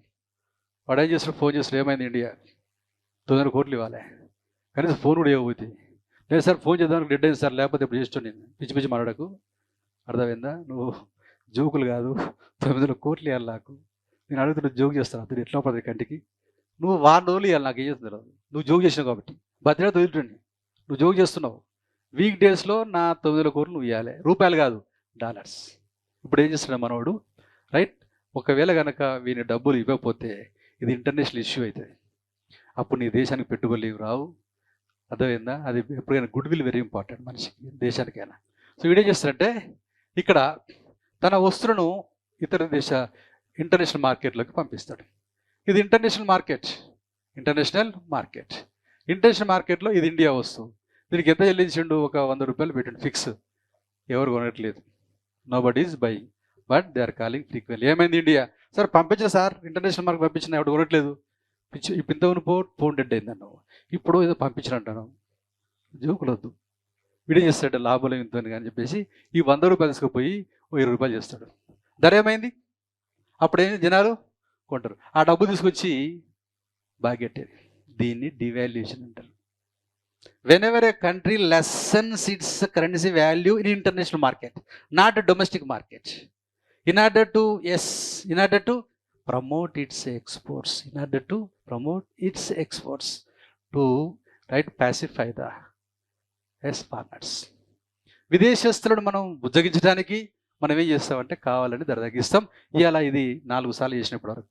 వాడు ఏం చేస్తాడు? ఫోన్ చేస్తాడు, ఏమైంది ఇండియా 900 కోట్లు ఇవ్వాలి, కనీసం ఫోన్ కూడా ఇవ్వబోతుంది. లేదు సార్, ఫోన్ చేద్దానికి డెడ్ అయింది సార్, లేకపోతే ఇప్పుడు చేస్తాను నేను. పిచ్చి పిచ్చి మాట్లాడకు, అర్థమైందా? నువ్వు జోకులు కాదు, 900 కోట్లు ఇవ్వాలి నాకు. నేను అడుగుతున్న జోక్ చేస్తాను, అతను ఎట్లా పడుతుంది కంటికి. నువ్వు వారం రోజులు ఇవ్వాలి, నాకు ఏం చేస్తుంది రాదు. నువ్వు జోక్ చేసినావు కాబట్టి బర్త్డే తొలుతుండి నువ్వు జోక్ చేస్తున్నావు. వీక్ డేస్లో నా 900 కోట్లు నువ్వు ఇవ్వాలి, రూపాయలు కాదు, డాలర్స్. ఇప్పుడు ఏం చేస్తున్నాడు మనవాడు, రైట్? ఒకవేళ కనుక వీని డబ్బులు ఇవ్వకపోతే ఇది ఇంటర్నేషనల్ ఇష్యూ అవుతుంది. అప్పుడు నీ దేశానికి పెట్టుబడులు రావు, అర్థమైందా? అది ఎప్పుడైనా గుడ్ విల్ వెరీ ఇంపార్టెంట్ మనిషికి, దేశానికైనా. సో వీడేం చేస్తాడంటే ఇక్కడ తన వస్తువులను ఇతర దేశ ఇంటర్నేషనల్ మార్కెట్లోకి పంపిస్తాడు. ఇది ఇంటర్నేషనల్ మార్కెట్లో ఇది ఇండియా వస్తువు. దీనికి ఎంత చెల్లించిండు? ఒక 100 రూపాయలు పెట్టండి ఫిక్స్. ఎవరు కొనట్లేదు, nobody is buying, but they are calling frequently. ఏమైంది ఇండియా? సార్ పంపించిన సార్, ఇంటర్నేషనల్ మార్కెట్ పంపించిన, ఎవరు కొనట్లేదు. ఇంతవరకు ఫోన్ డెడ్ అయిందన్నావు, ఇప్పుడు ఏదో పంపించిన అంటాను. జోకులొద్దు. వీడియో చేస్తాడు, లాభం ఇంత అని చెప్పేసి ఈ 100 రూపాయలు తీసుకుపోయి 20 రూపాయలు చేస్తాడు. ధర ఏమైంది? అప్పుడేం జనాలు కొంటారు, ఆ డబ్బు తీసుకొచ్చి బాగెట్టేది. దీన్ని డివాల్యుయేషన్ అంటారు. whenever a country lessens its currency value in international market, not a domestic market, in order to promote its exports, to right pacify the foreigners. విదేశస్తులను మనం బుజ్జగించడానికి మనం ఏం చేస్తామంటే కావాలని ధర తగ్గిస్తాం. ఇవాళ ఇది 4 సార్లు చేసినప్పుడు వరకు.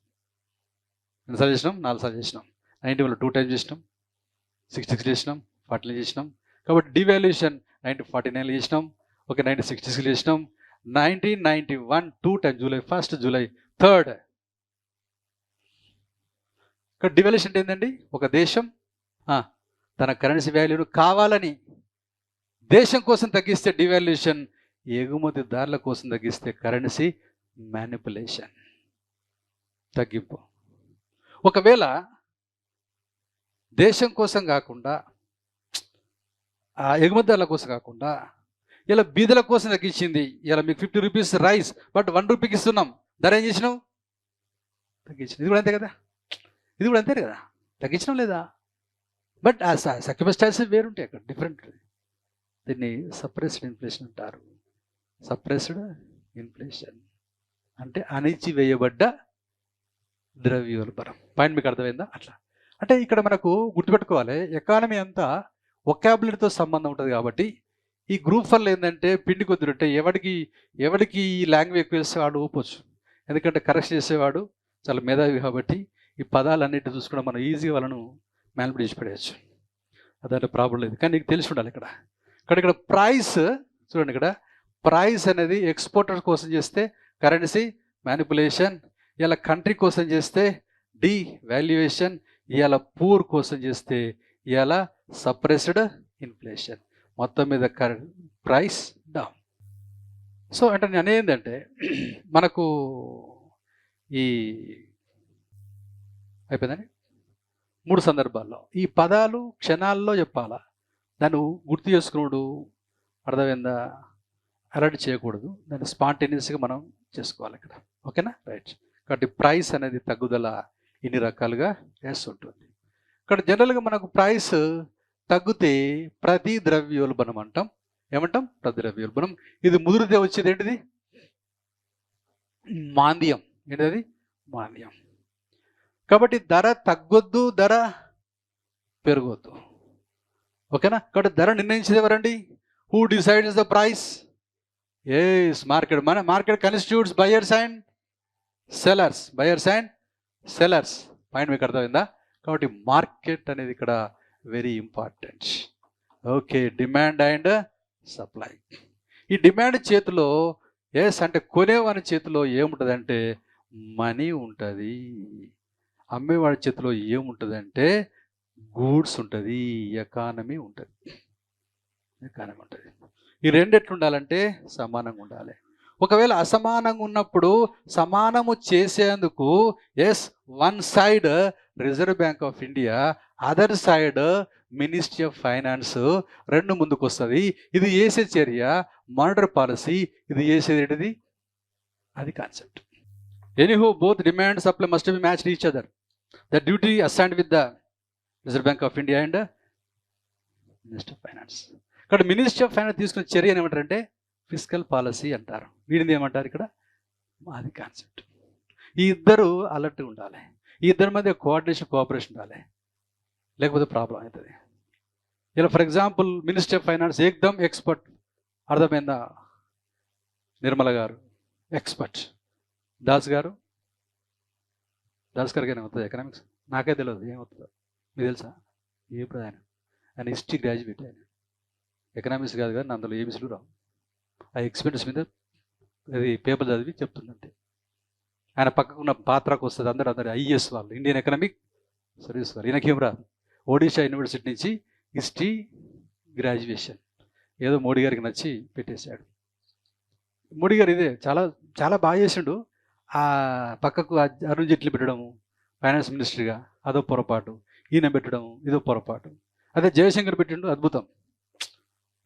ఎన్నిసార్లు చేసినాం? 4 సార్లు చేసినాం. 91లో 2 times చేసినాం, 66 చేసినాం, 40 చేసినాం. కాబట్టి డివాల్యుయేషన్ 1949 చేసినాం, ఓకే, 1966 చేసినాం, 1991 2 times, July 1st, July 3rd. ఇక్కడ డివాల్యుయేషన్ ఏంటండి? ఒక దేశం తన కరెన్సీ వాల్యూను కావాలని దేశం కోసం తగ్గిస్తే డివాల్యుయేషన్, ఎగుమతిదారుల కోసం తగ్గిస్తే కరెన్సీ మ్యానిపులేషన్, తగ్గింపు. ఒకవేళ దేశం కోసం కాకుండా, ఎగుమతిదారుల కోసం కాకుండా ఇలా బీదల కోసం తగ్గించింది. ఇలా మీకు 50 రూపీస్ రైస్, బట్ 1 రూపీకి ఇస్తున్నాం, ధర ఏం చేసినావు? తగ్గించినావు. ఇది కూడా అంతే కదా, తగ్గించడం లేదా? బట్ ఆ సర్కమ్స్టాన్సెస్ వేరుంటాయి, అక్కడ డిఫరెంట్. దీన్ని సప్రెస్డ్ ఇన్ఫ్లేషన్ అంటారు. సప్రెస్డ్ ఇన్ఫ్లేషన్ అంటే అణిచివేయబడ్డ ద్రవ్యోల్బణం. పాయింట్ మీకు అర్థమైందా? అట్లా అంటే ఇక్కడ మనకు గుర్తుపెట్టుకోవాలి, ఎకానమీ అంతా వొకాబులరీతో సంబంధం ఉంటుంది కాబట్టి ఈ గ్రూప్ వల్ల ఏంటంటే పిండి కొద్దురు అంటే ఎవడికి ఈ లాంగ్వేజ్ ఎక్కువ వేస్తే వాడు ఊపొచ్చు. ఎందుకంటే కరెక్ట్ చేసేవాడు చాలా మేధావి కాబట్టి ఈ పదాలన్నిటి చూసుకుంటే మనం ఈజీగా వాళ్ళను మ్యానిపులేట్ చేసి పడేయచ్చు. అదంటే ప్రాబ్లం లేదు. కానీ నీకు తెలిసి ఉండాలి ఇక్కడ ప్రైస్ చూడండి, ఇక్కడ ప్రైస్ అనేది ఎక్స్పోర్టర్ కోసం చేస్తే కరెన్సీ మ్యానిపులేషన్, ఇలా కంట్రీ కోసం చేస్తే డి వాల్యుయేషన్, ఇవాళ పూర్ కోసం చేస్తే ఇవాళ సప్రెస్డ్ ఇన్ఫ్లేషన్, మొత్తం మీద ప్రైస్ డౌన్. సో అంటే నేను అనేందంటే మనకు ఈ అయిపోయిందని 3 సందర్భాల్లో ఈ పదాలు క్షణాల్లో చెప్పాలా, దాన్ని గుర్తు చేసుకున్నాడు అర్థమైందా, అలర్ట్ చేయకూడదు, దాన్ని స్పాంటేనియస్గా మనం చేసుకోవాలి ఇక్కడ. ఓకేనా, రైట్. కాబట్టి ప్రైస్ అనేది తగ్గుదల ఇన్ని రకాలుగా వేస్తుంటుంది. ఇక్కడ జనరల్గా మనకు ప్రైస్ తగ్గితే ప్రతి ద్రవ్యోల్బణం అంటాం. ఏమంటాం? ప్రతి ద్రవ్యోల్బణం. ఇది ముదిరితే వచ్చేది ఏంటిది? మాంద్యం. ఏంటది? మాంద్యం. కాబట్టి ధర తగ్గొద్దు, ధర పెరగొద్దు. ఓకేనా. కాబట్టి ధర నిర్ణయించేది ఎవరండి? Who decides the price? Yes, market. మన market constitutes buyers and sellers. Buyers and sellers. Point మీకు అర్థమైందా? కాబట్టి మార్కెట్ అనేది ఇక్కడ very important. Okay, demand and supply. ఈ డిమాండ్ చేతిలో ఎస్ అంటే కొనేవాని చేతిలో ఏముంటుంది అంటే మనీ ఉంటుంది. అమ్మేవాడి చేతిలో ఏముంటుంది అంటే గూడ్స్ ఉంటుంది, ఎకానమీ ఉంటుంది. ఎకానమీ ఉంటుంది. ఈ రెండు ఎట్లుండాలంటే సమానంగా ఉండాలి. ఒకవేళ అసమానంగా ఉన్నప్పుడు సమానము చేసేందుకు yes one side Reserve Bank of India, other side Ministry of Finance రెండు ముందుకు వస్తుంది. ఇది చేసే చర్య మానిటరీ పాలసీ, ఇది చేసేది ఏంటిది? అది concept. Anyhow both demand supply must be matched each other. The duty assigned with the reserve Bank of India and ministry of finance. ఇక్కడ మినిస్ట్రీ ఆఫ్ ఫైనాన్స్ తీసుకున్న చర్య ఏమంటారంటే ఫిస్కల్ పాలసీ అంటారు. వీడిని ఏమంటారు ఇక్కడ? అది కాన్సెప్ట్. ఈ ఇద్దరు అలర్ట్గా ఉండాలి. ఈ ఇద్దరి మధ్య కోఆపరేషన్ ఉండాలి, లేకపోతే ప్రాబ్లం అవుతుంది. ఇలా for example ministry of finance ఏకదమ్ ఎక్స్పర్ట్. అర్థమైందా? నిర్మల గారు ఎక్స్పర్ట్, దాస్ గారికి ఏమవుతుంది ఎకనామిక్స్? నాకే తెలియదు ఏమవుతుందో. మీకు తెలుసా? ఏ ప్రధాన ఆయన హిస్టరీ గ్రాడ్యుయేట్. ఆయన ఎకనామిక్స్ కాదు కానీ అందులో ఏబీసీలు రావు. ఆ ఎక్స్పీరియన్స్ మీద అది పేపర్ చదివి చెప్తుందంటే ఆయన పక్కకున్న పాత్రకు వస్తుంది. అందరూ ఐఏఎస్ వాళ్ళు, ఇండియన్ ఎకనామిక్ సర్వీస్ వాళ్ళు. ఈయనకేం రాదు. ఒడిషా యూనివర్సిటీ నుంచి హిస్టరీ గ్రాడ్యుయేషన్. ఏదో మోడీ గారికి నచ్చి పెట్టేశాడు. మోడీ గారు ఇదే చాలా చాలా బాగా చేసిండు. ఆ పక్కకు అరుణ్ జైట్లీ పెట్టడము ఫైనాన్స్ మినిస్టర్గా అదో పొరపాటు, ఈయన పెట్టడం ఇదో పొరపాటు. అదే జయశంకర్ పెట్టిండు, అద్భుతం.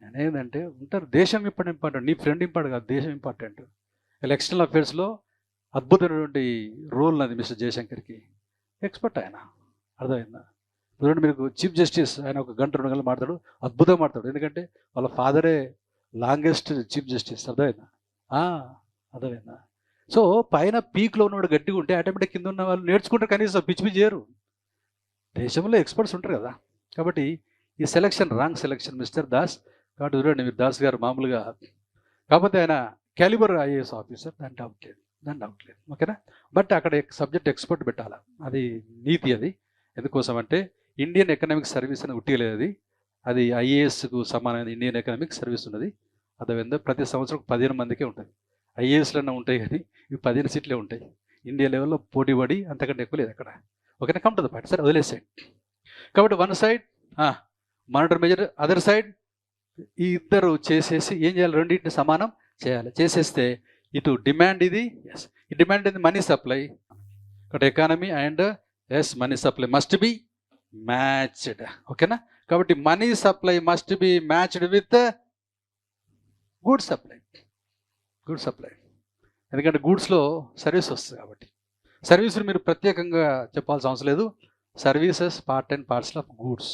నేనేంటంటే ఉంటారు, దేశం ఇంపార్టెంట్, నీ ఫ్రెండ్ ఇంపార్టెంట్ కాదు, దేశం ఇంపార్టెంట్. ఎలక్షనల్ అఫేర్స్లో అద్భుతమైనటువంటి రోల్ అది మిస్టర్ జయశంకర్కి. ఎక్స్పర్ట్ ఆయన. అర్థమైందా? చూడండి, మీకు చీఫ్ జస్టిస్ ఆయన 1 గంట 2 గంటలు మాట్లాడు, అద్భుతంగా మాట్లాడు. ఎందుకంటే వాళ్ళ ఫాదరే లాంగెస్ట్ చీఫ్ జస్టిస్. అర్థమైందా? అర్థమైందా? సో పైన పీక్లో ఉన్నవాడు గట్టిగా ఉంటే ఆటోమేటిక్ కింద ఉన్న వాళ్ళు నేర్చుకుంటారు, కనీసం పిచ్చి చేయరు. దేశంలో ఎక్స్పర్ట్స్ ఉంటారు కదా. కాబట్టి ఈ selection wrong selection mister Das. కాబట్టి చూడండి, మీరు దాస్ గారు మామూలుగా కాకపోతే ఆయన క్యాలిబర్ ఐఏఎస్ ఆఫీసర్, దాని డౌట్ లేదు. ఓకేనా. బట్ అక్కడ సబ్జెక్ట్ ఎక్స్పర్ట్ పెట్టాలా, అది నీతి. అది ఎందుకోసం అంటే ఇండియన్ ఎకనామిక్ సర్వీస్ అని ఉట్టియలేదు. అది ఐఏఎస్కు సమానమైన ఇండియన్ ఎకనామిక్ సర్వీస్ ఉన్నది. అదేవిధంగా ప్రతి సంవత్సరం 15 మందికే ఉంటుంది. ఐఏఎస్లన్నా ఉంటాయి కానీ ఇవి 15 సీట్లే ఉంటాయి. ఇండియా లెవెల్లో పోటీ పడి అంతకంటే ఎక్కువ లేదు అక్కడ. ఓకేనా, కమ్ టు ద పాయింట్. సరే, వదిలేసాయి. కాబట్టి one side monitor measure, other side ఈ ఇద్దరు చేసేసి ఏం చేయాలి? రెండింటిని సమానం చేయాలి. చేసేస్తే ఇటు డిమాండ్, ఇది ఎస్, ఈ డిమాండ్ ఇది మనీ సప్లై. ఇక్కడ economy and yes money supply must be matched. ఓకేనా. కాబట్టి money supply must be matched with good supply. ఎందుకంటే గూడ్స్లో సర్వీస్ వస్తుంది కాబట్టి సర్వీసులు మీరు ప్రత్యేకంగా చెప్పాల్సిన అవసరం లేదు. Services part and parcel of goods.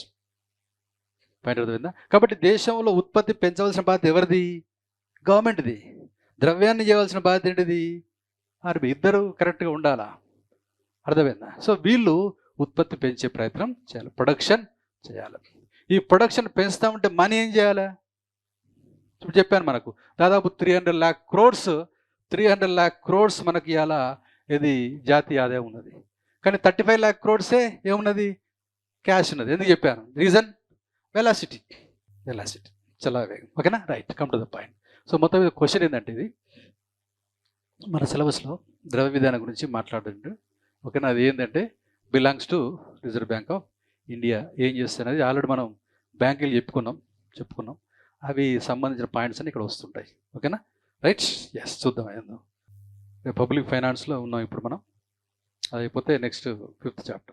Point అర్థమైందా? కాబట్టి దేశంలో ఉత్పత్తి పెంచవలసిన బాధ్యత ఎవరిది? గవర్నమెంట్ది. ద్రవ్యాన్ని చేయవలసిన బాధ్యత ఏంటిది? ఆర్బీ. ఇద్దరు కరెక్ట్గా ఉండాలా. అర్థమైందా? సో వీళ్ళు ఉత్పత్తి పెంచే ప్రయత్నం చేయాలి, ప్రొడక్షన్ చేయాలి. ఈ ప్రొడక్షన్ పెంచుతామంటే మనీ ఏం చేయాలి? ఇప్పుడు చెప్పాను, మనకు దాదాపు 300 lakh crores మనకి ఇలా ఇది జాతీయ ఆదాయం ఉన్నది. కానీ 35 lakh crores ఏమున్నది? క్యాష్ ఉన్నది. ఎందుకు చెప్పాను? రీజన్ వెలాసిటీ చాలా వేగం. ఓకేనా? Right, come to the point. So మొత్తం మీద క్వశ్చన్ ఏంటంటే, ఇది మన సిలబస్లో ద్రవ్య విధానం గురించి మాట్లాడుతుంటే, ఓకేనా, అది ఏంటంటే belongs to reserve Bank of India. ఏం చేస్తున్నది ఆల్రెడీ మనం బ్యాంకులు చెప్పుకున్నాం. అవి సంబంధించిన పాయింట్స్ అని ఇక్కడ వస్తుంటాయి. ఓకేనా? రైట్, ఎస్, చూద్దాం ఏందో. పబ్లిక్ ఫైనాన్స్లో ఉన్నాం ఇప్పుడు మనం. అది అయిపోతే నెక్స్ట్ 5th చాప్టర్.